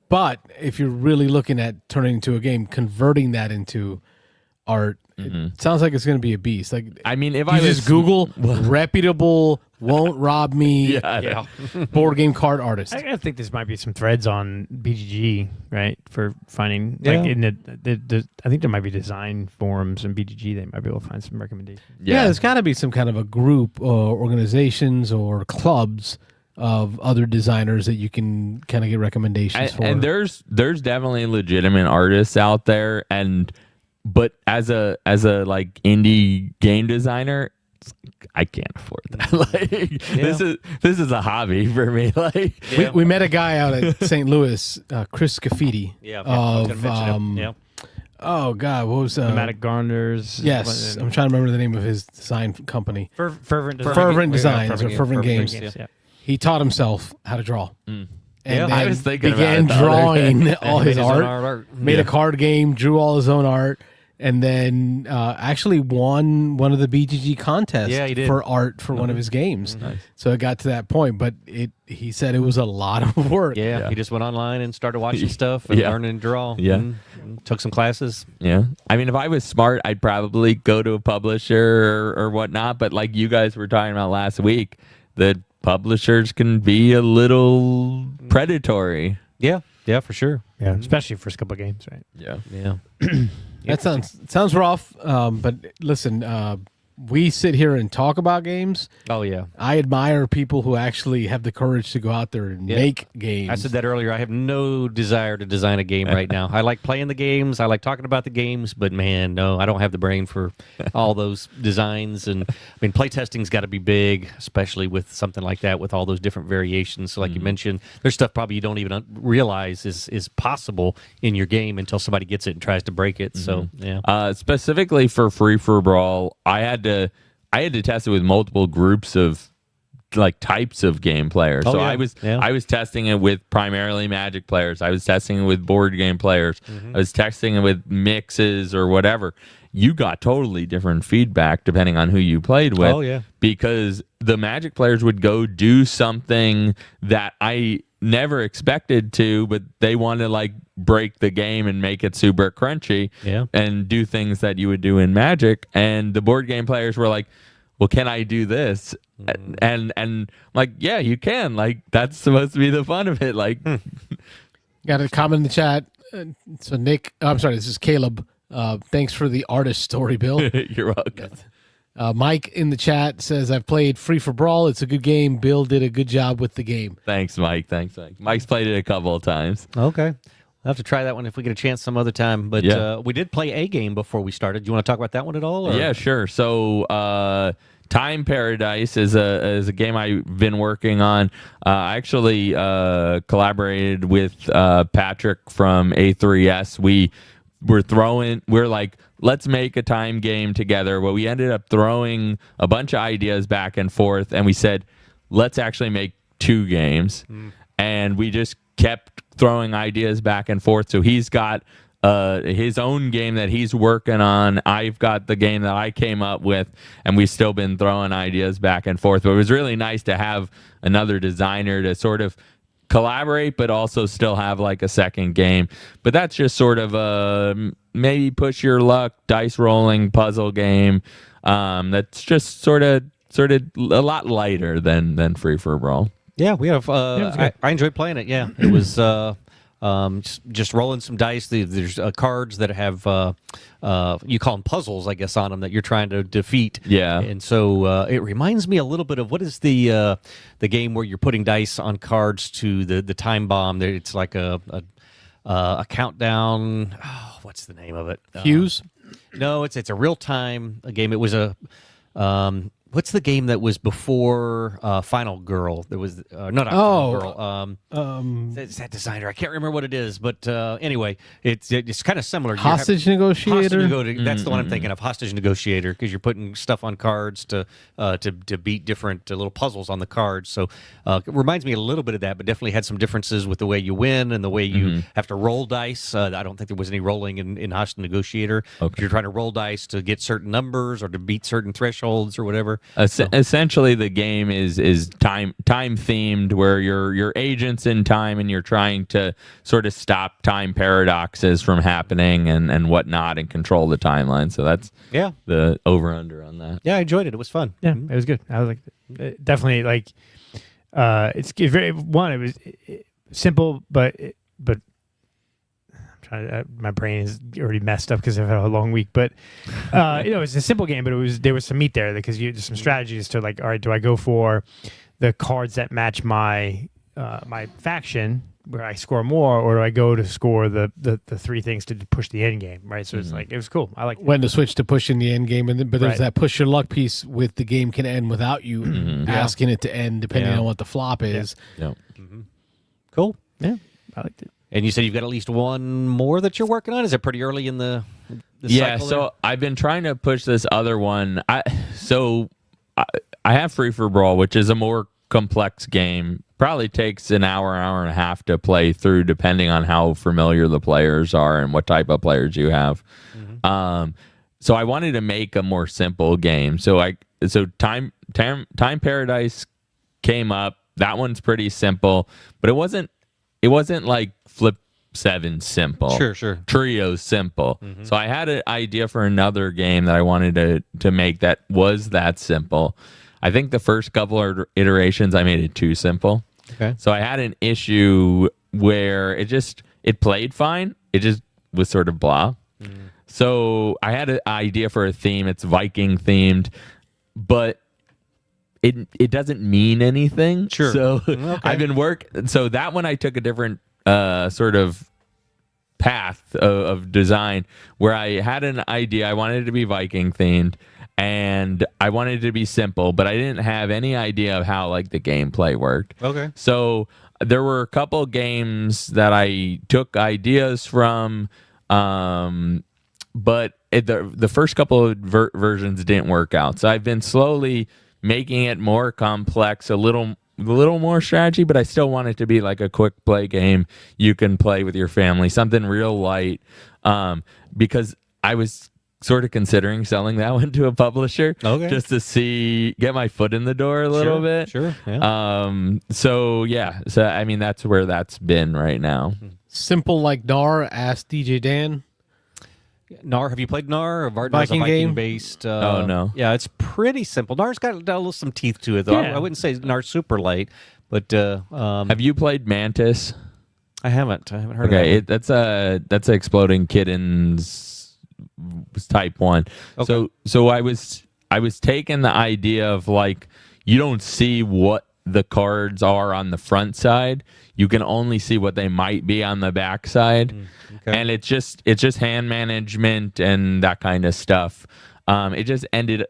But if you're really looking at turning into a game, converting that into art, it sounds like it's going to be a beast. Like, I mean, if you I just Google reputable, won't rob me board game card artist. I think this might be some threads on BGG, right? For finding like in the I think there might be design forums in BGG. They might be able to find some recommendations. Yeah, there's got to be some kind of a group or organizations or clubs of other designers that you can kind of get recommendations for. And there's definitely legitimate artists out there, but as a like indie game designer, I can't afford that. Like this is a hobby for me. Like we met a guy out at St. Louis, Chris Scafidi. Oh God, what was Nomadic Gardeners? Yes, I'm trying to remember the name of his design company. Fervent Designs or Fervent Games. Yeah. He taught himself how to draw. And then I was thinking began about it drawing all his art. Made Yeah. a card game, drew all his own art, and then actually won one of the BGG contests he did. for art for one of his games. So it got to that point, but he said it was a lot of work. Yeah, he just went online and started watching stuff and learning to draw. And took some classes. Yeah. I mean, if I was smart, I'd probably go to a publisher or whatnot. But like you guys were talking about last week, the publishers can be a little predatory. Yeah, for sure. Yeah, especially first couple of games, right? Yeah. That sounds rough, but listen, we sit here and talk about games. Oh, yeah. I admire people who actually have the courage to go out there and make games. I said that earlier. I have no desire to design a game right now. I like playing the games. I like talking about the games, but man, no, I don't have the brain for all those designs. And I mean, playtesting's got to be big, especially with something like that, with all those different variations. So like you mentioned, there's stuff probably you don't even realize is possible in your game until somebody gets it and tries to break it. So, yeah. Specifically for Free for Brawl, I had to test it with multiple groups of like types of game players. So I was testing it with primarily Magic players. I was testing it with board game players. I was testing it with mixes or whatever. You got totally different feedback depending on who you played with. Oh, yeah. Because the Magic players would go do something that I never expected to, but they want to like break the game and make it super crunchy and do things that you would do in Magic. And the board game players were like, well, can I do this? And like, yeah, you can. Like, that's supposed to be the fun of it. Like, Got a comment in the chat. So Nick, I'm sorry, this is Caleb. Thanks for the artist story, Bill. You're welcome. Mike in the chat says, I've played Free for Brawl. It's a good game. Bill did a good job with the game. Thanks, Mike. Thanks, Mike. Mike's played it a couple of times. Okay. I'll have to try that one if we get a chance some other time. But we did play a game before we started. Do you want to talk about that one at all? Or? Yeah, sure. So Time Paradise is a game I've been working on. I actually collaborated with Patrick from A3S. We're like, let's make a time game together. Well, we ended up throwing a bunch of ideas back and forth, and we said, let's actually make 2 games. And we just kept throwing ideas back and forth. So he's got his own game that he's working on. I've got the game that I came up with, and we've still been throwing ideas back and forth. But it was really nice to have another designer to sort of collaborate, but also still have like a second game. But that's just sort of a maybe push your luck dice rolling puzzle game. That's just sort of a lot lighter than Free for Brawl. Yeah, we have. I enjoyed playing it. Yeah, it was just rolling some dice. There's cards that have you call them puzzles, I guess, on them that you're trying to defeat. Yeah, and so it reminds me a little bit of what is the game where you're putting dice on cards to the time bomb. It's like a countdown. Oh, what's the name of it? Fuse? No, it's a real time game. It was a. What's the game that was before Final Girl? There was not Final Girl. It's that designer. I can't remember what it is, but anyway, it's kind of similar. Hostage Negotiator. That's the one I'm thinking of. Hostage Negotiator, because you're putting stuff on cards to beat different little puzzles on the cards. So it reminds me a little bit of that, but definitely had some differences with the way you win and the way you have to roll dice. I don't think there was any rolling in Hostage Negotiator. Okay. You're trying to roll dice to get certain numbers or to beat certain thresholds or whatever. Essentially, the game is time themed, where you're agents in time and you're trying to sort of stop time paradoxes from happening and whatnot and control the timeline. So that's the over under on that. Yeah, I enjoyed it. It was fun. Yeah, it was good. I was like, definitely like, it's very it was simple, but my brain is already messed up because I've had a long week. But it's a simple game, but there was some meat there because there's some strategies to like, all right, do I go for the cards that match my my faction where I score more, or do I go to score the 3 things to push the end game, right? So it's like, it was cool. I like when to switch to pushing the end game, but there's that push your luck piece with the game can end without you asking it to end, depending on what the flop is. Yeah. Cool. Yeah, I liked it. And you said you've got at least one more that you're working on? Is it pretty early in the cycle so there? I've been trying to push this other one. I have Free for Brawl, which is a more complex game. Probably takes an hour and a half to play through, depending on how familiar the players are and what type of players you have. So I wanted to make a more simple game. So Time Paradise came up. That one's pretty simple, but it wasn't like Flip 7 simple. Sure. Trio simple. So I had an idea for another game that I wanted to make that was that simple. I think the first couple of iterations I made it too simple. Okay. So I had an issue where it played fine. It just was sort of blah. So I had an idea for a theme. It's Viking themed, but it doesn't mean anything. Sure. So Okay. I've been so that one I took a different sort of path of design, where I had an idea. I wanted it to be Viking themed, and I wanted it to be simple, but I didn't have any idea of how like the gameplay worked. Okay. So there were a couple games that I took ideas from, but the first couple of versions didn't work out. So I've been slowly making it more complex, a little more strategy, but I still want it to be like a quick play game you can play with your family, something real light. Because I was sort of considering selling that one to a publisher, just to get my foot in the door a little bit. Sure. Yeah. So I mean, that's where that's been right now. Simple like NAR, asked DJ Dan. NAR, have you played NAR? Viking game? Based. Oh, no. Yeah, it's pretty simple. NAR's got a little some teeth to it, though. Yeah. I wouldn't say NAR's super light, but Have you played Mantis? I haven't heard of that. Okay, that's a Exploding Kittens type one. Okay. So I was taking the idea of like, you don't see what the cards are on the front side. You can only see what they might be on the back side. Okay. And it's just hand management and that kind of stuff. It just ended.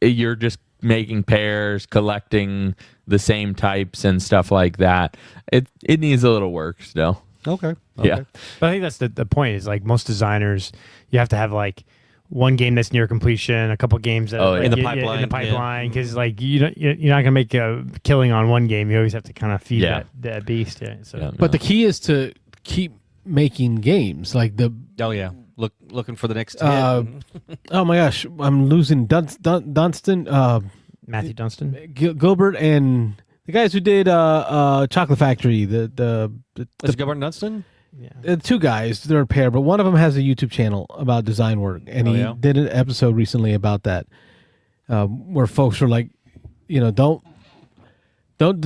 You're just making pairs, collecting the same types and stuff like that. It needs a little work still. Okay. Yeah. But I think that's the point is like most designers, you have to have like one game that's near completion, a couple games that Oh, yeah. In the in pipeline, the pipeline, because like you're not gonna make a killing on one game. You always have to kind of feed Yeah. that beast. Yeah. So Yeah. But the key is to keep making games. Like the Oh yeah. Looking for the next uh, hit. oh my gosh, I'm losing Dunstan, Matthew Dunstan. Gilbert, and the guys who did Chocolate Factory. The Is Gilbert Dunstan? two guys, they're a pair, but one of them has a YouTube channel about design work, and Oh, he yeah? did an episode recently about that, where folks were like, don't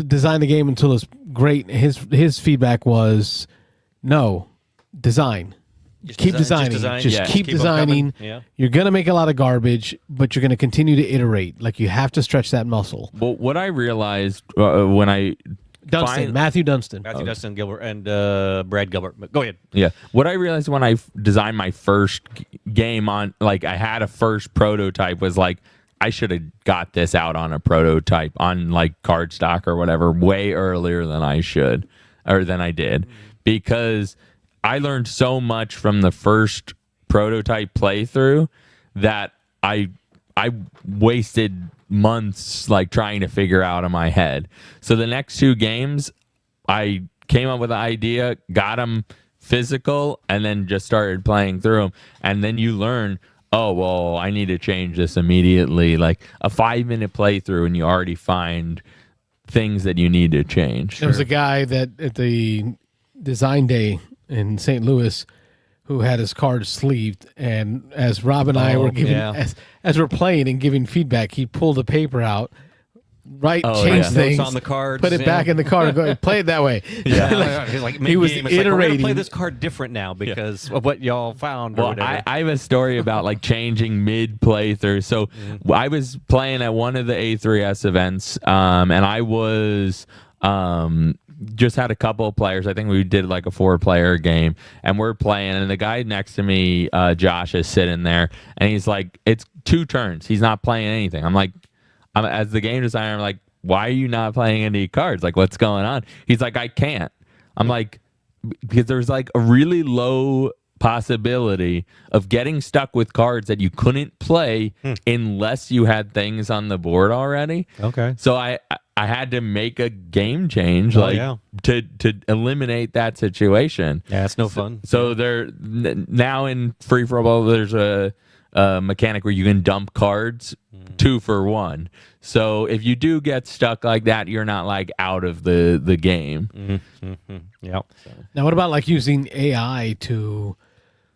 design the game until it's great. His feedback was, no, design. Keep designing. Just Yeah, keep on designing. coming. Yeah. You're gonna make a lot of garbage, but you're gonna continue to iterate. Like you have to stretch that muscle. Well, what I realized when I Matthew Dunstan. Matthew Dunstan, Gilbert, and Brad Gilbert. But go ahead. Yeah. What I realized when I designed my first game on, like, I had a first prototype, was like, I should have got this out on a prototype on like cardstock or whatever way earlier than I should, or than I did, because I learned so much from the first prototype playthrough that I wasted months like trying to figure out in my head. So the next two games, I came up with an idea, got them physical, and then just started playing through them. And then you learn, oh, well, I need to change this immediately. Like a 5-minute playthrough, and you already find things that you need to change. There was a guy that at the design day in St. Louis who had his cards sleeved, and as Rob and I were giving as we're playing and giving feedback, he pulled a paper out, changed things, Notes on the cards, put it back in the card, and go play it that way. He was We're gonna iterating. play this card different now because of what y'all found. Or Well, whatever. I have a story about like changing mid playthrough. So I was playing at one of the A3S events, and I was just had a couple of players. I think we did like a 4-player game, and we're playing, and the guy next to me, Josh, is sitting there, and he's like, it's 2 turns. He's not playing anything. I'm like, as the game designer, I'm like, why are you not playing any cards? Like, what's going on? He's like, I can't. I'm like, because there's like a really low possibility of getting stuck with cards that you couldn't play unless you had things on the board already. Okay. So I had to make a game change to eliminate that situation. Yeah, it's no fun. So now in free for all, there's a mechanic where you can dump cards 2 for 1. So if you do get stuck like that, you're not like out of the game. Yeah. Now, what about like using AI to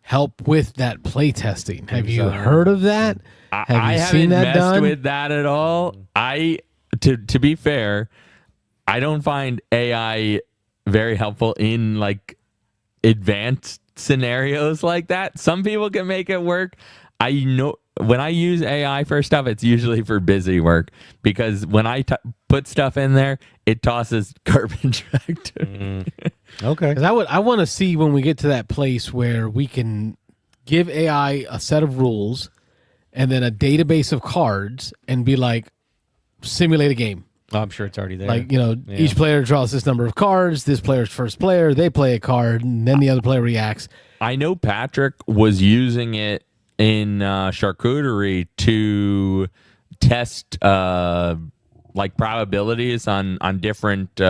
help with that play testing? Have you heard of that? Have I you haven't seen that messed done? with that at all. To be fair, I don't find AI very helpful in like advanced scenarios like that. Some people can make it work. I know when I use AI for stuff, it's usually for busy work, because when I put stuff in there, it tosses garbage back to me. Okay. Because I want to see when we get to that place where we can give AI a set of rules and then a database of cards and be like, simulate a game. Oh, I'm sure it's already there. Like, each player draws this number of cards. This player's first player. They play a card, and then the other player reacts. I know Patrick was using it in charcuterie to test like probabilities on different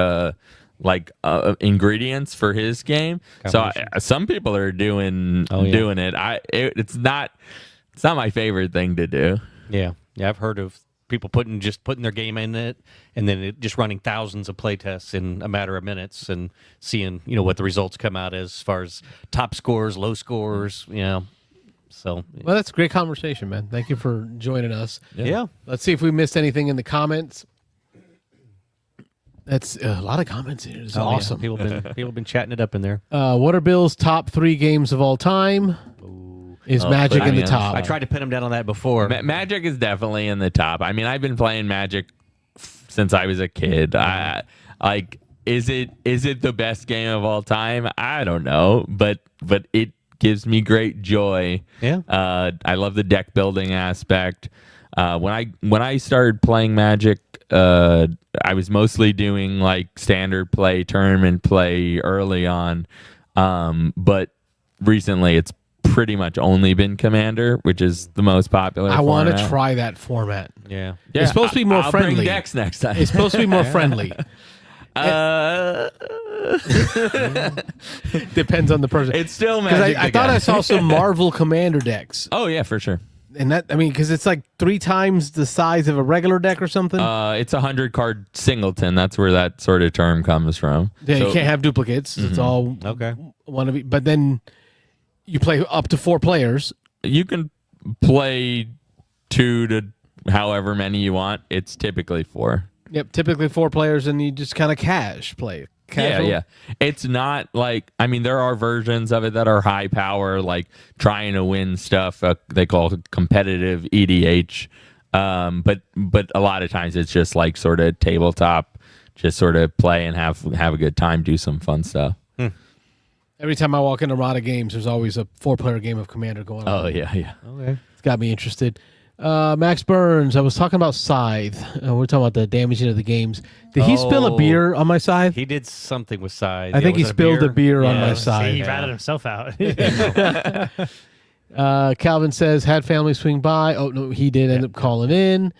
ingredients for his game. So some people are doing it. It's not my favorite thing to do. Yeah, I've heard of people putting their game in it, and then just running thousands of play tests in a matter of minutes and seeing what the results come out as far as top scores, low scores. So well, that's a great conversation, man. Thank you for joining us. Yeah. Let's see if we missed anything in the comments. That's a lot of comments here. It's awesome. Yeah. People been chatting it up in there. What are Bill's top 3 games of all time? Is Magic in the top? I tried to pin him down on that before. Magic is definitely in the top. I mean, I've been playing Magic since I was a kid. Is it the best game of all time? I don't know, but it gives me great joy. Yeah. I love the deck building aspect. When I started playing Magic, I was mostly doing like standard play, tournament play early on, but recently it's pretty much only been Commander, which is the most popular. I want to format. try that format. Yeah. It's supposed to be more I'll friendly. Bring decks next time. It's supposed to be more friendly. Depends on the person. It's still Because Magic. I thought I saw some Marvel Commander decks, Oh yeah, for sure. and that because it's like 3 times the size of a regular deck or something. It's a 100-card singleton. That's where that sort of term comes from. Yeah, So- you can't have duplicates. It's all Okay. one of. But then you play up to 4 players. You can play 2 to however many you want. It's typically 4. Yep, typically 4 players, and you just kind of cash play. Casual. Yeah. It's not like, I mean, there are versions of it that are high power, like trying to win stuff. They call it competitive EDH. But a lot of times it's just like sort of tabletop, just sort of play and have a good time, do some fun stuff. Every time I walk into Rada Games, there's always a 4-player game of Commander going on. Oh yeah. Okay. It's got me interested. Max Burns, I was talking about Scythe. We're talking about the damaging of the games. Did he spill a Oh. beer on my Scythe? He did something with Scythe. I think he was it spilled a beer on my Yeah. side. He Yeah. ratted himself out. Calvin says, had family swing by. Oh, no, he did end up calling in.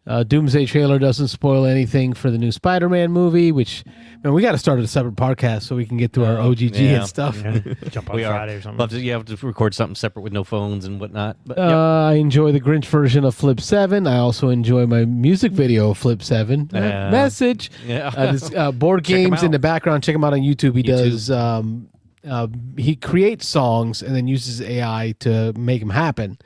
Doomsday trailer doesn't spoil anything for the new Spider-Man movie, which, man, we got to start a separate podcast so we can get through our OGG yeah. and stuff. Jump on We are. Friday or something. Love to, have to record something separate with no phones and whatnot. But I enjoy the Grinch version of Flip 7. I also enjoy my music video of Flip 7. Message. Yeah. This, board Check 'em games in out. the background. Check him out on YouTube. He YouTube. does. He creates songs and then uses AI to make them happen.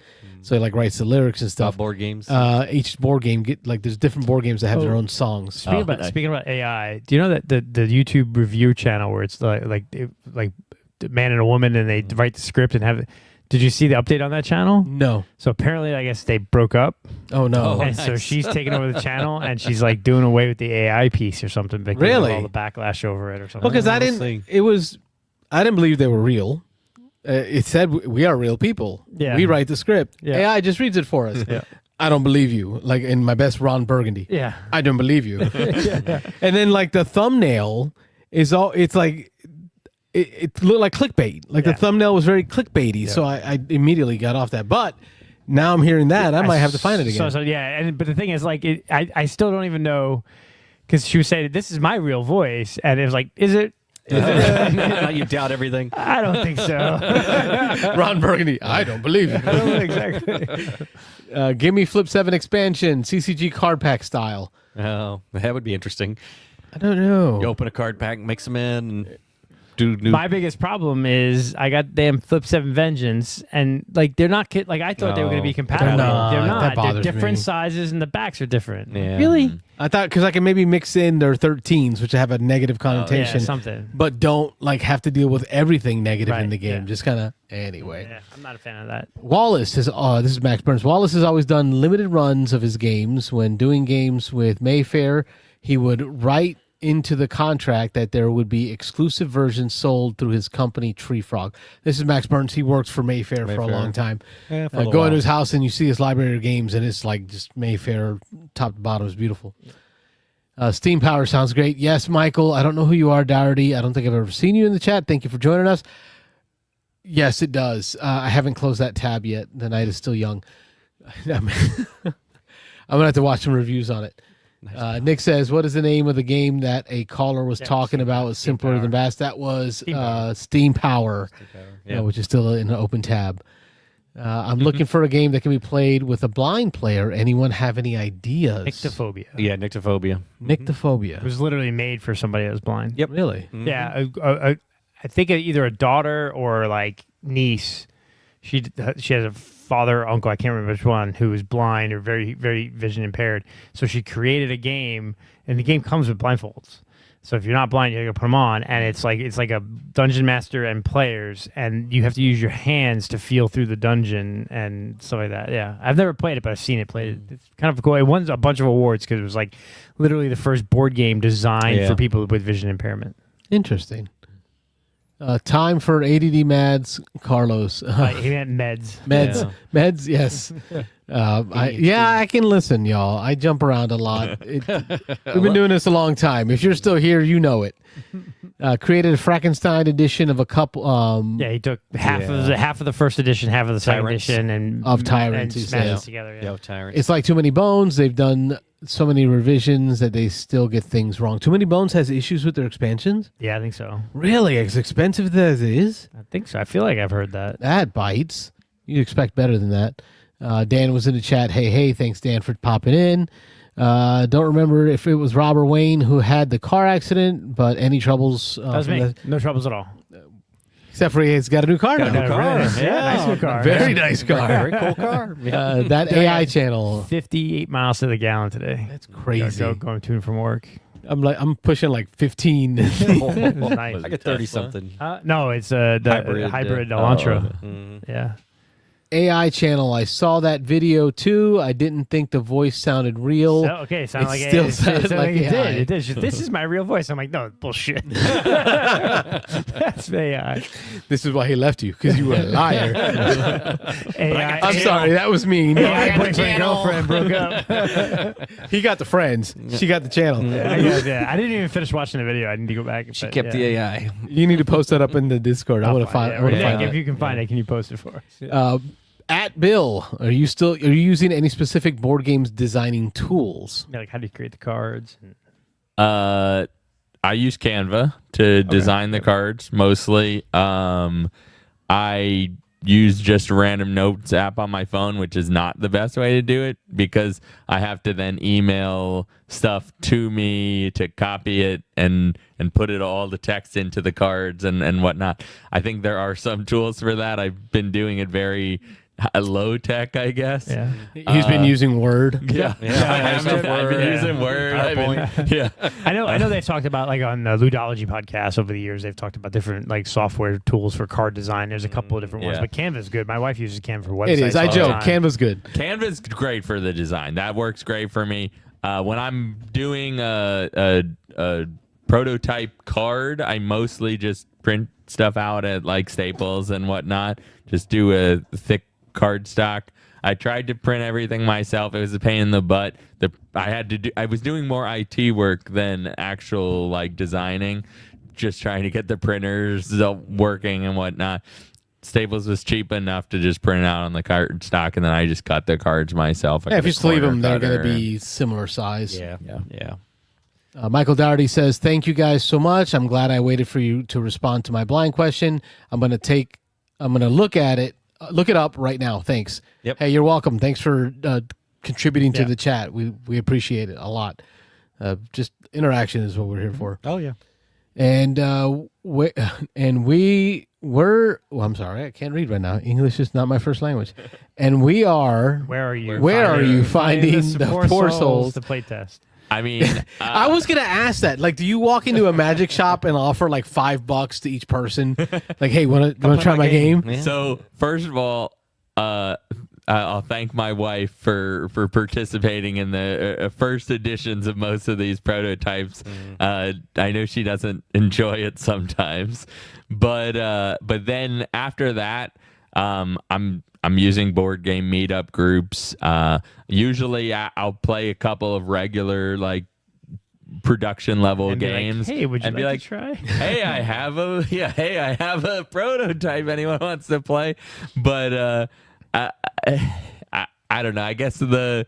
So he like writes the lyrics and stuff. board games. Each board game there's different board games that have their own songs. Speaking about AI, do you know that the YouTube review channel where it's like a man and a woman and they write the script and have it? Did you see the update on that channel? No. So apparently, I guess they broke up, Oh no. and so she's taking over the channel and she's like doing away with the AI piece or something because Really? of all the backlash over it or something. Because I We'll didn't. see. I didn't believe they were real. It said we are real people. Yeah. We write the script. Yeah. AI just reads it for us. Yeah. I don't believe you. Like in my best Ron Burgundy. Yeah. I don't believe you. And then like the thumbnail is all. It's like it looked like clickbait. Like the Yeah. thumbnail was very clickbaity. So I immediately got off that. But now I'm hearing that I might have to find it again. So yeah, but the thing is, like, I still don't even know because she was saying this is my real voice, and it was like, is it? Now you doubt everything. I don't think so. Ron Burgundy. I don't believe you. Exactly. Give me Flip 7 expansion, CCG card pack style. Oh, that would be interesting. I don't know. You open a card pack, mix them in, and do new. My biggest problem is I got damn Flip 7 Vengeance, and like they're not like I thought they were going to be No. compatible. They're not. They're That not. They're bothers different me. sizes, and the backs are different. Yeah. Really? I thought because I can maybe mix in their 13s, which have a negative Yeah, connotation, something. but don't like have to deal with everything negative in Right, the game. yeah. Just kind of anyway. Yeah, I'm not a fan of that. Wallace has this is Max Burns. Wallace has always done limited runs of his games. When doing games with Mayfair, he would write into the contract that there would be exclusive versions sold through his company Tree Frog. This is Max Burns. He works for Mayfair for a Mayfair. long time. Yeah, for a little Go while. into his house and you see his library of games, and it's like just Mayfair top to bottom is beautiful. Steam Power sounds great. Yes, Michael. I don't know who you are, Dougherty. I don't think I've ever seen you in the chat. Thank you for joining us. Yes, it does. I haven't closed that tab yet. The night is still young. I'm gonna have to watch some reviews on it. Nick says, "What is the name of the game that a caller was talking about? Was simpler Power. than Vast? That was Steam Power. Steam Power, Yeah. which is still in an open tab. I'm looking for a game that can be played with a blind player. Anyone have any ideas? Nyctophobia. Yeah, Nyctophobia. Nyctophobia. It was literally made for somebody that was blind. Yep. Really? Yeah, I think either a daughter or like niece. She has a father or uncle, I can't remember which one, who was blind or very, very vision impaired. So she created a game, and the game comes with blindfolds. So if you're not blind, you gotta put them on, and it's like a dungeon master and players, and you have to use your hands to feel through the dungeon and stuff like that. Yeah, I've never played it, but I've seen it played. It's kind of cool. It won a bunch of awards because it was like literally the first board game designed Yeah. for people with vision impairment. Interesting. Time for ADD Mads, Carlos. He meant meds. Meds. Yeah. Meds, yes. I can listen, y'all. I jump around a lot. We've been doing this a long time. If you're still here, you know it. Created a Frankenstein edition of a couple. He took half of the first edition, half of the second edition, and of Tyrants. and smashed it together. Yeah, Tyrants. It's like Too Many Bones. They've done so many revisions that they still get things wrong. Too Many Bones has issues with their expansions. Yeah, I think so. Really, as expensive as it is. I think so. I feel like I've heard that. That bites. You'd expect better than that. Dan was in the chat. Hey, thanks, Dan, for popping in. Don't remember if it was Rob or Wayne who had the car accident, but any troubles? That was me. No troubles at all. Except for he's got a new car now. Nice new car. Very nice car. Very cool car. That AI channel. 58 miles to the gallon today. That's crazy. Going to and from work. I'm pushing like 15. Nice. I get 30 something. No, it's the hybrid Elantra. Yeah. AI channel. I saw that video too. I didn't think the voice sounded real. Sounded like still sounded like AI. It did. This is my real voice. I'm like, no, bullshit. That's AI. This is why he left you, because you were a liar. AI. I'm sorry, that was mean. AI boyfriend girlfriend broke up. He got the friends. She got the channel. Yeah. I didn't even finish watching the video. I need to go back. She kept the AI. You need to post that up in the Discord. I want to find. If you can find it, can you post it for us? At Bill, are you using any specific board games designing tools? Yeah, like how do you create the cards? I use Canva to design the cards mostly. I use just a random notes app on my phone, which is not the best way to do it because I have to then email stuff to me to copy it and put it all the text into the cards and whatnot. I think there are some tools for that. I've been doing it very low tech, I guess. Yeah, he's been using Word. I've been using Word. I know they've talked about, like, on the Ludology podcast over the years, they've talked about different, like, software tools for card design. There's a couple of different ones, but Canva's good. My wife uses Canva for websites. It is. I joke. Canva's good. Canva's great for the design. That works great for me. When I'm doing a prototype card, I mostly just print stuff out at, like, Staples and whatnot. Just do a thick card stock. I tried to print everything myself. It was a pain in the butt. I was doing more IT work than actual, like, designing, just trying to get the printers working and whatnot. Staples was cheap enough to just print it out on the card stock, and then I just cut the cards myself. If you just leave them, they're going to be similar size. Yeah. Michael Dougherty says, "Thank you guys so much. I'm glad I waited for you to respond to my blind question. I'm going to look at it. Look it up right now. Thanks." Yep. Hey, you're welcome. Thanks for contributing to the chat. We appreciate it a lot. Just interaction is what we're here for. Oh yeah. And we were. Well, I'm sorry, I can't read right now. English is not my first language. And we are. Where are you finding the poor souls to play test? I mean, I was gonna ask that. Like, do you walk into a magic shop and offer like $5 to each person? Like, hey, want to try my game? Yeah. So first of all, I'll thank my wife for participating in the first editions of most of these prototypes. I know she doesn't enjoy it sometimes, but then after that, I'm using board game meetup groups. Usually I'll play a couple of regular, like, production level games. Like, hey, would you like to try? Hey, I have a prototype. Anyone wants to play? But I don't know. I guess it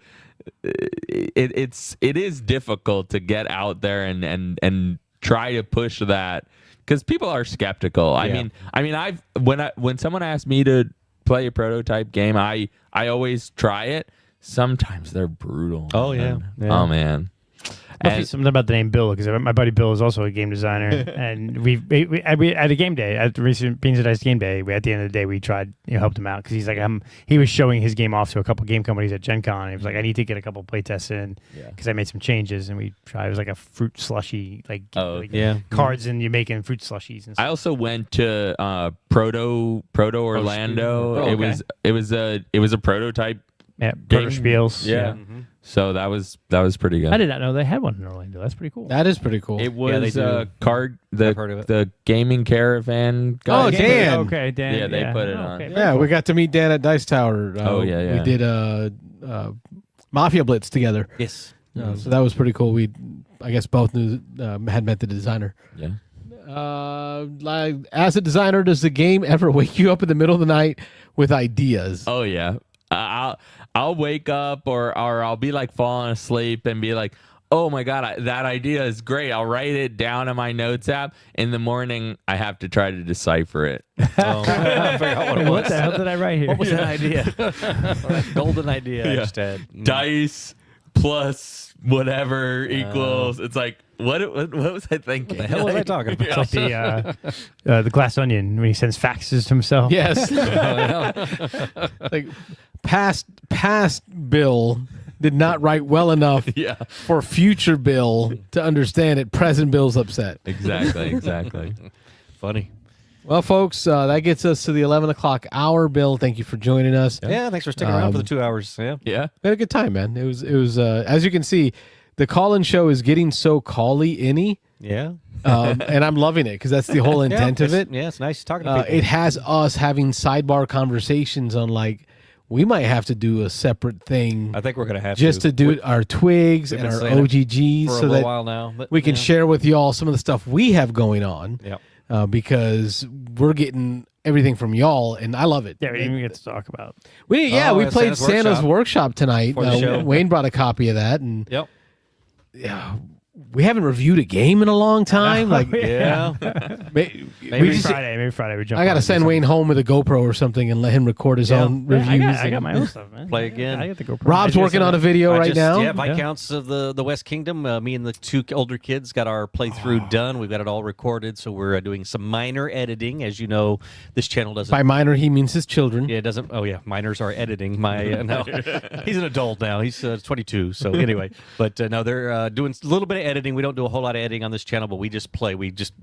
is difficult to get out there and try to push that because people are skeptical. Yeah. I mean, when someone asks me to play a prototype game, I always try it. Sometimes they're brutal. Oh yeah. Oh man. And something about the name Bill, because my buddy Bill is also a game designer, and we at a game day, at the recent Beansanddice game day, at the end of the day we tried, helped him out because he's like, he was showing his game off to a couple game companies at Gen Con. And he was like, I need to get a couple play tests in because I made some changes, and we tried. It was like a fruit slushy, cards, and you're making fruit slushies and stuff. I also went to Proto Orlando. Oh, okay. It was a prototype. Yeah, Proto Spiels. Yeah. So that was pretty good. I did not know they had one in Orlando. That's pretty cool. That is pretty cool. It was they do. card I've heard of it. the gaming caravan guy. Oh, Dan. Okay, Dan. Yeah, they put it on. Okay, Yeah, we got to meet Dan at Dice Tower. Yeah. We did Mafia Blitz together. Yes. So that was pretty cool. I guess both knew, had met the designer. Yeah. Like, as a designer, does the game ever wake you up in the middle of the night with ideas? Oh yeah. I'll wake up or I'll be like falling asleep and be like, oh my God, that idea is great. I'll write it down in my notes app. In the morning, I have to try to decipher it. I forgot what it was. What the hell did I write here? What was that idea? Golden idea I just had. Dice plus whatever equals. It's like, what was I thinking? What the hell was I talking about? It's like the Glass Onion when he sends faxes to himself. Yes. Like past Bill did not write well enough Yeah. for future Bill to understand it. Present Bill's upset. Exactly. Funny. Well, folks, that gets us to the 11 o'clock hour. Bill, thank you for joining us. Yeah, thanks for sticking around for the 2 hours. Yeah. Yeah. We had a good time, man. It was as you can see, the call-in show is getting so call-y-inny, Yeah. and I'm loving it because that's the whole intent of it. Yeah, it's nice talking to people. It has us having sidebar conversations on, like, we might have to do a separate thing I think we're going to have just to do our twigs we've and been our saying it OGGs for a so little that while now. But, we can share with y'all some of the stuff we have going on. Yeah. Because we're getting everything from y'all, and I love it. Yeah, we didn't even get to talk about. We Oh, played Santa's Santa's Workshop tonight. For the show. Wayne brought a copy of that, and Yep. we haven't reviewed a game in a long time. Like, Yeah. we Maybe just- Friday we jump. I got to send Wayne home with a GoPro or something and let him record his own reviews. I got my own stuff, man. Play again. I got the GoPro. Rob's working on a video right now. Yeah, Viscounts of the West Kingdom. Me and the two older kids got our playthrough done. We've got it all recorded, so we're doing some minor editing. As you know, this channel doesn't. By minor, he means his children. Yeah, it doesn't. Oh yeah, minors are editing. No, he's an adult now. He's 22. So anyway, but no, they're doing a little bit of editing. We don't do a whole lot of editing on this channel, but we just play. We just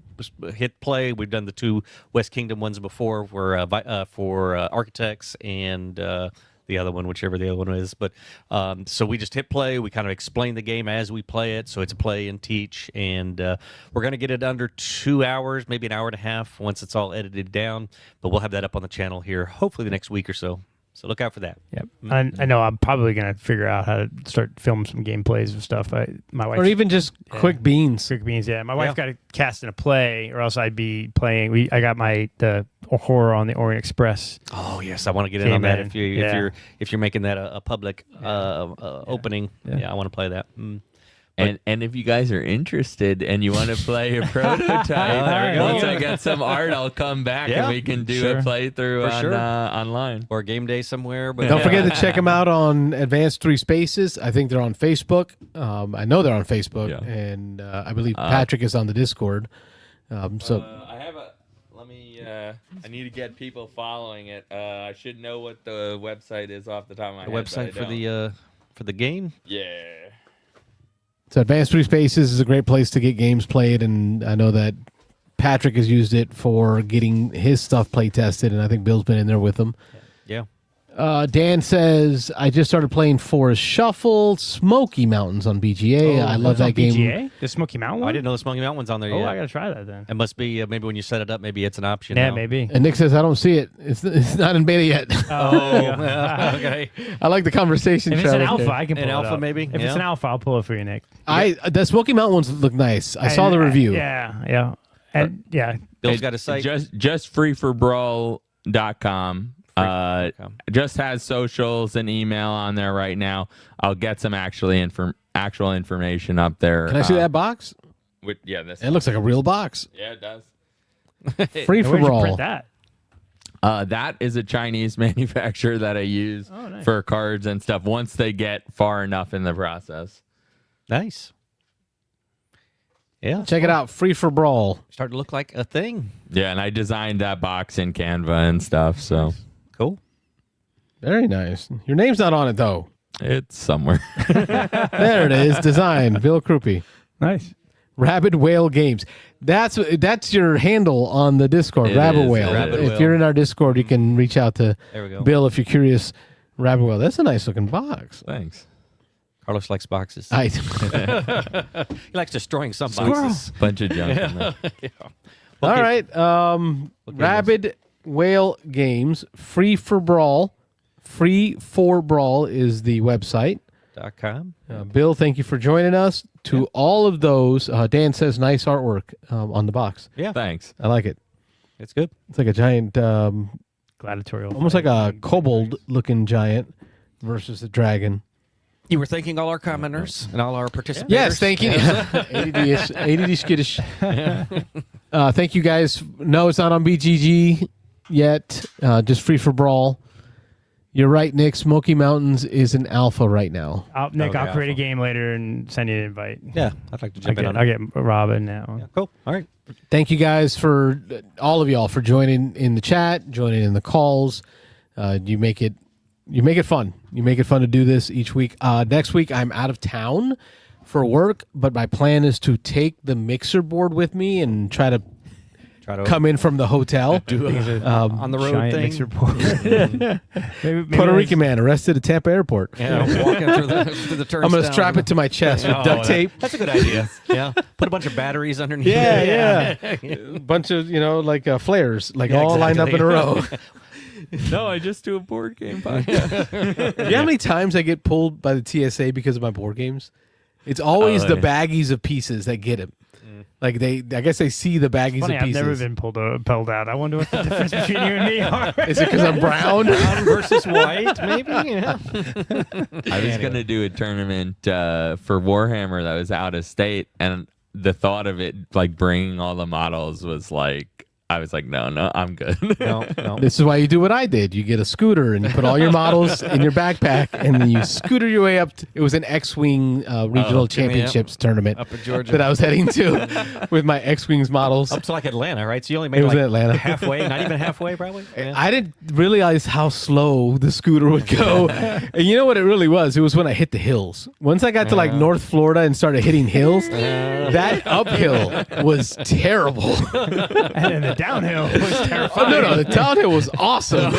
hit play. We've done the two West Kingdom ones before for Architects and the other one, whichever the other one is. But so we just hit play. We kind of explain the game as we play it. So it's a play and teach. And we're going to get it under 2 hours, maybe an hour and a half once it's all edited down. But we'll have that up on the channel here hopefully the next week or so. So look out for that. Yep. I know I'm probably going to figure out how to start filming some gameplays and stuff. My wife, Or even just quick beans. Quick beans, yeah. My wife got to cast in a play, or else I'd be playing. I got the horror on the Orient Express. Oh yes, I want to get in on that. If you're making that a public opening, I want to play that. And if you guys are interested and you want to play a prototype, once I get some art, I'll come back and we can do a playthrough online or a game day somewhere. But don't forget to check them out on Advanced 3 Spaces. I think they're on Facebook. I know they're on Facebook, and I believe Patrick is on the Discord. So I have a. Let me. I need to get people following it. I should know what the website is off the top of my head. Website for the game. Yeah. So Advanced 3 Spaces is a great place to get games played, and I know that Patrick has used it for getting his stuff play tested, and I think Bill's been in there with him. Yeah. Dan says, I just started playing Forest Shuffle, Smoky Mountains on BGA. I love that game. BGA? The Smoky Mountain one? I didn't know the Smoky Mountain one's on there yet. I got to try that then. It must be maybe when you set it up, maybe it's an option. Yeah, now. maybe. And Nick says, I don't see it. It's not in beta yet. Okay. I like the conversation. If it's an alpha, I can pull an it alpha, up. maybe. If it's an alpha, I'll pull it for you, Nick. The Smoky Mountain ones look nice. I saw the review. Yeah. And Bill's got a site. Just freeforbrawl.com. Just has socials and email on there right now. I'll get some actual information up there. Can I see that box? This. It looks like a real box. Yeah, it does. Free for Where'd you Brawl. print that? That is a Chinese manufacturer that I use for cards and stuff once they get far enough in the process. Nice. Yeah. Check it out. Free for Brawl. Starting to look like a thing. Yeah, and I designed that box in Canva and stuff, so. Cool. Very nice. Your name's not on it, though. It's somewhere. There it is. Design. Bill Krupe. Nice. Rabid Whale Games. That's your handle on the Discord. Rabid Whale. If you're in our Discord, you can reach out to There we go. Bill if you're curious. Rabid Whale. That's a nice looking box. Thanks. Carlos likes boxes. I He likes destroying some boxes. Bunch of junk in there. Yeah. All Okay. right. Rabid Whale Games, free for brawl. Free for brawl is the website. .com. Bill, thank you for joining us. To all of those, Dan says nice artwork on the box. Yeah, Thanks. I like it. it's good. It's like a giant, Gladiatorial. almost like a kobold-looking giant versus the dragon. You were thanking all our commenters and all our participants. Yes, thank you. ADD skittish. Thank you guys. No, it's not on BGG yet. Just free for brawl. You're right, Nick. Smoky Mountains is an alpha right now. Nick, Okay, I'll create a awesome. game later and send you an invite. Yeah, I'd like to jump in on I'll it. get Robin now. Yeah, cool. All right. Thank you guys for all of y'all for joining in the chat, joining in the calls. You make it fun. You make it fun to do this each week. Next week I'm out of town for work, but my plan is to take the mixer board with me and try to come in from the hotel. On the road Giant thing. mixer board. maybe Puerto Rican man arrested at Tampa Airport. Yeah, walking through the turnstile. I'm going to strap it to my chest with duct tape. That's a good idea. Yeah. Put a bunch of batteries underneath. Yeah. A bunch of, flares, all lined up in a row. No, I just do a board game podcast. You know how many times I get pulled by the TSA because of my board games? It's always the baggies of pieces that get him. Like I guess they see the baggies Funny, of I've pieces. never been pulled out. I wonder what the difference between you and me are. Is it because I'm brown? Brown versus white, maybe? Yeah. I was going to do a tournament for Warhammer that was out of state, and the thought of it, like bringing all the models, was like, I was like, no, I'm good. No. This is why you do what I did. You get a scooter and you put all your models in your backpack, and then you scooter your way up. It was an X-Wing regional championships tournament Up in Georgia. that I was heading to with my X-Wings models. Up to like Atlanta, right? So you only made It was like in Atlanta. halfway, not even halfway, probably. Yeah. I didn't realize how slow the scooter would go. And you know what it really was? It was when I hit the hills. Once I got to like North Florida and started hitting hills, that uphill was terrible. And then the downhill was terrifying. Oh, no, the downhill was awesome.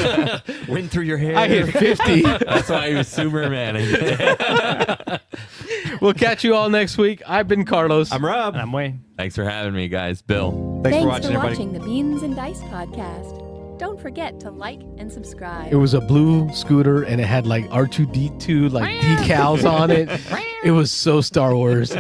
Wind through your hair. I hit 50. That's why he was Superman. We'll catch you all next week. I've been Carlos. I'm Rob. And I'm Wayne. Thanks for having me, guys. Bill. Thanks for watching, everybody. the Beans and Dice podcast. Don't forget to like and subscribe. It was a blue scooter, and it had like R2-D2 like decals on it. It was so Star Wars.